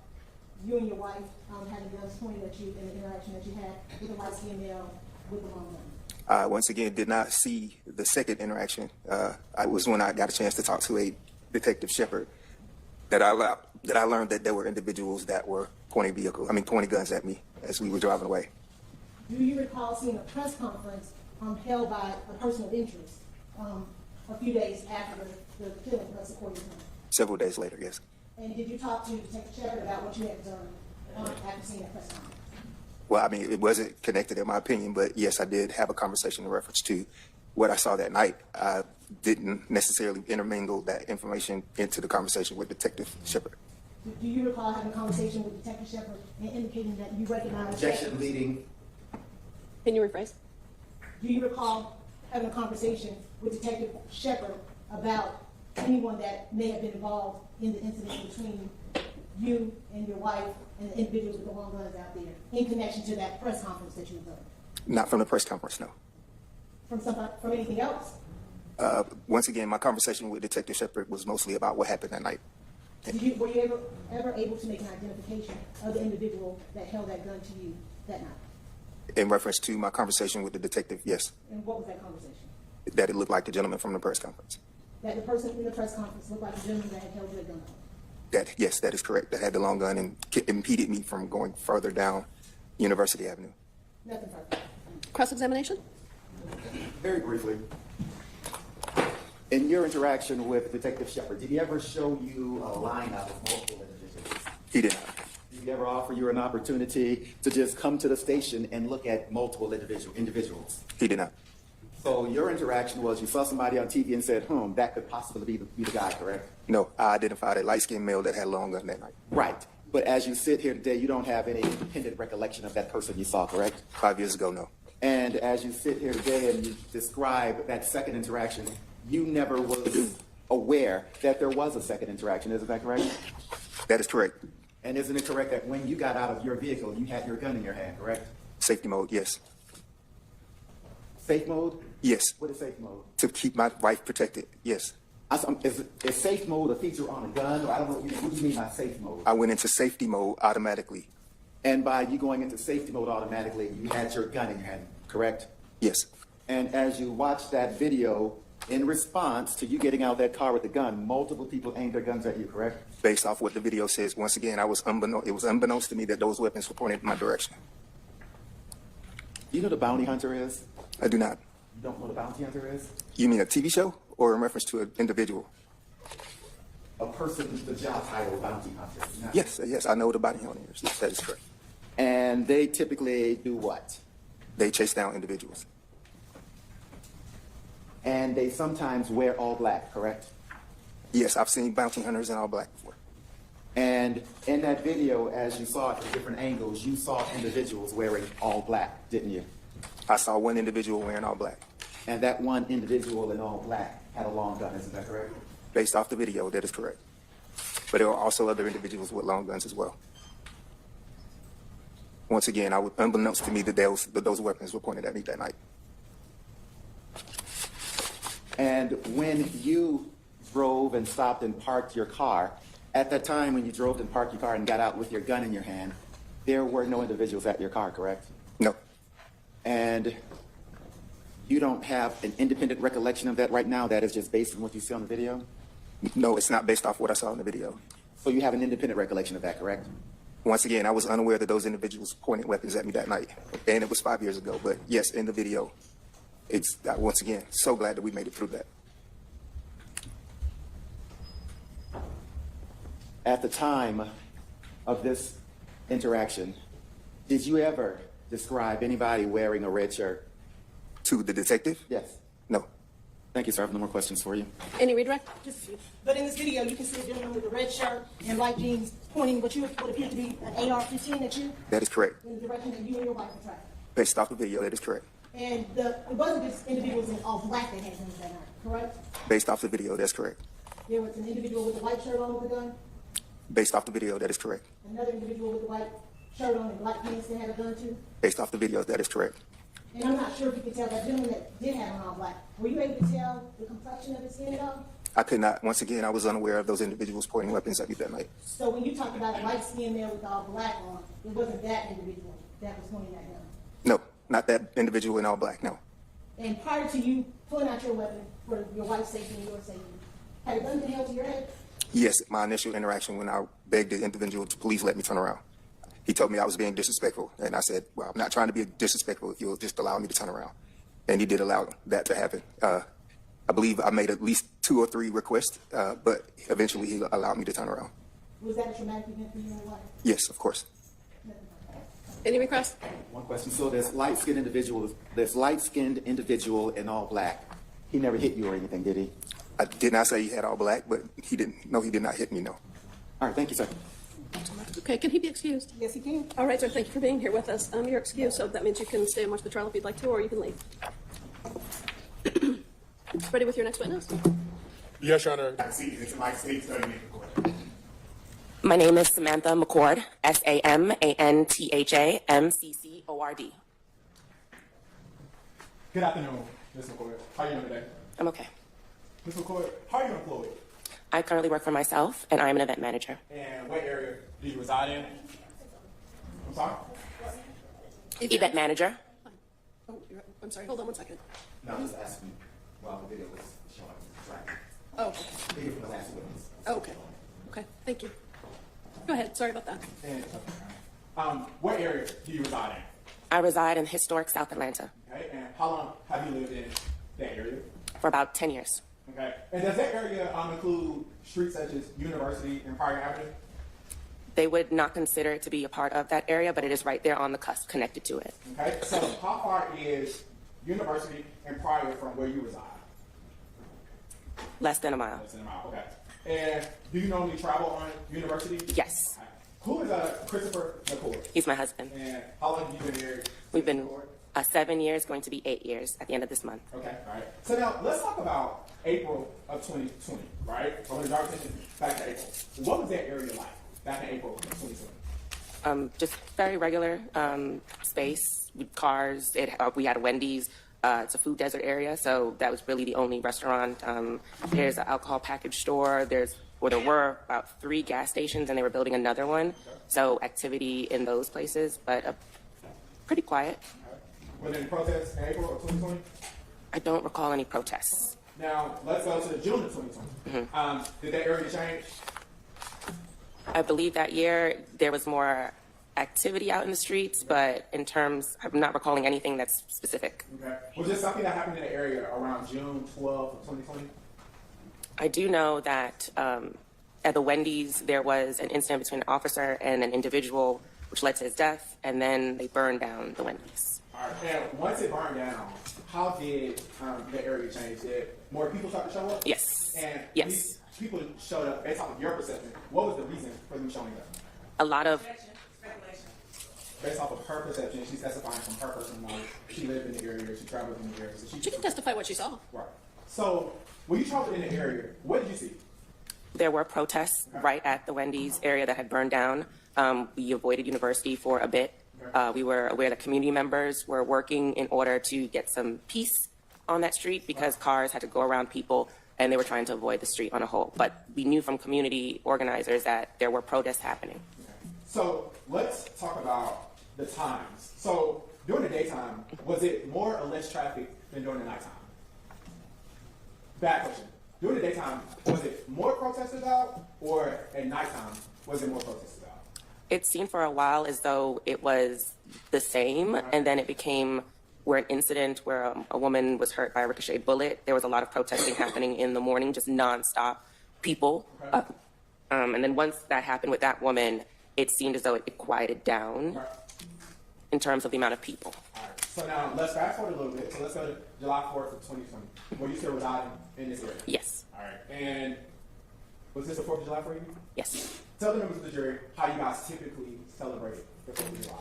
you and your wife having guns pointed at you and the interaction that you had with the light-skinned male with the long gun? I once again did not see the second interaction. I was when I got a chance to talk to a Detective Shepard that I learned that there were individuals that were pointing guns at me as we were driving away. Do you recall seeing a press conference held by a person of interest a few days after the killing of Secoriea Turner? Several days later, yes. And did you talk to Detective Shepard about what you had done after seeing that press conference? Well, I mean, it wasn't connected in my opinion, but yes, I did have a conversation in reference to what I saw that night. I didn't necessarily intermingle that information into the conversation with Detective Shepard. Do you recall having a conversation with Detective Shepard and indicating that you recognize... Objection leading. Can you rephrase? Do you recall having a conversation with Detective Shepard about anyone that may have been involved in the incident between you and your wife and the individuals with the long guns out there in connection to that press conference that you had done? Not from the press conference, no. From anything else? Once again, my conversation with Detective Shepard was mostly about what happened that night. Were you ever able to make an identification of the individual that held that gun to you that night? In reference to my conversation with the detective, yes. And what was that conversation? That it looked like the gentleman from the press conference. That the person in the press conference looked like the gentleman that had held your gun? Yes, that is correct. That had the long gun and impeded me from going further down University Avenue. Nothing further. Cross-examination? Very briefly, in your interaction with Detective Shepard, did he ever show you a lineup of multiple individuals? He did not. Did he ever offer you an opportunity to just come to the station and look at multiple individuals? He did not. So your interaction was you saw somebody on TV and said, that could possibly be the guy, correct? No, I identified a light-skinned male that had a long gun that night. Right. But as you sit here today, you don't have any independent recollection of that person you saw, correct? 5 years ago, no. And as you sit here today and you describe that second interaction, you never was aware that there was a second interaction. Isn't that correct? That is correct. And isn't it correct that when you got out of your vehicle, you had your gun in your hand, correct? Safety mode, yes. Safe mode? Yes. What is safe mode? To keep my wife protected, yes. Is safe mode a feature on a gun? Or I don't know, what do you mean by safe mode? I went into safety mode automatically. And by you going into safety mode automatically, you had your gun in your hand, correct? Yes. And as you watched that video, in response to you getting out of that car with the gun, multiple people aimed their guns at you, correct? Based off what the video says, once again, it was unbeknownst to me that those weapons were pointed in my direction. Do you know what a bounty hunter is? I do not. You don't know what a bounty hunter is? You mean a TV show or in reference to an individual? A person with the job title bounty hunter. No. Yes, I know what a bounty hunter is. That is correct. And they typically do what? They chase down individuals. And they sometimes wear all black, correct? Yes, I've seen bounty hunters in all black before. And in that video, as you saw it from different angles, you saw individuals wearing all black, didn't you? I saw one individual wearing all black. And that one individual in all black had a long gun, isn't that correct? Based off the video, that is correct. But there were also other individuals with long guns as well. Once again, unbeknownst to me that those weapons were pointed at me that night. And when you drove and stopped and parked your car, at that time when you drove and parked your car and got out with your gun in your hand, there were no individuals at your car, correct? No. And you don't have an independent recollection of that right now? That is just based on what you see on the video? No, it's not based off what I saw in the video. So you have an independent recollection of that, correct? Once again, I was unaware that those individuals pointed weapons at me that night. And it was 5 years ago. But yes, in the video, it's, once again, so glad that we made it through that. At the time of this interaction, did you ever describe anybody wearing a red shirt? To the detective? Yes. No. Thank you, sir. I have no more questions for you. Any redirect? But in this video, you can see a gentleman with a red shirt and light jeans pointing what appears to be an AR-15 at you. That is correct. In the direction that you and your wife are tracking. Based off the video, that is correct. And it wasn't just individuals in all black that had guns that night, correct? Based off the video, that's correct. There was an individual with a white shirt on with a gun. Based off the video, that is correct. Another individual with a white shirt on and black pants that had a gun too. Based off the video, that is correct. And I'm not sure if you could tell that gentleman that did have on all black. Were you able to tell the complexion of his skin at all? I could not. Once again, I was unaware of those individuals pointing weapons at me that night. So when you talked about a light skinned male with all black on, it wasn't that individual that was pointing that gun? No, not that individual in all black, no. And prior to you pulling out your weapon for your wife's safety and your safety, Had a gun been held to your head? Yes, my initial interaction when I begged the individual to please let me turn around. He told me I was being disrespectful, and I said, well, I'm not trying to be disrespectful if you'll just allow me to turn around. And he did allow that to happen. I believe I made at least 2 or 3 requests, but eventually he allowed me to turn around. Was that a traumatic event for you in life? Yes, of course. Any requests? One question. So there's light-skinned individual in all black. He never hit you or anything, did he? I did not say he had all black, but he didn't. No, he did not hit me. No. All right. Thank you, sir. Okay, can he be excused? Yes, he can. All right, sir, thank you for being here with us. You're excused, so that means you can stay and watch the trial if you'd like to, or you can leave. Ready with your next witness? Yes, Your Honor. My name is Samantha McCord, SAMANTHA MCCORD. Good afternoon, Ms. McCoy. How are you doing today? I'm okay. Ms. McCoy, how are you employed? I currently work for myself, and I'm an event manager. And what area do you reside in? I'm sorry? Event manager. Oh, I'm sorry, hold on one second. No, I'm just asking while the video was showing. Right. Oh, okay. Video from the last witness. Oh, okay. Okay, thank you. Go ahead, sorry about that. And, what area do you reside in? I reside in historic South Atlanta Okay, and how long have you lived in that area? for about 10 years. Okay, and does that area include streets such as University and Pryor Avenue? They would not consider it to be a part of that area, but it is right there on the cusp connected to it. Okay, so how far is University and Pryor from where you reside? Less than a mile. Less than a mile, okay. And do you normally travel on University? Yes. Okay. Who is Christopher McCord? He's my husband. And how long have you been married? We've been 7 years, going to be 8 years at the end of this month. Okay, all right. So now let's talk about April of 2020, right? I want to draw attention back to April. What was that area like back in April of 2020? Just very regular space with cars. We had a Wendy's. It's a food desert area, so that was really the only restaurant. There's an alcohol package store. There were about 3 gas stations, and they were building another one. So activity in those places, but pretty quiet. Were there any protests in April of 2020? I don't recall any protests. Now, let's go to June of 2020. Did that area change? I believe that year there was more activity out in the streets, but in terms, I'm not recalling anything that's specific. Okay. Was there something that happened in the area around June 12th of 2020? I do know that at the Wendy's, there was an incident between an officer and an individual, which led to his death, and then they burned down the Wendy's. All right. And once it burned down, how did the area change? Did more people start to show up? Yes. And Yes. these people showed up based off of your perception. What was the reason for them showing up? A lot of Speculation. Based off of her perception, she's testifying from her personal knowledge. She lived in the area, she traveled in the area. So She can testify what she saw. Right. So when you traveled in the area, what did you see? there were protests right at the Wendy's area that had burned down. We avoided University for a bit. We were aware that community members were working in order to get some peace on that street because cars had to go around people and they were trying to avoid the street on a whole. But we knew from community organizers that there were protests happening. So let's talk about the times. So during the daytime, was it more or less traffic than during the nighttime? Bad question. During the daytime, was it more protesters out, or at nighttime, was it more protesters out? It seemed for a while as though it was the same, and then it became where an incident where a woman was hurt by a ricocheted bullet. There was a lot of protesting happening in the morning, just nonstop people. And then once that happened with that woman, it seemed as though it quieted down in terms of the amount of people. All right. So now let's fast forward a little bit. So let's go to July 4th of 2020. Were you still residing in this area? Yes. All right. And was this the 4th of July for you? Yes. Tell the members of the jury how you guys typically celebrate the 4th of July.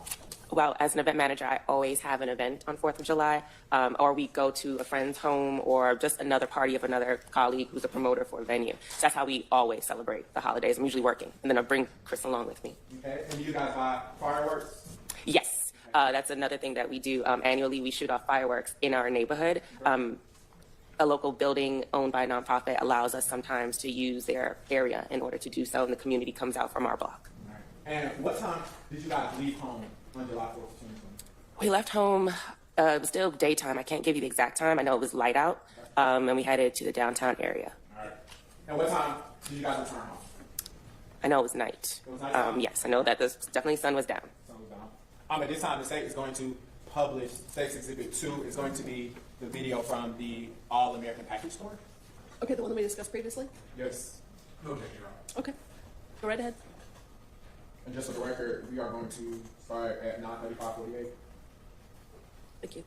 Well, as an event manager, I always have an event on 4th of July, or we go to a friend's home or just another party of another colleague who's a promoter for a venue. So that's how we always celebrate the holidays. I'm usually working, and then I bring Chris along with me. Okay. And you guys buy fireworks? Yes. That's another thing that we do. Annually, we shoot off fireworks in our neighborhood. A local building owned by a nonprofit allows us sometimes to use their area in order to do so, and the community comes out from our block. All right. And what time did you guys leave home on July 4th, 2020? We left home, it was still daytime. I can't give you the exact time. I know it was light out, and we headed to the downtown area. All right. And what time did you guys return home? I know it was night. It was nighttime? Yes, I know that definitely sun was down. Sun was down. At this time, the state is going to publish State's Exhibit 2 is going to be the video from the All-American Package Store. Okay, the one that we discussed previously? Yes. No objection, Your Honor. Okay. Go right ahead. And just for the record, we are going to start at 9:35:48. Thank you.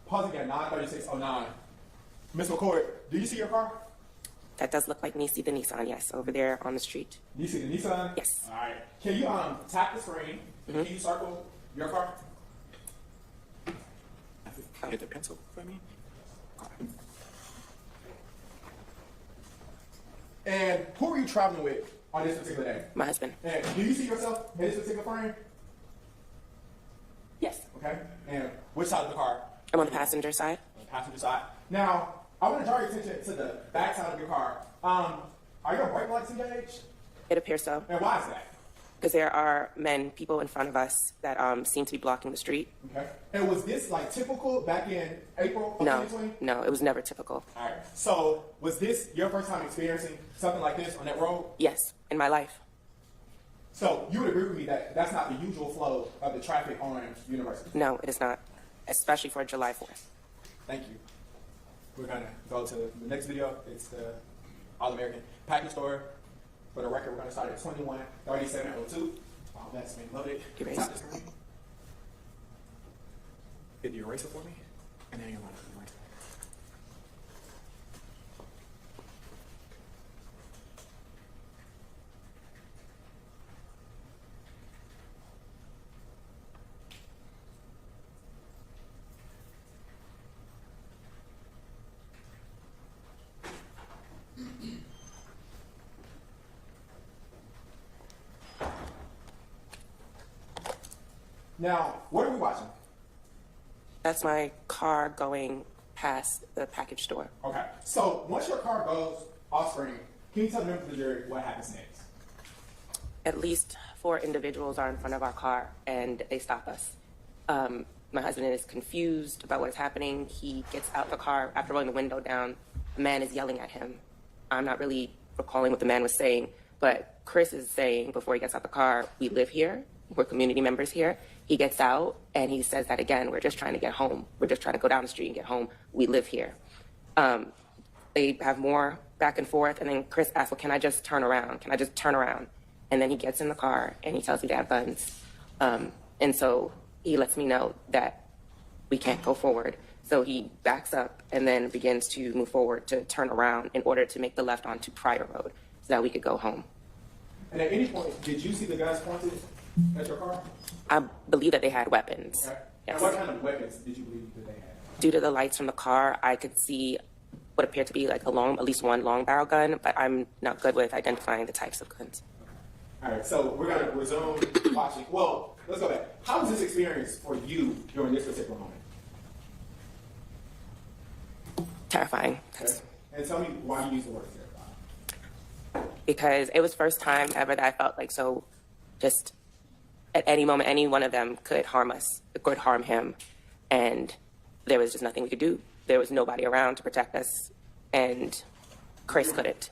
Pausing at 9:36:09. Ms. McCord, do you see your car? That does look like Nisi the Nissan, yes, over there on the street. Do you see the Nissan? Yes. All right. Can you tap the screen? Can you circle your car? Hit the pencil for me. And who are you traveling with on this particular day? My husband. And do you see yourself in this particular frame? Yes. Okay. And which side of the car? I'm on the passenger side. On the passenger side. Now, I want to draw your attention to the back side of your car. Are your brake lights engaged? It appears so. And why is that? Because there are people in front of us that seem to be blocking the street. Okay. And was this like typical back in April of No, 2020? no, it was never typical. All right. So was this your first time experiencing something like this on that road? Yes, in my life. So you would agree with me that that's not the usual flow of the traffic on University? No, it is not, especially for July 4th. Thank you. We're gonna go to the next video. It's the All-American Package Store. For the record, we're gonna start at 21:37:02. Wow, that's been loaded. Erase. Tap the screen. Hit the eraser for me, and then you're on. Now, what are we watching? That's my car going past the package store. Okay. So once your car goes off screen, can you tell the members of the jury what happens next? At least 4 individuals are in front of our car and they stop us. My husband is confused about what's happening. He gets out the car after rolling the window down. The man is yelling at him. I'm not really recalling what the man was saying, but Chris is saying before he gets out the car, we live here. We're community members here. He gets out and he says that again, we're just trying to get home. We're just trying to go down the street and get home. We live here. They have more back and forth. And then Chris asks, well, can I just turn around? Can I just turn around? And then he gets in the car and he tells me to have guns. And so he lets me know that we can't go forward. So he backs up and then begins to move forward to turn around in order to make the left onto Pryor Road so that we could go home. And at any point, did you see the guns pointed at your car? I believe that they had weapons. Okay. Yes. And what kind of weapons did you believe that they had? Due to the lights from the car, I could see what appeared to be like at least one long barrel gun, but I'm not good with identifying the types of guns. All right, so we're going to resume watching. Well, let's go back. How was this experience for you during this particular moment? Terrifying. Okay. And tell me why you use the word terrifying. Because it was first time ever that I felt like so just at any moment, any one of them could harm us, could harm him. And there was just nothing we could do. There was nobody around to protect us. And Chris couldn't.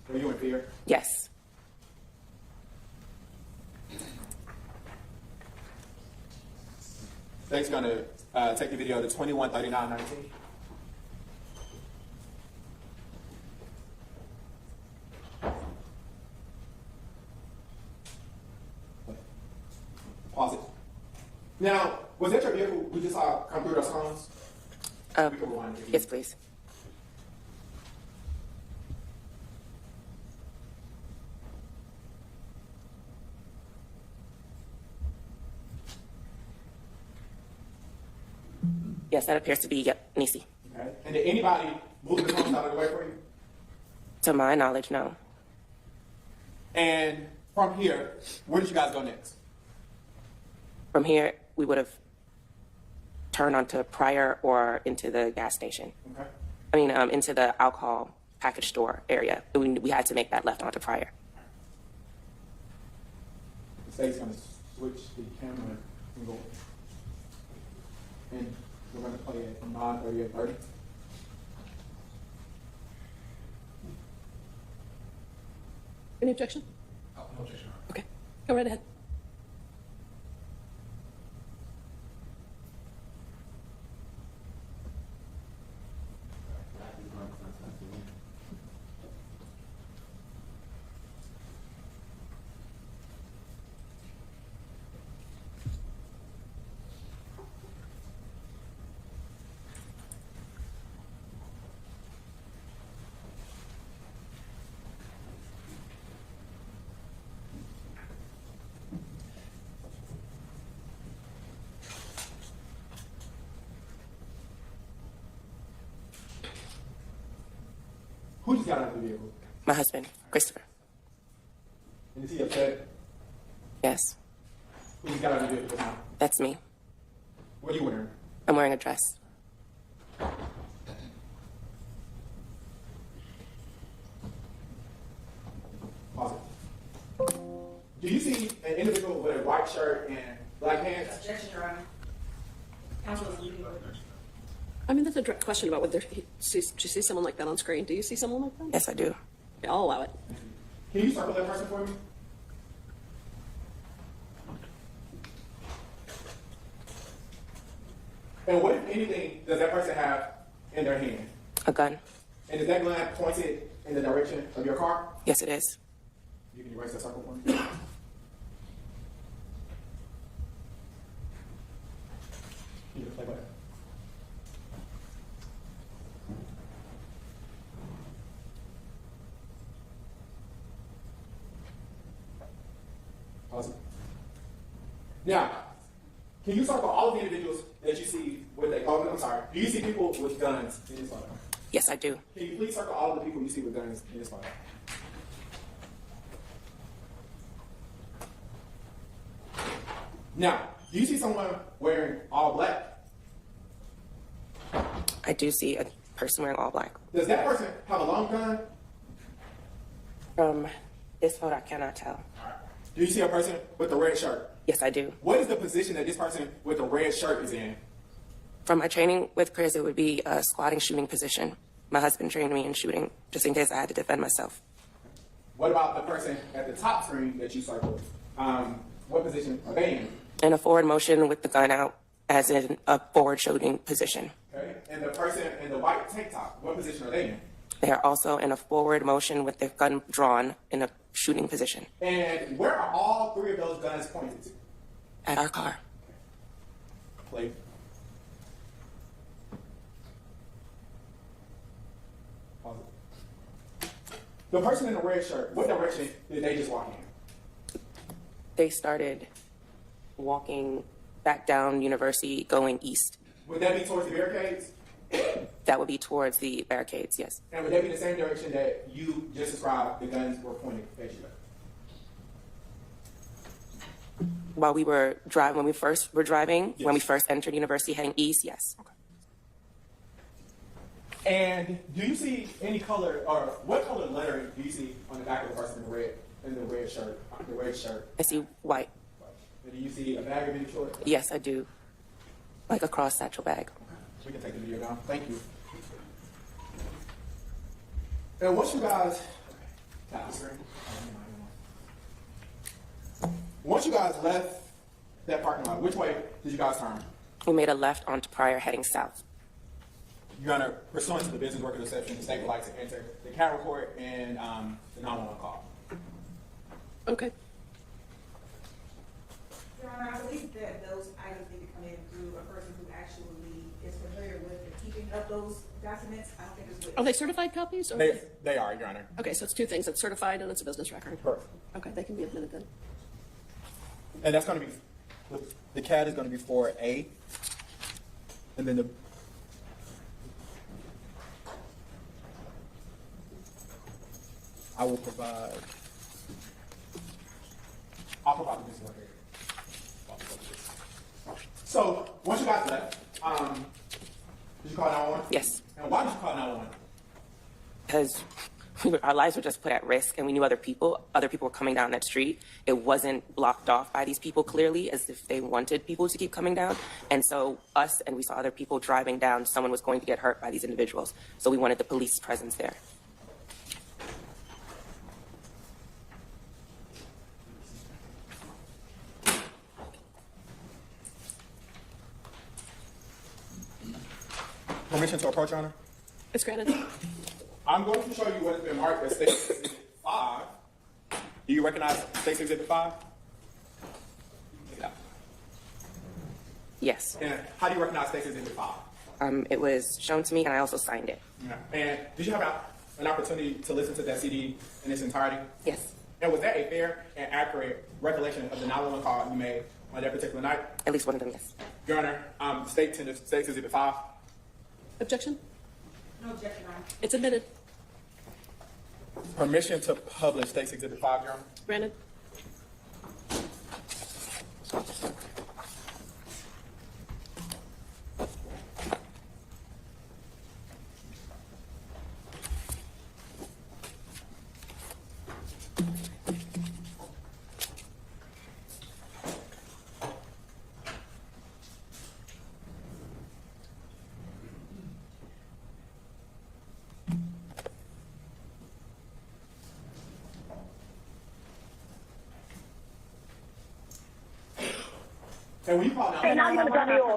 Were you in fear? Yes. State's going to take the video to 21:39:19. Pause it. Now, was that your vehicle we just saw come through those cones? We can rewind it. Yes, please. Yes, that appears to be, Nisi. Okay. And did anybody move the cones out of the way for you? To my knowledge, no. And From here, where did you guys go next? From here, we would have turned onto Pryor or into the gas station. Okay. I mean, into the alcohol package store area. We had to make that left onto Pryor. The state's gonna switch the camera and go. And we're gonna play at 9:30. Any objection? Oh, no objection. Okay, go right ahead. Who just got out of the vehicle? My husband, Christopher. And is he upset? Yes, Who just got out of the vehicle now? that's me. What are you wearing? I'm wearing a dress. Pause it. Do you see an individual with a white shirt and black pants? Objection, Your Honor. Counsel is leaving. I mean, that's a direct question about whether do you see someone like that on screen? Do you see someone like that? Yes, I do. Yeah, I'll allow it. Can you circle that person for me? And what, if anything, does that person have in their hand? A gun. And is that gun pointed in the direction of your car? Yes, it is. You can erase that circle for me? You can play button. Awesome. Now, can you circle all of the individuals that you see with a, oh, I'm sorry, do you see people with guns in this photo? Yes, I do. Can you please circle all of the people you see with guns in this photo? Now, do you see someone wearing all black? I do see a person wearing all black. Does that person have a long gun? From this photo, I cannot tell. Do you see a person with a red shirt? Yes, I do. What is the position that this person with a red shirt is in? From my training with Chris, it would be a squatting shooting position. My husband trained me in shooting, just in case I had to defend myself. What about the person at the top screen that you circled? What position are they in? In a forward motion with the gun out, as in a forward shooting position. Okay. And the person in the white tank top, what position are they in? They are also in a forward motion with their gun drawn in a shooting position. And where are all three of those guns pointed to? At our car. Play. Pause it. The person in the red shirt, what direction did they just walk in? They started walking back down University, going east. Would that be towards the barricades? That would be towards the barricades, yes. And would that be the same direction that you just described the guns were pointed at you? While we were driving, when we first were driving, Yes. when we first entered University heading east, yes. And do you see any color, or what color lettering do you see on the back of the person in the red shirt, the red shirt? I see white. And do you see a bag of any sort? Yes, I do. Like a cross satchel bag. We can take the video down. Thank you. And once you guys, tap the screen. Once you guys left that parking lot, which way did you guys turn? We made a left onto Pryor heading south. Your Honor, pursuant to the business record exception, the state would like to enter the camera court and the 911 call. Okay. Your Honor, I believe that those items need to come in through a person who actually is familiar with the keeping of those documents. I don't think it's with. Are they certified copies? Or They are, Your Honor. Okay, so it's two things. It's certified and it's a business record. Perfect. Okay, they can be admitted then. And that's going to be, the CAD is going to be for A, and then I will provide I'll provide the missing record. So, once you guys left, did you call 911? Yes. And why did you call 911? Because our lives were just put at risk, and we knew other people were coming down that street. It wasn't blocked off by these people clearly, as if they wanted people to keep coming down. And so we saw other people driving down. Someone was going to get hurt by these individuals. So we wanted the police presence there. Permission to approach, Your Honor? It's granted. I'm going to show you what has been marked as State Exhibit 5. Do you recognize State Exhibit 5? Yeah. Yes. And how do you recognize State Exhibit 5? It was shown to me, and I also signed it. Yeah. And did you have an opportunity to listen to that CD in its entirety? Yes. And was that a fair and accurate recollection of the 911 call you made on that particular night? At least one of them, yes. Your Honor, State Exhibit 5. Objection? No objection, Your Honor. It's admitted. Permission to publish State Exhibit 5, Your Honor? Granted. And when you called 911,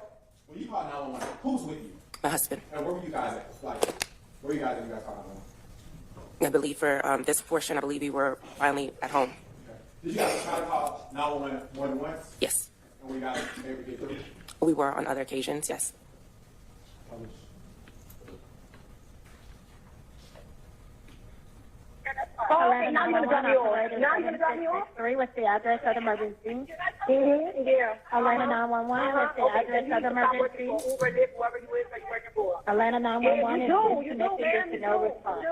who's with you? My husband. And where were you guys at? Like, where were you guys when you guys called 911? I believe for this portion, I believe we were finally at home. Okay. Did you guys try to call 911 more than once? Yes. And were you guys able to get through? We were on other occasions, yes. Okay, now you're gonna drop me off. Now you're gonna drop me off? What's the address of the emergency? Yeah. Atlanta 911, what's the address of the emergency? Atlanta 911 is disconnected with no response.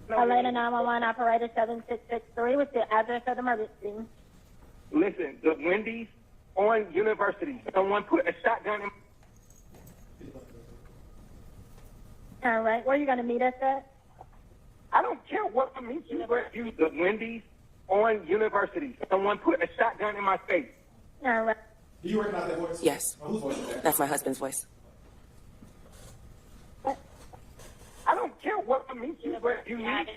Atlanta 911 operator 7663, what's the address of the emergency? Listen, the Wendy's on University. Someone put a shotgun in. All right, where are you going to meet us at? I don't care what I meet you, but you, the Wendy's on University. Someone put a shotgun in my face. All right. Do you recognize that voice? Yes. Whose voice is that? That's my husband's voice. I don't care what I meet you, but you need. Wendy,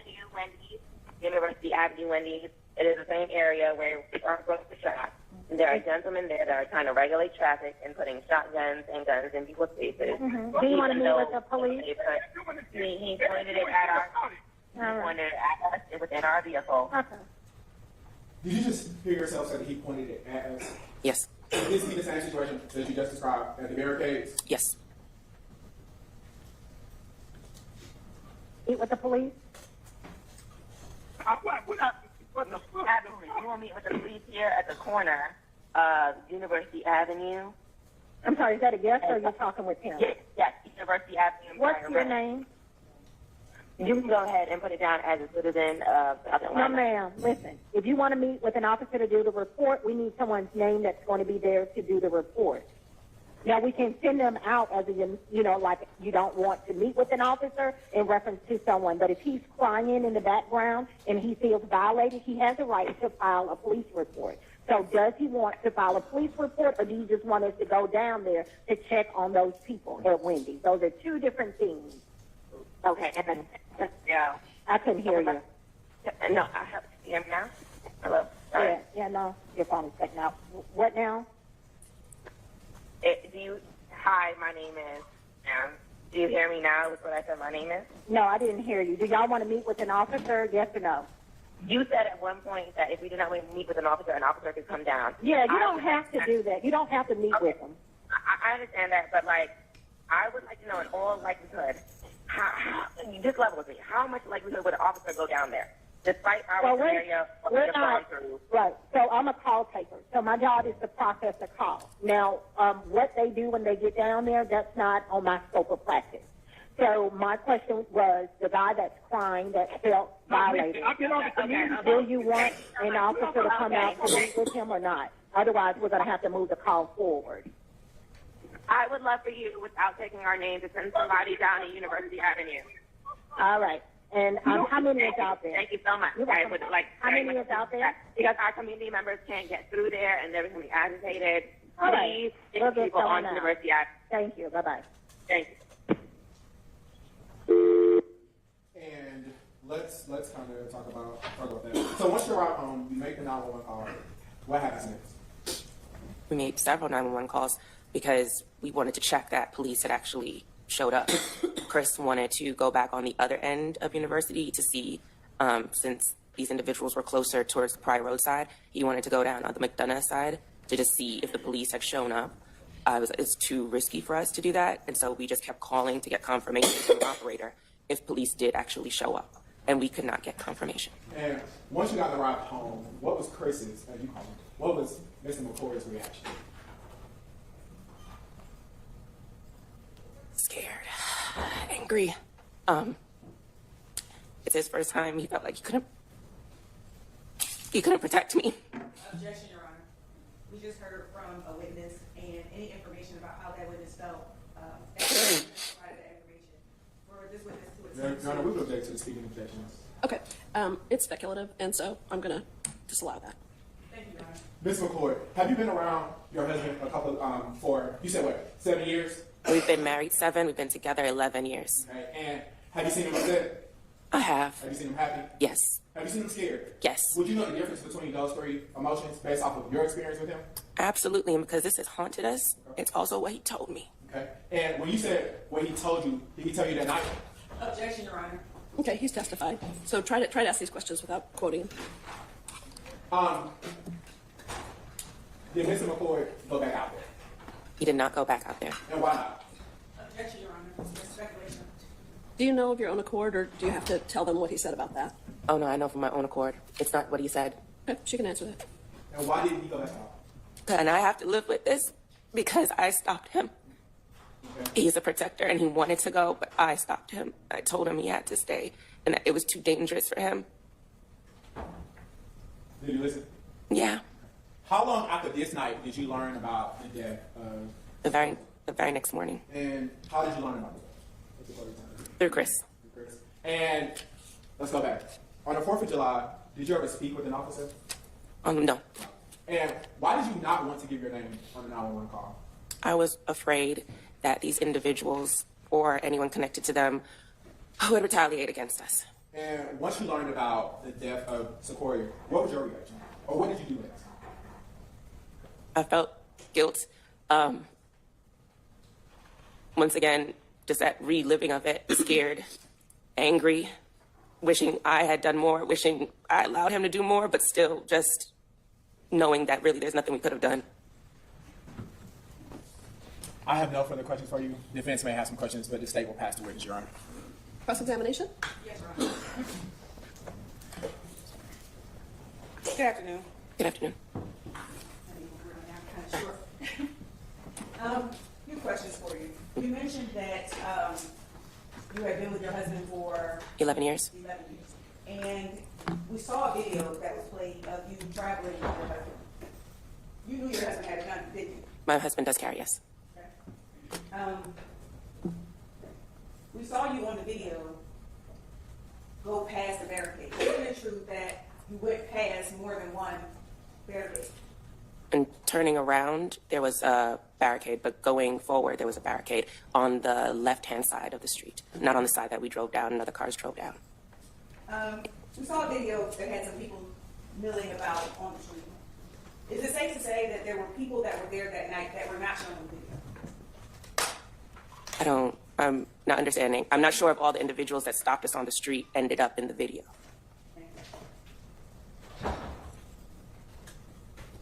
University Avenue, Wendy. It is the same area where we are supposed to shot. And there are gentlemen there that are trying to regulate traffic and putting shotguns and guns in people's faces. Mm-hmm. Do you want to meet with the police? He pointed it at us. He pointed it at us within our vehicle. Okay. Did you just hear yourself say that he pointed it at us? Yes. Did this be the same situation that you just described at the barricades? Yes. Meet with the police? Absolutely. You will meet with the police here at the corner of University Avenue. I'm sorry, is that a yes or you're talking with him? Yes, University Avenue. What's your name? You can go ahead and put it down as a citizen of South Atlanta. No, ma'am. Listen, if you want to meet with an officer to do the report, we need someone's name that's going to be there to do the report. Now, we can send them out as a, like you don't want to meet with an officer in reference to someone. But if he's crying in the background and he feels violated, he has a right to file a police report. So does he want to file a police report, or do you just want us to go down there to check on those people at Wendy's? Those are two different things. Okay, and then, yeah. I couldn't hear you. No, I have to hear me now. Hello? Sorry. Yeah, no, your phone is cutting out. What now? Hi, my name is, do you hear me now with what I said my name is? No, I didn't hear you. Do y'all want to meet with an officer, yes or no? You said at one point that if we did not meet with an officer could come down. Yeah, you don't have to do that. You don't have to meet with them. I understand that, but, I would like to know in all likelihood, how this level of it, how much likelihood would an officer go down there? Despite our scenario, we're not, right. So I'm a call taker. So my job is to process a call. Now, what they do when they get down there, that's not on my scope of practice. So my question was, the guy that's crying, that felt violated, do you want an officer to come out to meet with him or not? Otherwise, we're going to have to move the call forward. I would love for you, without taking our name, to send somebody down to University Avenue. All right. And how many is out there? Thank you so much. I would like How many is out there? Because our community members can't get through there and they're becoming agitated. All right. Please get people on University Avenue. Thank you. Bye-bye. Thank you. And let's kind of talk about that. So once you're out home, you make the 911 call. What happens next? We made several 911 calls because we wanted to check that police had actually showed up. Chris wanted to go back on the other end of University to see, since these individuals were closer towards the Pryor Road side, he wanted to go down on the McDonough side to just see if the police had shown up. It's too risky for us to do that, and so we just kept calling to get confirmation from the operator if police did actually show up, and we could not get confirmation. And once you got the ride home, what was Chris's, as you call him, what was Mr. McCoy's reaction? Scared, angry. It's his first time. He felt like he couldn't protect me. Objection, Your Honor. We just heard from a witness, and any information about how that witness felt, provided the information for this witness to attend. Your Honor, we would object to the speaking objections. Okay, it's speculative, and so I'm going to disallow that. Thank you, Your Honor. Ms. McCoy, have you been around your husband a couple for, you said what, 7 years? We've been married 7. We've been together 11 years. Okay. And have you seen him upset? I have. Have you seen him happy? Yes. Have you seen him scared? Yes. Would you know the difference between those three emotions based off of your experience with him? Absolutely, and because this has haunted us, it's also what he told me. Okay. And when you said what he told you, did he tell you that night? Objection, Your Honor. Okay, he's testified. So try to ask these questions without quoting him. Did Mr. McCoy go back out there? He did not go back out there. And why not? Objection, Your Honor. It's speculation. Do you know of your own accord, or do you have to tell them what he said about that? Oh no, I know from my own accord. It's not what he said. Okay, she can answer that. And why didn't he go back out? And I have to live with this because I stopped him. Okay. He's a protector and he wanted to go, but I stopped him. I told him he had to stay and that it was too dangerous for him. Did you listen? Yeah. How long after this night did you learn about the death of... The very next morning. And how did you learn about it? Through Chris. And let's go back. On the 4th of July, did you ever speak with an officer? No. And why did you not want to give your name on the 911 call? I was afraid that these individuals or anyone connected to them would retaliate against us. And once you learned about the death of Secoriea, what was your reaction? Or what did you do next? I felt guilt. Once again, just that reliving of it, scared, angry, wishing I had done more, wishing I allowed him to do more, but still just knowing that really there's nothing we could have done. I have no further questions for you. The defense may have some questions, but the state will pass the witness, Your Honor. Cross-examination? Yes, Your Honor. Good afternoon. Good afternoon. Few questions for you. You mentioned that you had been with your husband for 11 years. 11 years. And we saw a video that was played of you traveling with your husband. You knew your husband had a gun, didn't you? My husband does carry, yes. Okay. We saw you on the video go past the barricade. Isn't it true that you went past more than one barricade? And turning around, there was a barricade, but going forward, there was a barricade on the left-hand side of the street, not on the side that we drove down and other cars drove down. We saw a video that had some people milling about on the street. Is it safe to say that there were people that were there that night that were not shown on the video? I'm not understanding. I'm not sure if all the individuals that stopped us on the street ended up in the video.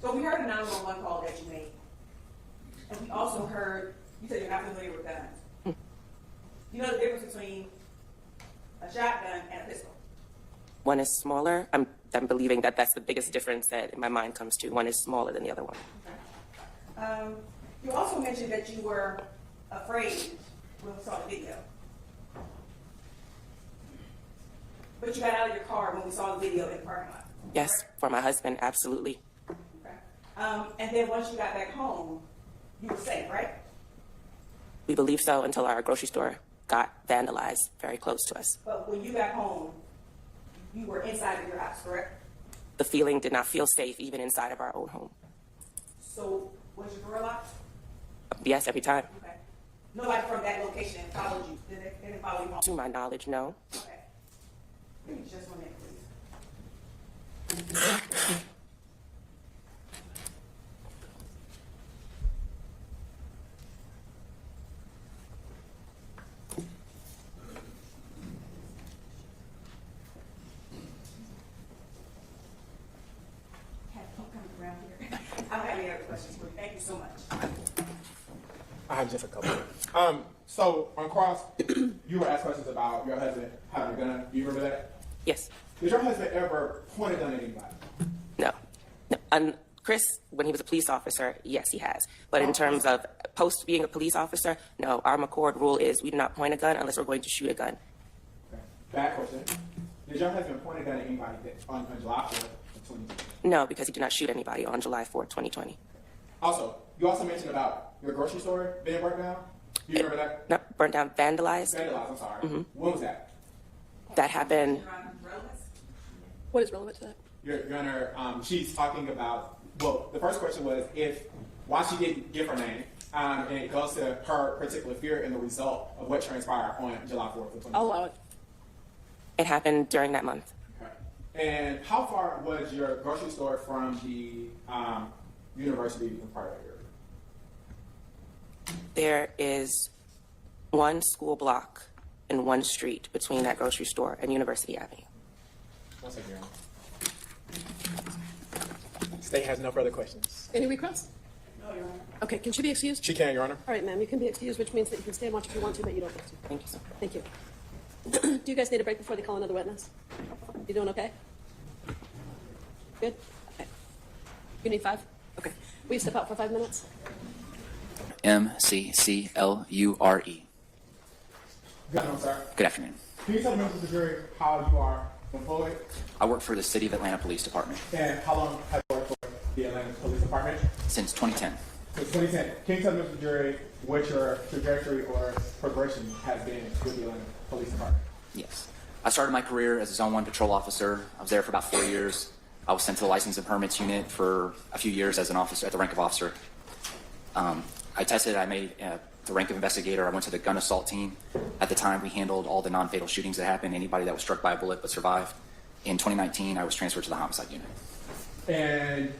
So we heard a 911 call that you made. And we also heard, you said you're not familiar with guns. You know the difference between a shotgun and a pistol? One is smaller. I'm believing that that's the biggest difference that in my mind comes to. One is smaller than the other one. Okay. You also mentioned that you were afraid when we saw the video. But you got out of your car when we saw the video in the parking lot. Yes, for my husband, absolutely. Okay. And then once you got back home, you were safe, right? We believe so until our grocery store got vandalized very close to us. But when you got home, you were inside of your house, correct? The feeling did not feel safe even inside of our own home. So was your door locked? Yes, every time. Okay. Nobody from that location followed you? Did they didn't follow you home? To my knowledge, no. Okay. Give me just 1 minute, please. I don't have any other questions for you. Thank you so much. I have just a couple. So on cross, you were asked questions about your husband having a gun. Do you remember that? Yes. Did your husband ever point a gun at anybody? No. No. Chris, when he was a police officer, yes, he has. But in terms of post being a police officer, no. Our McCord rule is we do not point a gun unless we're going to shoot a gun. Okay. Bad question. Did your husband point a gun at anybody on July 4th of 2020? No, because he did not shoot anybody on July 4th, 2020. Also, you also mentioned about your grocery store being burnt down. Do you remember that? No, burnt down, vandalized. Vandalized, I'm sorry. Mm-hmm. When was that? That happened. What is relevant to that? Your Honor, she's talking about, well, the first question was why she didn't give her name, and it goes to her particular fear and the result of what transpired on July 4th of 2020. I'll allow it. It happened during that month. Okay. And how far was your grocery store from the university in part of that area? There is one school block and one street between that grocery store and University Avenue. One second, Your Honor. State has no further questions. Any requests? No, Your Honor. Okay, can she be excused? She can, Your Honor. All right, ma'am, you can be excused, which means that you can stay and watch if you want to, but you don't have to. Thank you, sir. Thank you. Do you guys need a break before they call another witness? You doing okay? Good? Okay. You need 5? Okay. Will you step out for 5 minutes? MCCLURE. Good afternoon, sir. Good afternoon. Can you tell the members of the jury how you are employed I work for the City of Atlanta Police Department and how long have you worked for the Atlanta Police Department? since 2010. Since 2010. Can you tell the members of the jury what your trajectory or progression has been with the Atlanta Police Department? Yes. I started my career as a Zone 1 patrol officer. I was there for about 4 years. I was sent to the License and Permits Unit for a few years as an officer, at the rank of officer. I tested, I made the rank of investigator. I went to the gun assault team. At the time, we handled all the non-fatal shootings that happened, anybody that was struck by a bullet but survived. In 2019, I was transferred to the homicide unit. And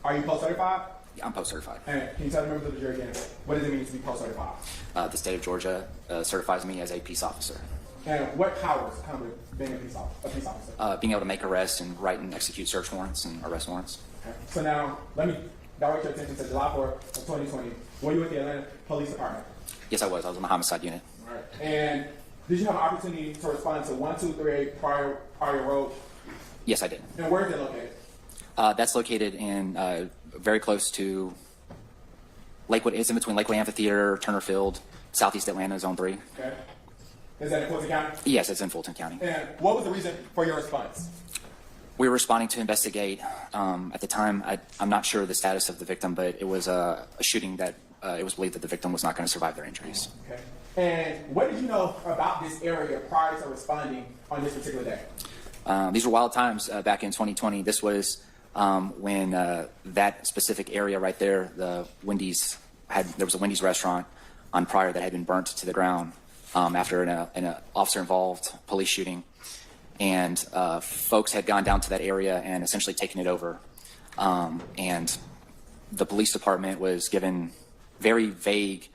are you post-certified? Yeah, I'm post-certified. And can you tell the members of the jury again, what does it mean to be post-certified? The state of Georgia certifies me as a peace officer. And what powers come with being a peace officer? Being able to make arrests and write and execute search warrants and arrest warrants. Okay. So now, let me direct your attention to July 4th of 2020. Were you with the Atlanta Police Department? Yes, I was. I was in the homicide unit. All right. And did you have an opportunity to respond to 1238 Prior Road? Yes, I did. And where is it located? That's located in very close to Lakewood. It's in between Lakewood Amphitheater, Turner Field, Southeast Atlanta, Zone 3. Okay. Is that in Fulton County? Yes, it's in Fulton County. And what was the reason for your response? We were responding to investigate. At the time, I'm not sure the status of the victim, but it was a shooting that it was believed that the victim was not going to survive their injuries. Okay. And what did you know about this area prior to responding on this particular day? These were wild times back in 2020. This was when that specific area right there, there was a Wendy's restaurant on Pryor that had been burnt to the ground after an officer-involved police shooting. And folks had gone down to that area and essentially taken it over. And the police department was given very vague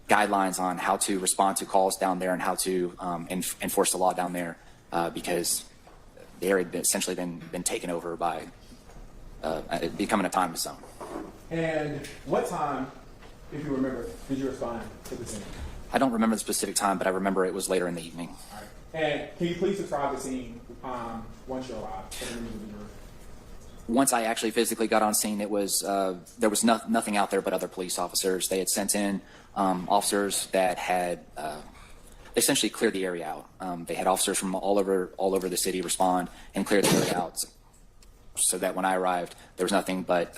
guidelines on how to respond to calls down there and how to enforce the law down there because the area had essentially been taken over by it becoming a time zone. And what time, if you remember, did you respond to the scene? I don't remember the specific time, but I remember it was later in the evening. All right. And can you please describe the scene once you arrived? Once I actually physically got on scene, it was there was nothing out there but other police officers. They had sent in officers that had essentially clear the area out. They had officers from all over the city respond and clear the area out, so that when I arrived, there was nothing but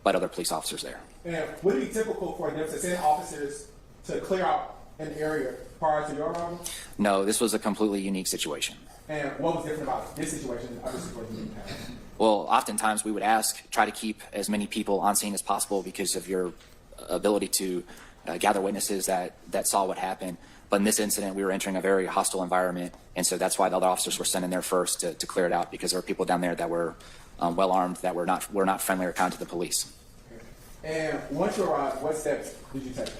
other police officers there. And would it be typical for them to send officers to clear out an area prior to your arrival? No, this was a completely unique situation. And what was different about this situation than other situations you had? Well, oftentimes we would try to keep as many people on scene as possible because of your ability to gather witnesses that saw what happened. But in this incident, we were entering a very hostile environment, and so that's why the other officers were sent in there first to clear it out, because there were people down there that were well armed, that were not friendly or kind to the police. And once you arrived, what steps did you take?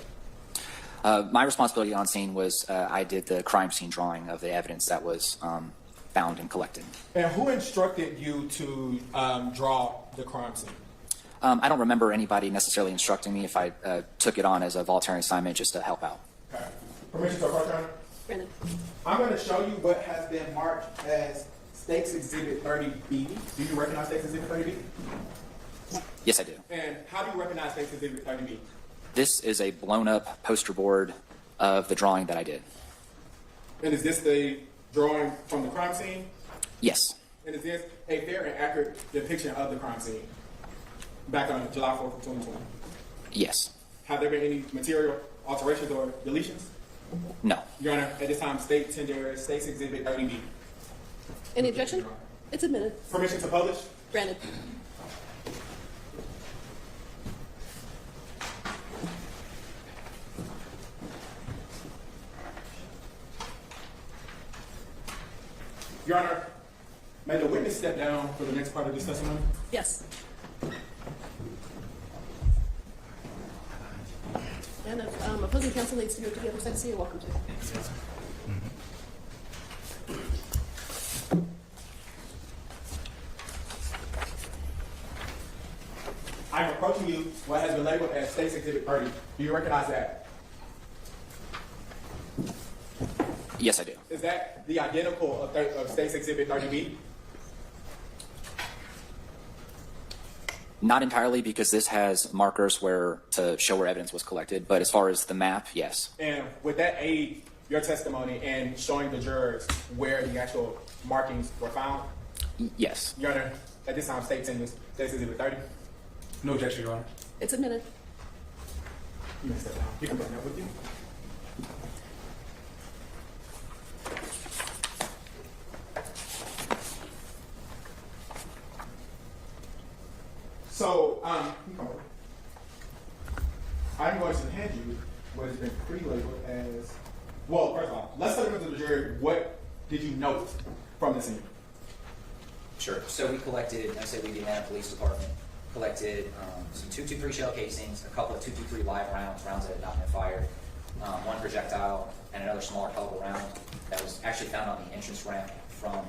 My responsibility on scene was I did the crime scene drawing of the evidence that was found and collected. And who instructed you to draw the crime scene? I don't remember anybody necessarily instructing me. If I took it on as a voluntary assignment just to help out. Okay. Permission to approach, Your Honor? Brandon. I'm going to show you what has been marked as State's Exhibit 30B. Do you recognize State's Exhibit 30B? Yes, I do. And how do you recognize State's Exhibit 30B? This is a blown up poster board of the drawing that I did. And is this the drawing from the crime scene? Yes. And is this a fair and accurate depiction of the crime scene back on July 4th of 2020? Yes. Have there been any material alterations or deletions? No. Your Honor, at this time, State tender State's Exhibit 30B. Any objection? It's admitted. Permission to publish? Granted. Your Honor, may the witness step down for the next part of this testimony? Yes. And if opposing counsel needs to go to the other side, you're welcome to. I'm approaching you what has been labeled as State's Exhibit 30. Do you recognize that? Yes, I do. Is that the identical of State's Exhibit 30B? Not entirely, because this has markers to show where evidence was collected, but as far as the map, yes. And would that aid your testimony in showing the jurors where the actual markings were found? Yes. Your Honor, at this time, State's in this State's Exhibit 30. No objection, Your Honor. It's admitted. You may step down. You can bring that with you. So, I'm going to hand you what has been pre-labeled as, well, first of all, let's tell the jury, what did you note from the scene? Sure. So we collected, I say we, the Atlanta Police Department, collected some .223 shell casings, a couple of .223 live rounds that had not been fired, one projectile, and another smaller caliber round that was actually found on the entrance ramp from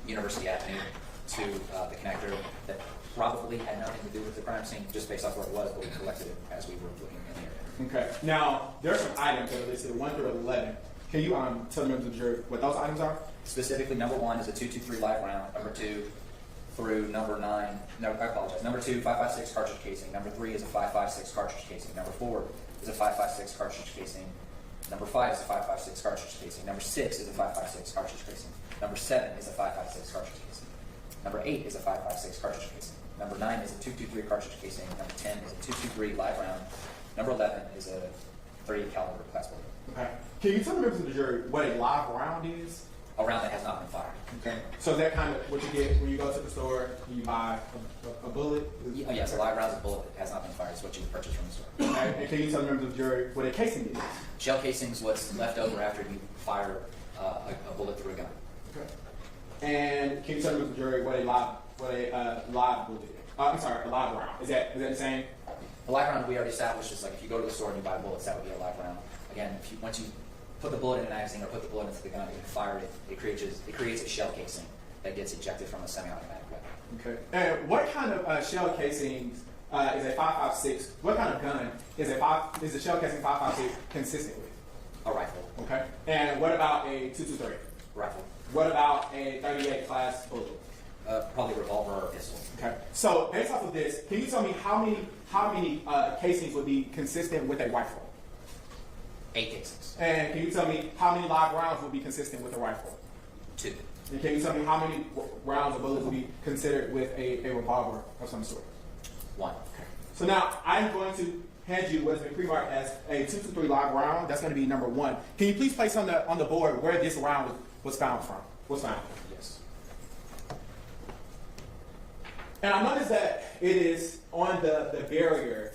University Avenue to the connector that probably had nothing to do with the crime scene, just based off where it was, but we collected it as we were looking in the area. Okay. Now, there are some items that are listed 1 through 11. Can you tell the members of the jury what those items are? Specifically, number 1 is a .223 live round. Number 2 through number 9, no, I apologize. Number 2, 5.56 cartridge casing. Number 3 is a 5.56 cartridge casing. Number 4 is a 5.56 cartridge casing. Number 5 is a 5.56 cartridge casing. Number 6 is a 5.56 cartridge casing. Number 7 is a 5.56 cartridge casing. Number 8 is a 5.56 cartridge casing. Number 9 is a .223 cartridge casing. Number 10 is a .223 live round. Number 11 is a .38 caliber class bullet. Okay. Can you tell the members of the jury what a live round is? A round that has not been fired. Okay. So is that kind of what you get when you go to the store and you buy a bullet? Yes, a live round is a bullet that has not been fired. It's what you would purchase from the store. Okay. And can you tell the members of the jury what a casing is? Shell casing is what's left over after you fire a bullet through a gun. Okay. And can you tell the members of the jury what a live bullet is? A live round. Is that the same? The live round we already established is like if you go to the store and you buy bullets, that would be a live round. Again, once you put the bullet in a magazine or put the bullet into the gun and you fire it, it creates a shell casing that gets ejected from a semi-automatic weapon. Okay. And what kind of shell casings is a 5.56? What kind of gun is a shell casing 5.56 consistent with? A rifle. Okay. And what about a .223? Rifle. What about a .38 class bullet? Probably a revolver or a pistol. Okay. So based off of this, can you tell me how many casings would be consistent with a rifle? 8 casings. And can you tell me how many live rounds would be consistent with a rifle? 2. And can you tell me how many rounds of bullets would be considered with a revolver of some sort? 1. Okay. So now I'm going to hand you what has been pre-marked as a 223 live round. That's going to be number 1. Can you please place on the board where this round was found from? Was found? Yes. And I noticed that it is on the barrier.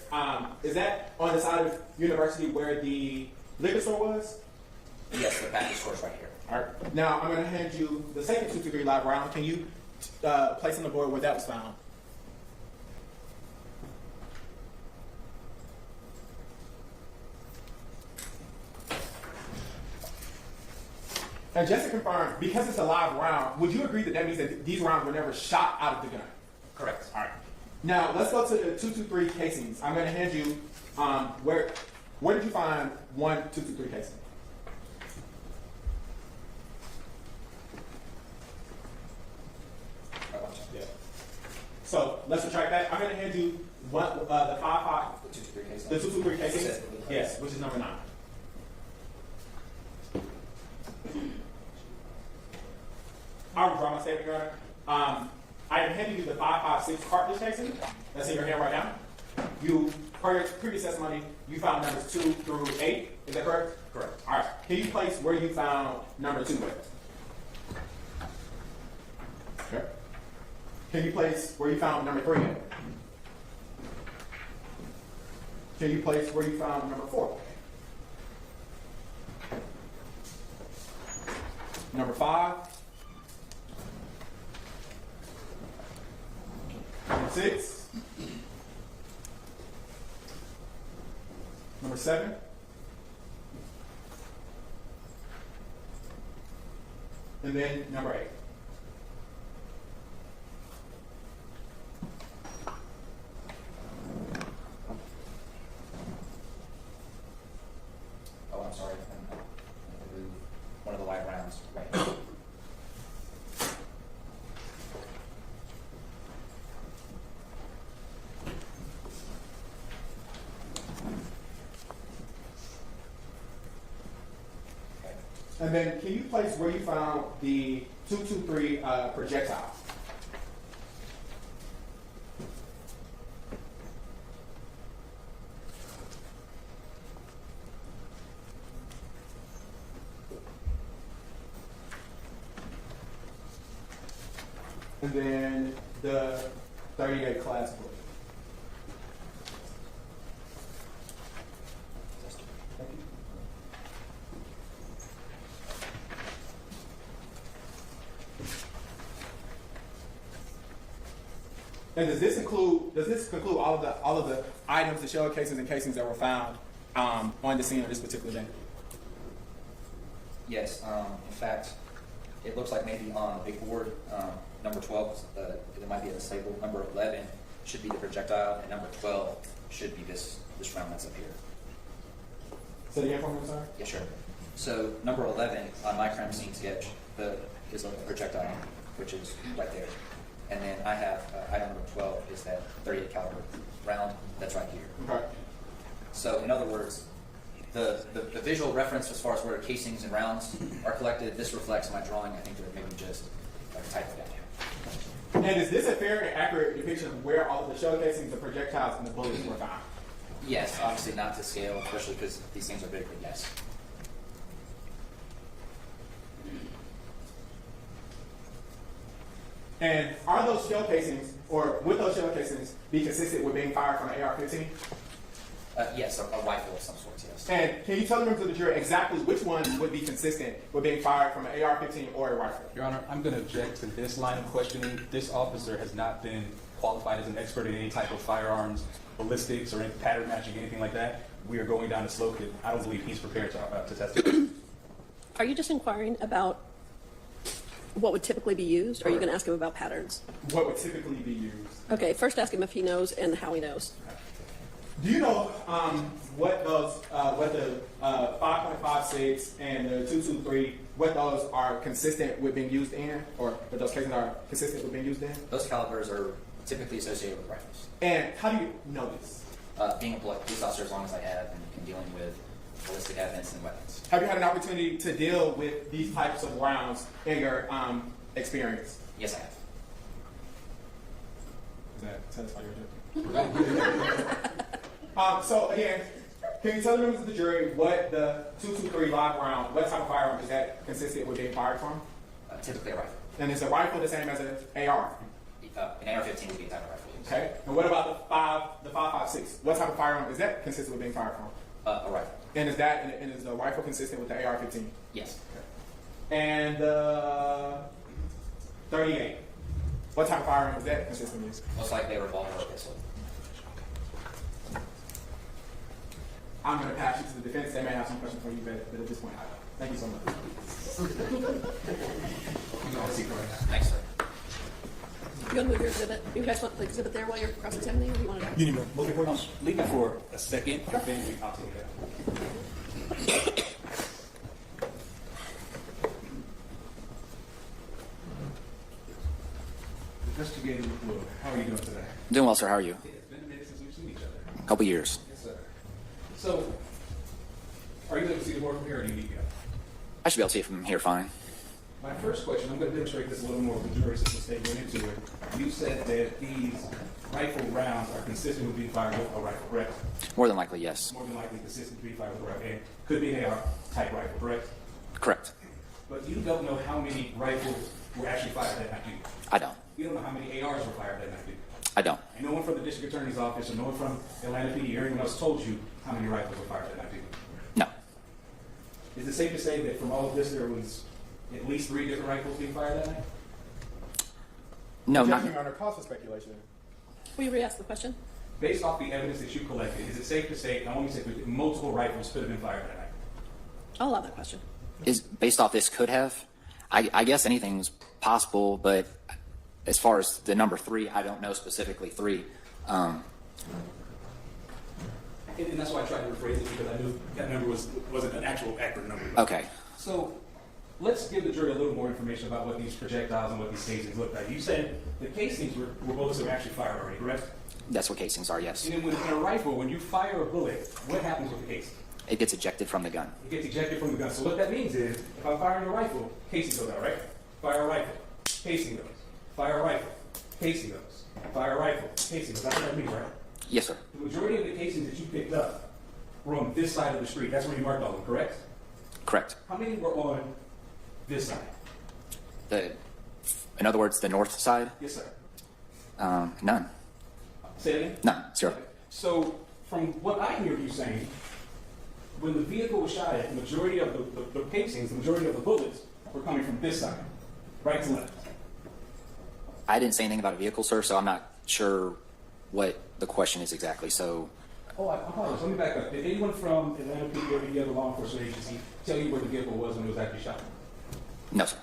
Is that on the side of University where the liquor store was? Yes, the package store's right here. All right. Now I'm going to hand you the second 223 live round. Can you place on the board where that was found? And just to confirm, because it's a live round, would you agree that that means that these rounds were never shot out of the gun? Correct. All right. Now let's go to the 223 casings. I'm going to hand you where did you find one 223 casing? Yeah. So let's retract that. I'm going to hand you one the 5.5. The 223 casing. Yes, which is number 9. I'll withdraw my statement, Your Honor. I am handing you the 5.56 cartridge casing. That's in your hand right now. You, per your previous testimony, you found numbers 2 through 8. Is that correct? Correct. All right. Can you place where you found number 2 with? Okay. Can you place where you found number 3 in? Can you place where you found number 4? Number 5. Number 6. Number 7. And then number 8. Oh, I'm sorry. One of the live rounds right here. And then can you place where you found the 223 projectile? And then the 38 class book. Thank you. And does this conclude all of the items, the shell casings and casings that were found on the scene of this particular day? Yes. In fact, it looks like maybe on the big board, number 12, there might be a label. Number 11 should be the projectile, and number 12 should be this round that's up here. Say it again for me, sorry? Yeah, sure. So number 11 on my crime scene sketch is a projectile, which is right there. And then I have item number 12 is that 38 caliber round that's right here. Okay. So in other words, the visual reference as far as where casings and rounds are collected, this reflects my drawing. I think there may be just like a typo down here. And is this a fair and accurate depiction of where all of the shell casings, the projectiles, and the bullets were found? Yes, obviously not to scale, especially because these things are big, but yes. And are those shell casings, or would those shell casings be consistent with being fired from an AR-15? Yes, a rifle of some sort, yes. And can you tell the members of the jury exactly which ones would be consistent with being fired from an AR-15 or a rifle? Your Honor, I'm going to object to this line of questioning. This officer has not been qualified as an expert in any type of firearms, ballistics, or any pattern matching, anything like that. We are going down a slope that I don't believe he's prepared to testify. Are you just inquiring about what would typically be used, or are you going to ask him about patterns? What would typically be used? Okay, first ask him if he knows and how he knows. Do you know what the 5.56 and the 223, what those are consistent with being used in, or what those casings are consistent with being used in? Those calibers are typically associated with rifles. And how do you know this? Being a police officer as long as I have and dealing with ballistic evidence, and weapons. Have you had an opportunity to deal with these types of rounds in your experience? Yes, I have. Does that satisfy your objection? So again, can you tell the members of the jury what the 223 live round, what type of firearm is that consistent with being fired from? Typically a rifle. And is a rifle the same as an AR? An AR-15 would be a type of rifle. Okay. And what about the 5.56? What type of firearm is that consistent with being fired from? A rifle. And is the rifle consistent with the AR-15? Yes. Okay. And the 38. What type of firearm is that consistent with? Most likely a revolver or a pistol. I'm going to pass you to the defense. They may have some questions for you, but at this point, I don't. Thank you so much. Thanks, sir. You want to move your exhibit? You guys want the exhibit there while you're cross-examining, or do you want to? You need to move it for us? Leave it for a second, and then I'll take it out. Investigator McClure, how are you doing today? Doing well, sir. How are you? It's been a minute since we've seen each other. A couple years. Yes, sir. So, are you able to see the board from here, or do you need to go? I should be able to see it from here fine. My first question, I'm going to demonstrate this a little more with the jury since the state went into it. You said that these rifle rounds are consistent with being fired with a rifle, correct? More than likely, yes. More than likely consistent to be fired with a rifle, and could be an AR-type rifle, correct? Correct. But you don't know how many rifles were actually fired that night, do you? I don't. You don't know how many ARs were fired that night, do you? I don't. And no one from the district attorney's office or no one from Atlanta PD or anyone else told you how many rifles were fired that night, do you? No. Is it safe to say that from all of this there was at least 3 different rifles being fired that night? No, not. Judging under cause of speculation. Will you re-ask the question? Based off the evidence that you collected, is it safe to say, I only say that multiple rifles could have been fired that night? I'll allow that question. Is based off this could have? I guess anything's possible, but as far as the number 3, I don't know specifically 3. And that's why I tried to rephrase it, because I knew that number wasn't an actual accurate number. Okay. So let's give the jury a little more information about what these projectiles and what these casings look like. You said the casings were bullets that were actually fired already, correct? That's what casings are, yes. And then in a rifle, when you fire a bullet, what happens with the casing? It gets ejected from the gun. It gets ejected from the gun. So what that means is, if I'm firing a rifle, casing goes out, right? Fire a rifle, casing goes. Fire a rifle, casing goes. Fire a rifle, casing goes. That's what that means, right? Yes, sir. The majority of the casings that you picked up were on this side of the street. That's where you marked all of them, correct? Correct. How many were on this side? In other words, the north side? Yes, sir. None. Say it again? None. 0. So, from what I hear you saying, when the vehicle was shot at, the majority of the casings, the majority of the bullets were coming from this side, right to left. I didn't say anything about a vehicle, sir, so I'm not sure what the question is exactly. So, Oh, I apologize. Let me back up. Did anyone from Atlanta PD or any other law enforcement agency tell you where the vehicle was when it was actually shot? no, sir.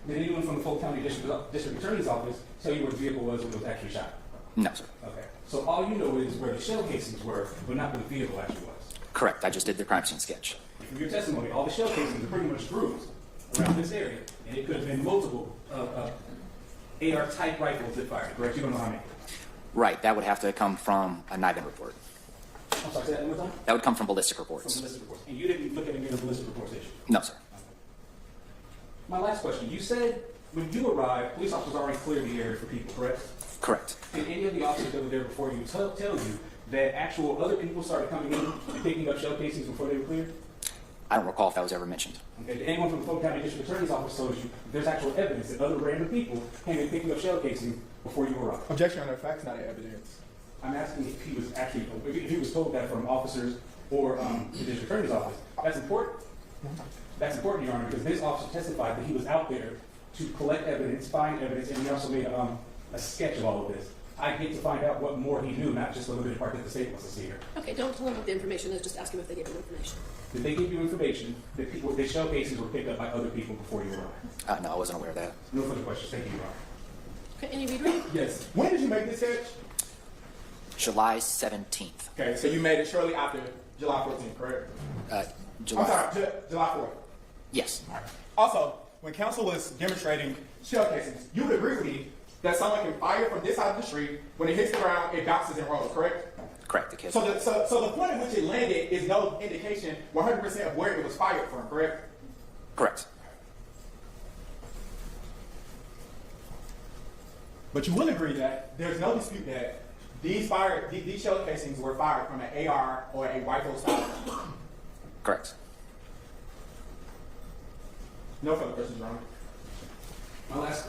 Did anyone from the Fulton County District Attorney's Office tell you where the vehicle was when it was actually shot? No, sir. Okay. So all you know is where the shell casings were, but not where the vehicle actually was. Correct. I just did the crime scene sketch. From your testimony, all the shell casings are pretty much bruised around this area, and it could have been multiple AR-type rifles that fired, correct? You don't know how many. Right. That would have to come from a NIBIN report. I'm sorry, say that one more time? That would come from ballistic From reports. ballistic reports. And you didn't look at any of the ballistic reports, did you? No, sir. My last question. You said when you arrived, police officers already cleared the area for people, correct? Correct. Did any of the officers that were there before you tell you that actual other people started coming in and picking up shell casings before they were cleared? I don't recall if that was ever mentioned. Okay. Did anyone from the Fulton County District Attorney's Office told you there's actual evidence that other random people came in picking up shell casings before you arrived? Objection under facts, not evidence. I'm asking if he was actually, if he was told that from officers or the District Attorney's Office. That's important. That's important, Your Honor, because this officer testified that he was out there to collect evidence, find evidence, and he also made a sketch of all of this. I get to find out what more he knew, not just the limited part that the state wants to see here. Okay, don't tell them what the information is, just ask them if they gave you information. Did they give you information that people, that shell casings were picked up by other people before you arrived? No, I wasn't aware of that. No further questions. Thank you, Your Honor. Okay, any read? Yes. When did you make this sketch? July 17th. Okay, so you made it shortly after July 14th, correct? July. I'm sorry, July 4th. Yes. Also, when counsel was demonstrating shell casings, you would agree with me that someone can fire from this side of the street. When it hits the ground, it bounces and rolls, correct? Correct. The kiss. So the point at which it landed is no indication 100% of where it was fired from, correct? Correct. But you will agree that there's no dispute that these shell casings were fired from an AR or a rifle style. Correct. No further questions, Your Honor. My last,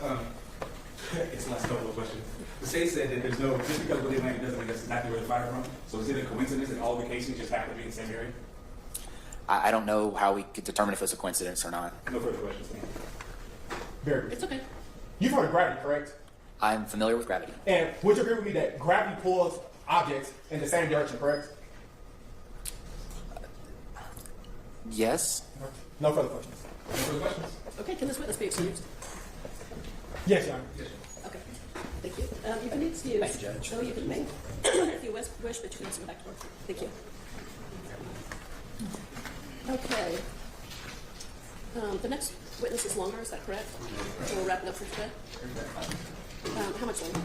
it's the last couple of questions. The state said that there's no, just because where they landed doesn't mean that's exactly where they're fired from. So is it a coincidence that all the casings just happen to be in the same area? I don't know how we could determine if it's a coincidence or not. No further questions. Very good. It's okay. You've heard of gravity, correct? I'm familiar with gravity. And would you agree with me that gravity pulls objects in the same direction, correct? Yes. No further questions. No further questions? Okay, can this witness be excused? Yes, Your Honor. Okay, thank you. You can be excused. Thank you, Judge. No, you can remain if you wish, but you can also go back to work. Thank you. Okay. The next witness is longer, is that correct? So we're wrapping up for today? How much longer?